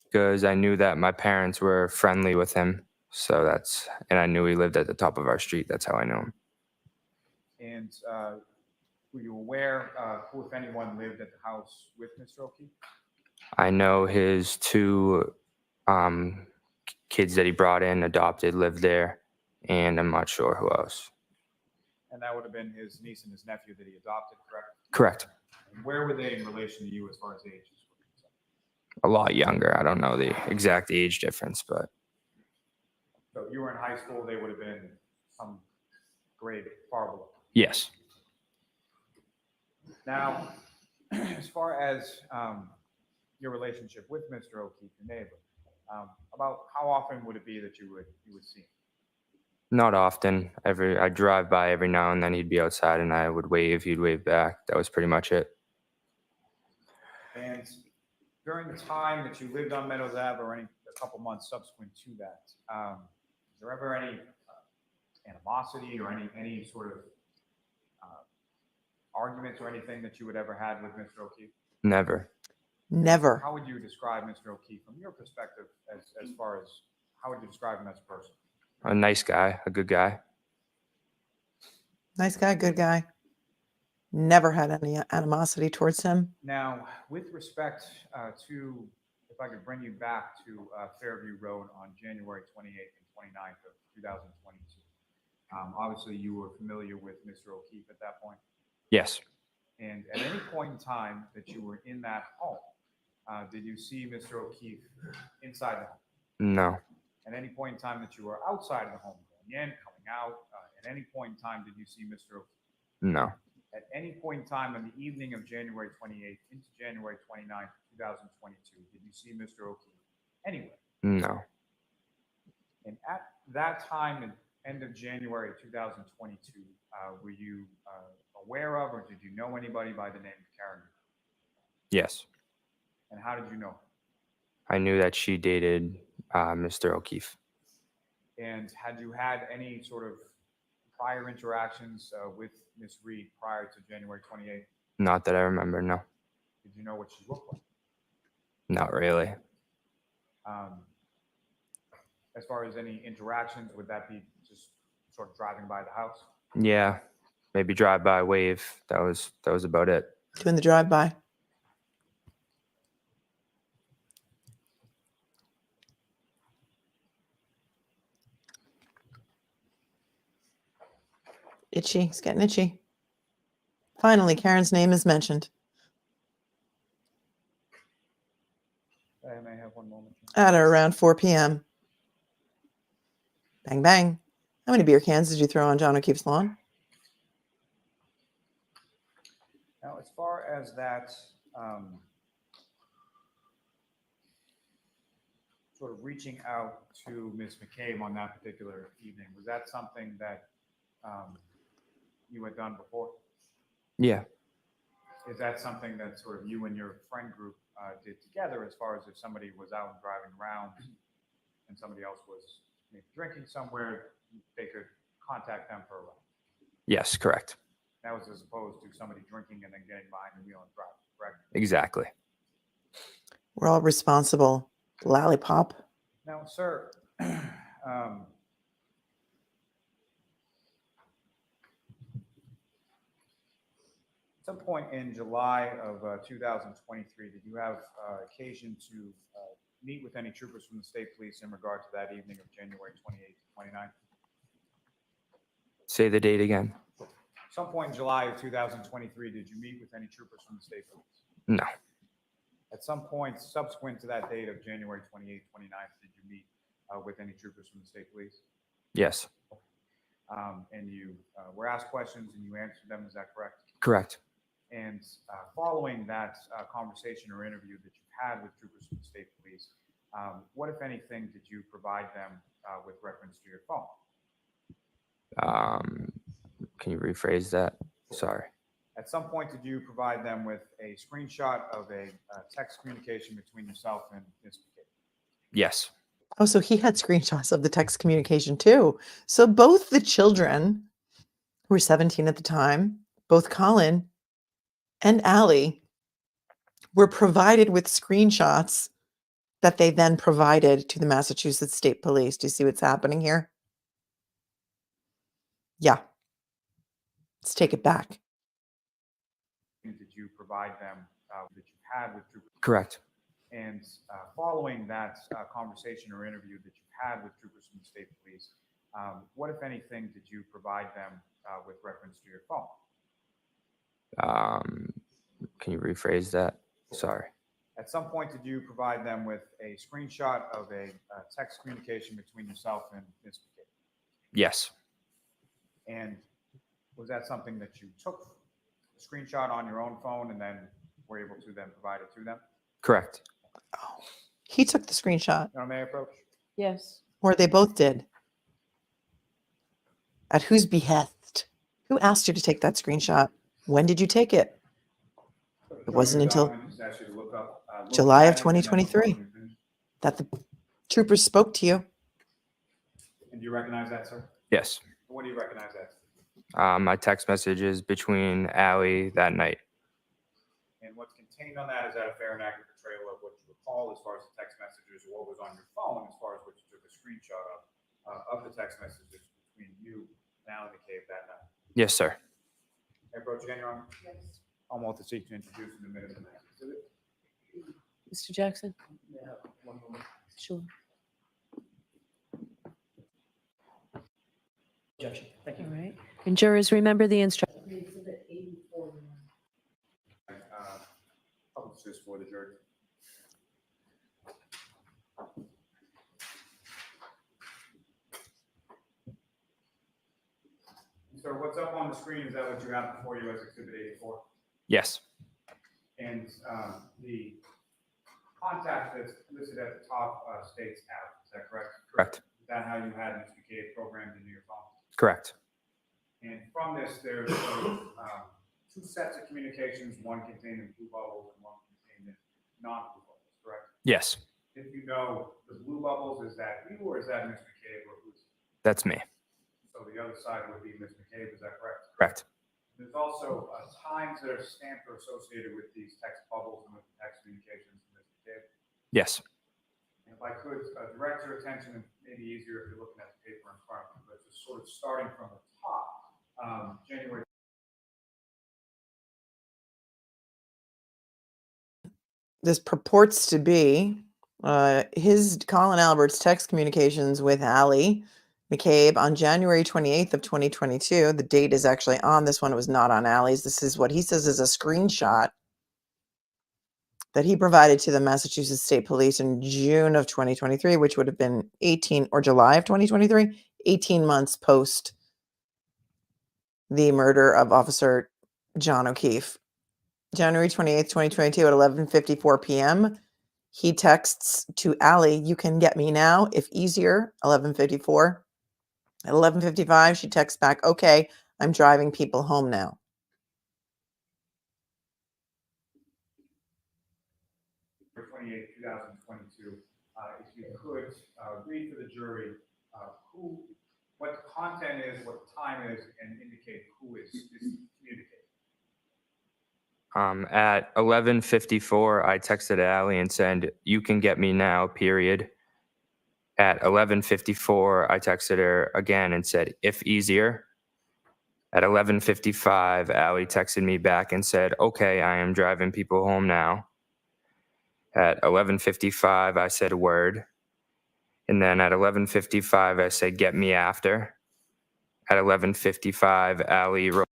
Because I knew that my parents were friendly with him. And I knew he lived at the top of our street. That's how I knew him. And were you aware who, if anyone, lived at the house with Mr. O'Keefe? I know his 2 kids that he brought in, adopted, lived there. And I'm not sure who else. And that would have been his niece and his nephew that he adopted, correct? Correct. And where were they in relation to you as far as ages were concerned? A lot younger. I don't know the exact age difference, but So if you were in high school, they would have been some grade far below. yes. Now, as far as your relationship with Mr. O'Keefe, your neighbor, about how often would it be that you would see him? Not often. I'd drive by every now and then. He'd be outside and I would wave. He'd wave back. That was pretty much it. And during the time that you lived on Meadows Ave, or a couple months subsequent to that, is there ever any animosity or any sort of arguments or anything that you would ever had with Mr. O'Keefe? Never. Never. How would you describe Mr. O'Keefe from your perspective, as far as how would you describe him as a person? A nice guy, a good guy. Nice guy, good guy. Never had any animosity towards him. Now, with respect to, if I could bring you back to Fairview Road on January 28th and 29th of 2022. Obviously, you were familiar with Mr. O'Keefe at that point. Yes. And at any point in time that you were in that home, did you see Mr. O'Keefe inside the home? No. At any point in time that you were outside of the home, going in, coming out, at any point in time did you see Mr. O'Keefe? No. At any point in time on the evening of January 28th into January 29th, 2022, did you see Mr. O'Keefe anywhere? No. And at that time, at end of January 2022, were you aware of, or did you know anybody by the name of Karen? Yes. And how did you know? I knew that she dated Mr. O'Keefe. And had you had any sort of prior interactions with Miss Reed prior to January 28th? Not that I remember, no. Did you know what she looked like? Not really. As far as any interactions, would that be just sort of driving by the house? Yeah. Maybe drive by, wave. That was about it. Doing the drive-by. Itchy. It's getting itchy. Finally, Karen's name is mentioned. I may have one moment. At or around 4 p.m. Bang, bang. How many beer cans did you throw on John O'Keefe's lawn? Now, as far as that sort of reaching out to Ms. McCabe on that particular evening, was that something that you had done before? Yeah. Is that something that sort of you and your friend group did together, as far as if somebody was out and driving around and somebody else was maybe drinking somewhere, they could contact them for a ride? Yes, correct. That was as opposed to somebody drinking and then getting behind the wheel and driving, correct? Exactly. We're all responsible. Lollipop. Now, sir, at some point in July of 2023, did you have occasion to meet with any troopers from the state police in regard to that evening of January 28th to 29th? Say the date again. Some point in July of 2023, did you meet with any troopers from the state police? No. At some point subsequent to that date of January 28th, 29th, did you meet with any troopers from the state police? Yes. And you were asked questions and you answered them, is that correct? Correct. And following that conversation or interview that you had with troopers from the state police, what, if anything, did you provide them with reference to your phone? Can you rephrase that? Sorry. At some point, did you provide them with a screenshot of a text communication between yourself and Ms. McCabe? Yes. Oh, so he had screenshots of the text communication too. So both the children, who were 17 at the time, both Colin and Allie, were provided with screenshots that they then provided to the Massachusetts State Police. Do you see what's happening here? Yeah. Let's take it back. Did you provide them that you had with troopers? Correct. And following that conversation or interview that you had with troopers from the state police, what, if anything, did you provide them with reference to your phone? Can you rephrase that? Sorry. At some point, did you provide them with a screenshot of a text communication between yourself and Ms. McCabe? Yes. And was that something that you took a screenshot on your own phone and then were able to then provide it to them? Correct. Oh, he took the screenshot, Your Honor, may I approach? Yes. or they both did. At whose behest? Who asked you to take that screenshot? When did you take it? It wasn't until July of 2023 that the troopers spoke to you. And do you recognize that, sir? Yes. What do you recognize that? My text messages between Allie that night. And what's contained on that, is that a fair and accurate portrayal of what you recall as far as the text messages, or what was on your phone as far as what you took a screenshot of the text messages between you and Allie McCabe that night? Yes, sir. I approach again, Your Honor? Yes. I'm to seek to introduce in a minute. Mr. Jackson? Sure. Objection. Thank you. All right. And jurors, remember the instruction. Publicist for the jury. So what's up on the screen, is that what you have before you as Exhibit 84? Yes. And the contact that's listed at the top states out, is that correct? Correct. Is that how you had Ms. McCabe programmed into your phone? Correct. And from this, there's two sets of communications, one contained in blue bubbles and one contained in non-blue bubbles, correct? Yes. If you know the blue bubbles, is that you or is that Ms. McCabe or who's? That's me. So the other side would be Ms. McCabe, is that correct? Correct. There's also times that are stamped or associated with these text bubbles and with the text communications from Ms. McCabe. Yes. And if I could direct your attention, and maybe easier if you're looking at the paper in front of you, but just sort of starting from the top, January. This purports to be his Colin Albert's text communications with Allie McCabe on January 28th of 2022. The date is actually on this one. It was not on Allie's. This is what he says is a screenshot that he provided to the Massachusetts State Police in June of 2023, which would have been 18 or July of 2023, 18 months post the murder of Officer John O'Keefe. January 28th, 2022 at 11:54 p.m. He texts to Allie, "You can get me now if easier." 11:54. At 11:55, she texts back, "Okay, I'm driving people home now." November 28, 2022, if you could read for the jury what the content is, what the time is, and indicate who is communicating. At 11:54, I texted Allie and said, "You can get me now, period." At 11:54, I texted her again and said, "If easier." At 11:55, Allie texted me back and said, "Okay, I am driving people home now." At 11:55, I said, "Word." And then at 11:55, I said, "Get me after." At 11:55, Allie wrote,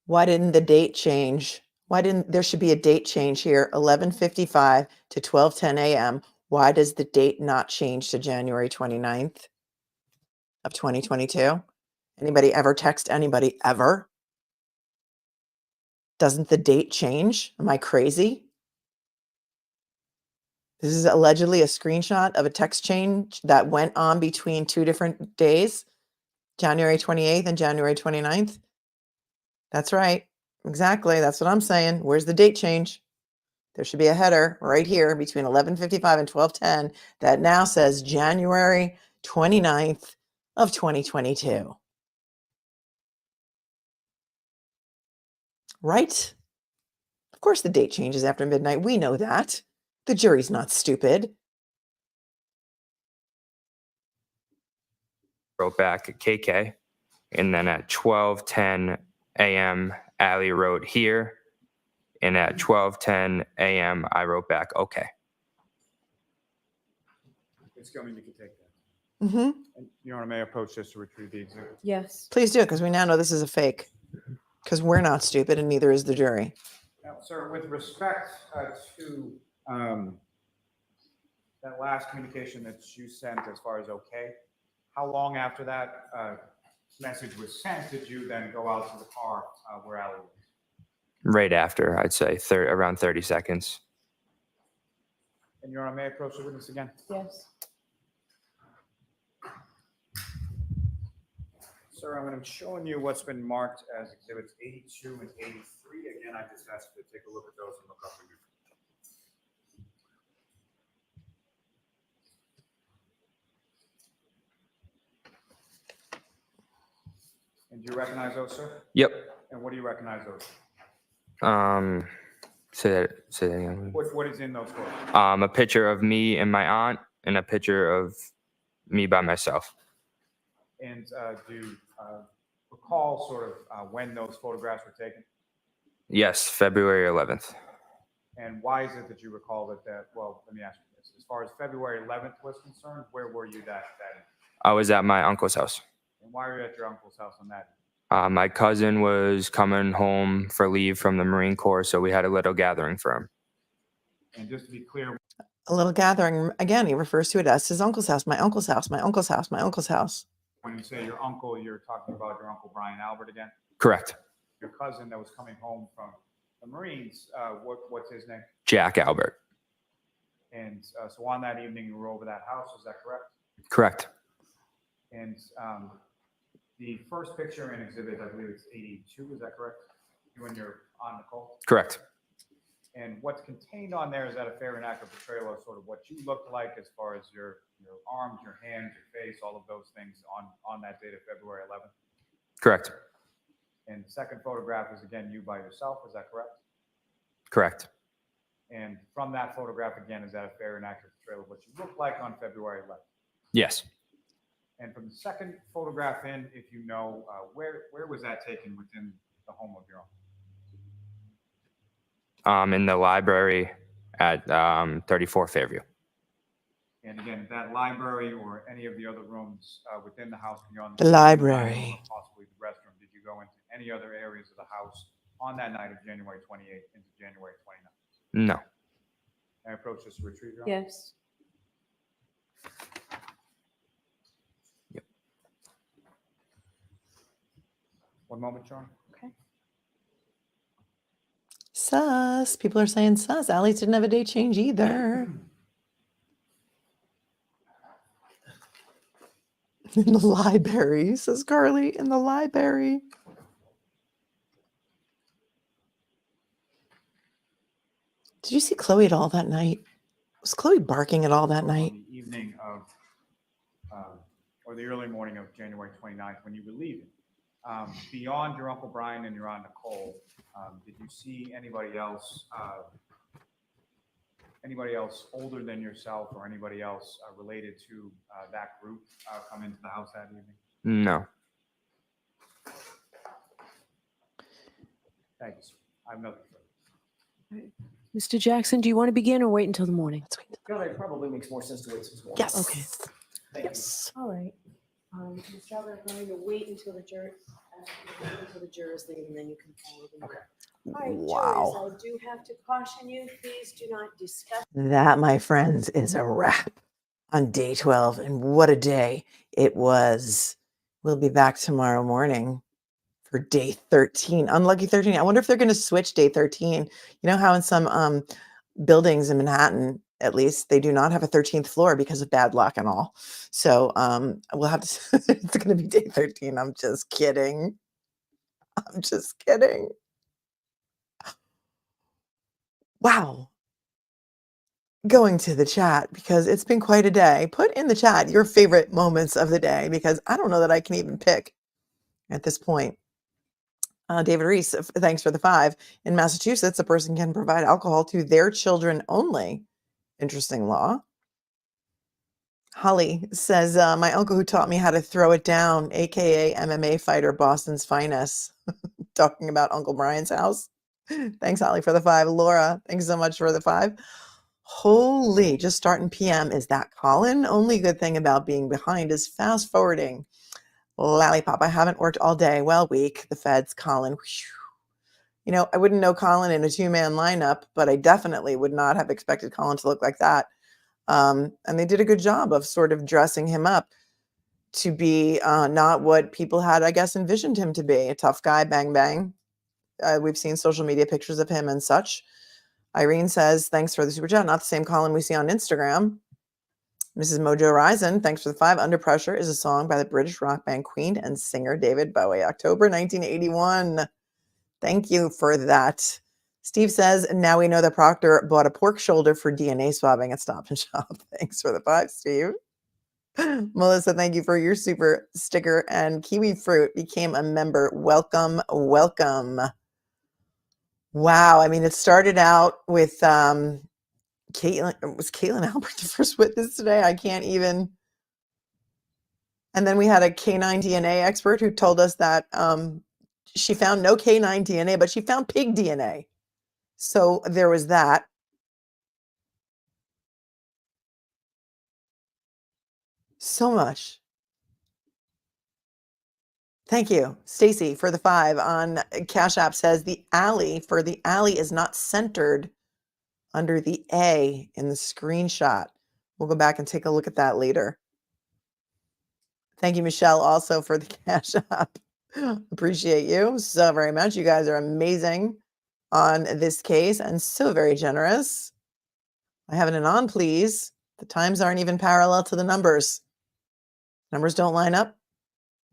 Why didn't the date change? Why didn't there should be a date change here? 11:55 to 12:10 a.m. Why does the date not change to January 29th of 2022? Anybody ever text anybody ever? Doesn't the date change? Am I crazy? This is allegedly a screenshot of a text change that went on between two different days, January 28th and January 29th. That's right. Exactly. That's what I'm saying. Where's the date change? There should be a header right here between 11:55 and 12:10 that now says January 29th of 2022. Right? Of course the date changes after midnight. We know that. The jury's not stupid. wrote back KK. And then at 12:10 a.m., Allie wrote here. And at 12:10 a.m., I wrote back, "Okay." Ms. Gilman, you can take that. Mm-hmm. And Your Honor, may I approach this to retrieve the exhibit? Yes. Please do, because we now know this is a fake. Because we're not stupid and neither is the jury. Now, sir, with respect to that last communication that you sent as far as okay, how long after that message was sent did you then go out to the car where Allie was? Right after, I'd say around 30 seconds. And Your Honor, may I approach the witness again? Yes. Sir, I'm showing you what's been marked as exhibits 82 and 83. Again, I just asked you to take a look at those and look up for you. And do you recognize those, sir? Yep. And what do you recognize those? Say that again. What is in those photos? A picture of me and my aunt and a picture of me by myself. And do you recall sort of when those photographs were taken? Yes, February 11th. And why is it that you recall that, well, let me ask you this. As far as February 11th was concerned, where were you that day? I was at my uncle's house. And why were you at your uncle's house on that? My cousin was coming home for leave from the Marine Corps, so we had a little gathering for him. And just to be clear, A little gathering. Again, he refers to it as his uncle's house, my uncle's house, my uncle's house, my uncle's house. when you say your uncle, you're talking about your uncle Brian Albert again? Correct. Your cousin that was coming home from the Marines, what's his name? Jack Albert. And so on that evening, you were over that house, is that correct? Correct. And the first picture in exhibit, I believe it's 82, is that correct? You and your aunt Nicole? Correct. And what's contained on there, is that a fair and accurate portrayal of sort of what you looked like as far as your arms, your hands, your face, all of those things on that date of February 11th? Correct. And the second photograph is again you by yourself, is that correct? Correct. And from that photograph, again, is that a fair and accurate portrayal of what you looked like on February 11th? Yes. And from the second photograph in, if you know, where was that taken within the home of your uncle? In the library at 34 Fairview. And again, that library or any of the other rooms within the house beyond The living room, library. or possibly the restroom, did you go into any other areas of the house on that night of January 28th into January 29th? No. Can I approach this to retrieve your honor? Yes. One moment, Your Honor. Sus. People are saying sus. Allie didn't have a date change either. In the library, says Carly. In the library. Did you see Chloe at all that night? Was Chloe barking at all that night? On the evening of, or the early morning of January 29th, when you were leaving, beyond your Uncle Brian and your Aunt Nicole, did you see anybody else older than yourself or anybody else related to that group come into the house that evening? No. Thank you, sir. I have nothing further. Mr. Jackson, do you want to begin or wait until the morning? Let's wait. No, it probably makes more sense to wait this morning. Yes. Okay. Thank you. Yes. All right. Ms. Strouber, I'm going to wait until the jurors leave, and then you can follow them. Okay. All right, Wow. jurors, I do have to caution you, please do not discuss. That, my friends, is a wrap on day 12. And what a day it was. We'll be back tomorrow morning for day 13. Unlucky 13. I wonder if they're going to switch day 13. You know how in some buildings in Manhattan, at least, they do not have a 13th floor because of bad luck and all. So we'll have to, it's going to be day 13. I'm just kidding. I'm just kidding. Wow. Going to the chat because it's been quite a day. Put in the chat your favorite moments of the day because I don't know that I can even pick at this point. David Reese, thanks for the 5. In Massachusetts, a person can provide alcohol to their children only. Interesting law. Holly says, my uncle who taught me how to throw it down, aka MMA fighter, Boston's finest. Talking about Uncle Brian's house. Thanks, Holly, for the 5. Laura, thanks so much for the 5. Holy, just starting PM. Is that Colin? Only good thing about being behind is fast forwarding. Lollipop, I haven't worked all day. Well, week. The feds, Colin. Whew. You know, I wouldn't know Colin in a 2-man lineup, but I definitely would not have expected Colin to look like that. And they did a good job of sort of dressing him up to be not what people had, I guess, envisioned him to be. A tough guy, bang, bang. We've seen social media pictures of him and such. Irene says, thanks for the super chat. Not the same Colin we see on Instagram. Mrs. Mojo Risen, thanks for the 5. Under Pressure is a song by the British rock band Queen and singer David Bowie. October 1981. Thank you for that. Steve says, now we know that Proctor bought a pork shoulder for DNA swabbing at Stop and Shop. Thanks for the 5, Steve. Melissa, thank you for your super sticker. And Kiwi Fruit became a member. Welcome, welcome. Wow. I mean, it started out with Caitlin. Was Caitlin Albert the first witness today? I can't even. And then we had a canine DNA expert who told us that she found no canine DNA, but she found pig DNA. So there was that. So much. Thank you, Stacy, for the 5 on Cash App. Says the alley for the alley is not centered under the A in the screenshot. We'll go back and take a look at that later. Thank you, Michelle, also for the Cash App. Appreciate you so very much. You guys are amazing on this case and so very generous. I have an on, please. The times aren't even parallel to the numbers. Numbers don't line up.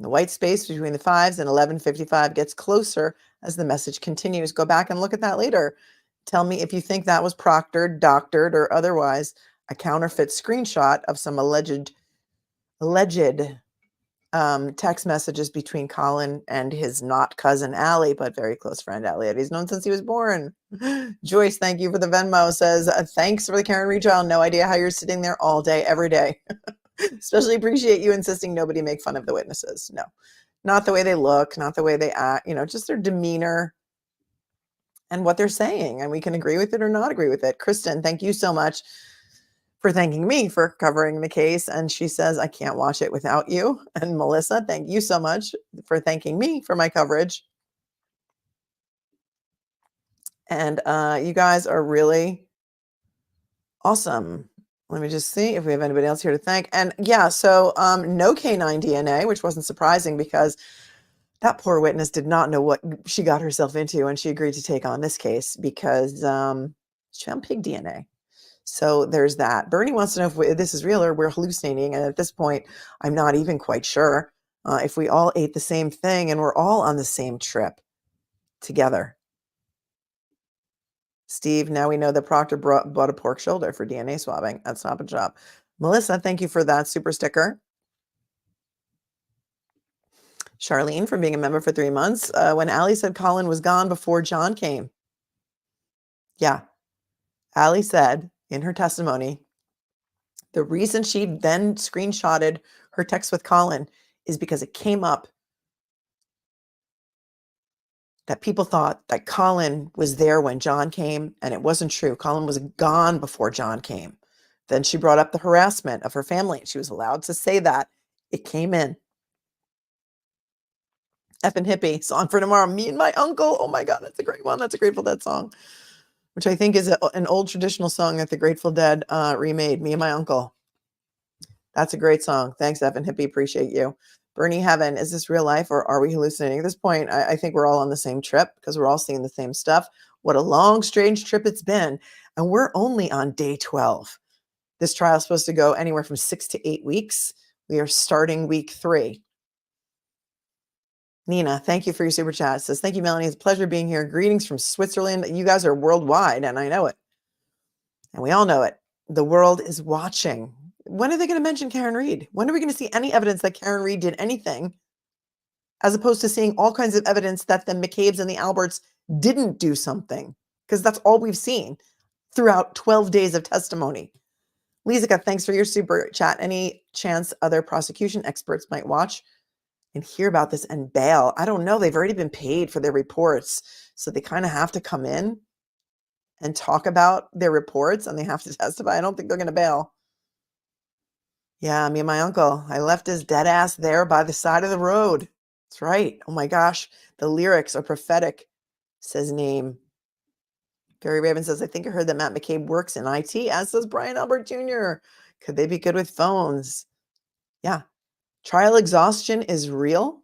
The white space between the 5s and 11:55 gets closer as the message continues. Go back and look at that later. Tell me if you think that was proctored, doctored, or otherwise a counterfeit screenshot of some alleged text messages between Colin and his not cousin Allie, but very close friend Allie. He's known since he was born. Joyce, thank you for the Venmo. Says, thanks for the Karen retrial. No idea how you're sitting there all day, every day. Especially appreciate you insisting nobody make fun of the witnesses. No, not the way they look, not the way they act, you know, just their demeanor and what they're saying, and we can agree with it or not agree with it. Kristen, thank you so much for thanking me for covering the case. And she says, I can't watch it without you. And Melissa, thank you so much for thanking me for my coverage. And you guys are really awesome. Let me just see if we have anybody else here to thank. And yeah, so no canine DNA, which wasn't surprising because that poor witness did not know what she got herself into when she agreed to take on this case because she found pig DNA. So there's that. Bernie wants to know if this is real or we're hallucinating. And at this point, I'm not even quite sure if we all ate the same thing and we're all on the same trip together. Steve, now we know that Proctor bought a pork shoulder for DNA swabbing at Stop and Shop. Melissa, thank you for that super sticker. Charlene, for being a member for 3 months. When Allie said Colin was gone before John came. Yeah. Allie said in her testimony, the reason she then screenshotted her text with Colin is because it came up that people thought that Colin was there when John came, and it wasn't true. Colin was gone before John came. Then she brought up the harassment of her family. She was allowed to say that. It came in. Effin' Hippie, song for tomorrow. Me and my uncle. Oh my God, that's a great one. That's a Grateful Dead song, which I think is an old traditional song that the Grateful Dead remade. Me and my uncle. That's a great song. Thanks, Effin' Hippie. Appreciate you. Bernie Heaven, is this real life or are we hallucinating? At this point, I think we're all on the same trip because we're all seeing the same stuff. What a long, strange trip it's been. And we're only on day 12. This trial is supposed to go anywhere from 6 to 8 weeks. We are starting week 3. Nina, thank you for your super chat. It says, thank you, Melanie. It's a pleasure being here. Greetings from Switzerland. You guys are worldwide, and I know it. And we all know it. The world is watching. When are they going to mention Karen Reed? When are we going to see any evidence that Karen Reed did anything, as opposed to seeing all kinds of evidence that the McCabes and the Alberts didn't do something? Because that's all we've seen throughout 12 days of testimony. Lizika, thanks for your super chat. Any chance other prosecution experts might watch and hear about this and bail? I don't know. They've already been paid for their reports, so they kind of have to come in and talk about their reports, and they have to testify. I don't think they're going to bail. Yeah, me and my uncle. I left his dead ass there by the side of the road. That's right. Oh my gosh. The lyrics are prophetic, says Name. Gary Raven says, I think I heard that Matt McCabe works in IT, as does Brian Albert Jr. Could they be good with phones? Yeah. Trial exhaustion is real.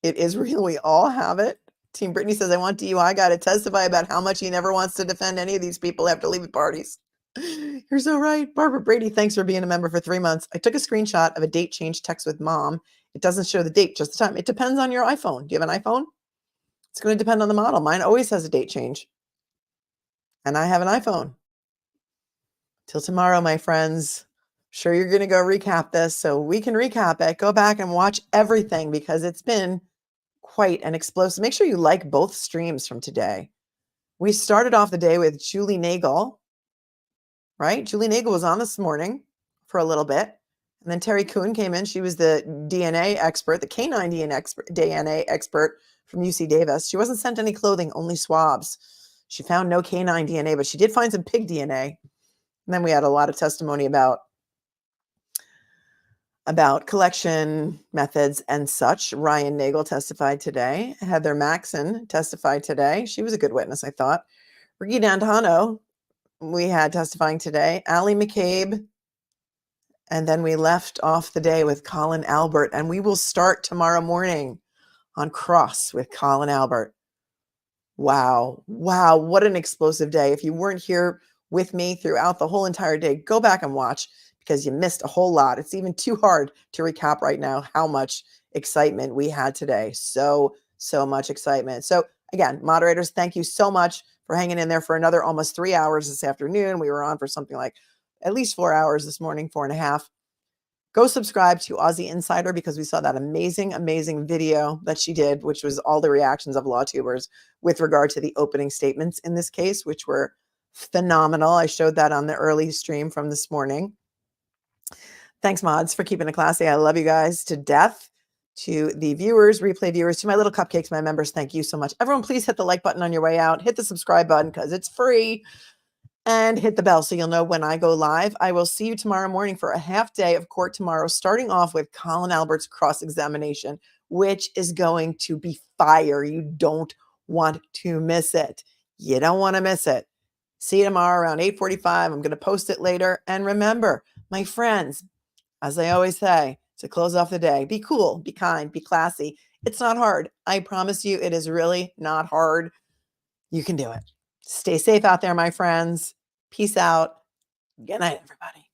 It is real. We all have it. Team Brittany says, I want DUI guy to testify about how much he never wants to defend any of these people after leaving parties. You're so right. Barbara Brady, thanks for being a member for 3 months. I took a screenshot of a date change text with mom. It doesn't show the date, just the time. It depends on your iPhone. Do you have an iPhone? It's going to depend on the model. Mine always has a date change. And I have an iPhone. Till tomorrow, my friends. Sure, you're going to go recap this so we can recap it. Go back and watch everything because it's been quite an explosive. Make sure you like both streams from today. We started off the day with Julie Nagel, right? Julie Nagel was on this morning for a little bit. And then Terry Kuhn came in. She was the DNA expert, the canine DNA expert from UC Davis. She wasn't sent any clothing, only swabs. She found no canine DNA, but she did find some pig DNA. And then we had a lot of testimony about collection methods and such. Ryan Nagel testified today. Heather Maxon testified today. She was a good witness, I thought. Ricky D'Antano, we had testifying today. ALLIE McCABE. And then we left off the day with Colin Albert. And we will start tomorrow morning on Cross with Colin Albert. Wow. Wow. What an explosive day. If you weren't here with me throughout the whole entire day, go back and watch because you missed a whole lot. It's even too hard to recap right now how much excitement we had today. So much excitement. So again, moderators, thank you so much for hanging in there for another almost 3 hours this afternoon. We were on for something like at least 4 hours this morning, 4.5. Go subscribe to Aussie Insider because we saw that amazing, amazing video that she did, which was all the reactions of LawTubers with regard to the opening statements in this case, which were phenomenal. I showed that on the early stream from this morning. Thanks, mods, for keeping it classy. I love you guys to death. To the viewers, replay viewers, to my little cupcakes, my members, thank you so much. Everyone, please hit the like button on your way out. Hit the subscribe button because it's free. And hit the bell so you'll know when I go live. I will see you tomorrow morning for a half day of court tomorrow, starting off with Colin Albert's cross-examination, which is going to be fire. You don't want to miss it. You don't want to miss it. See you tomorrow around 8:45. I'm going to post it later. And remember, my friends, as I always say, to close off the day, be cool, be kind, be classy. It's not hard. I promise you, it is really not hard. You can do it. Stay safe out there, my friends. Peace out. Good night, everybody.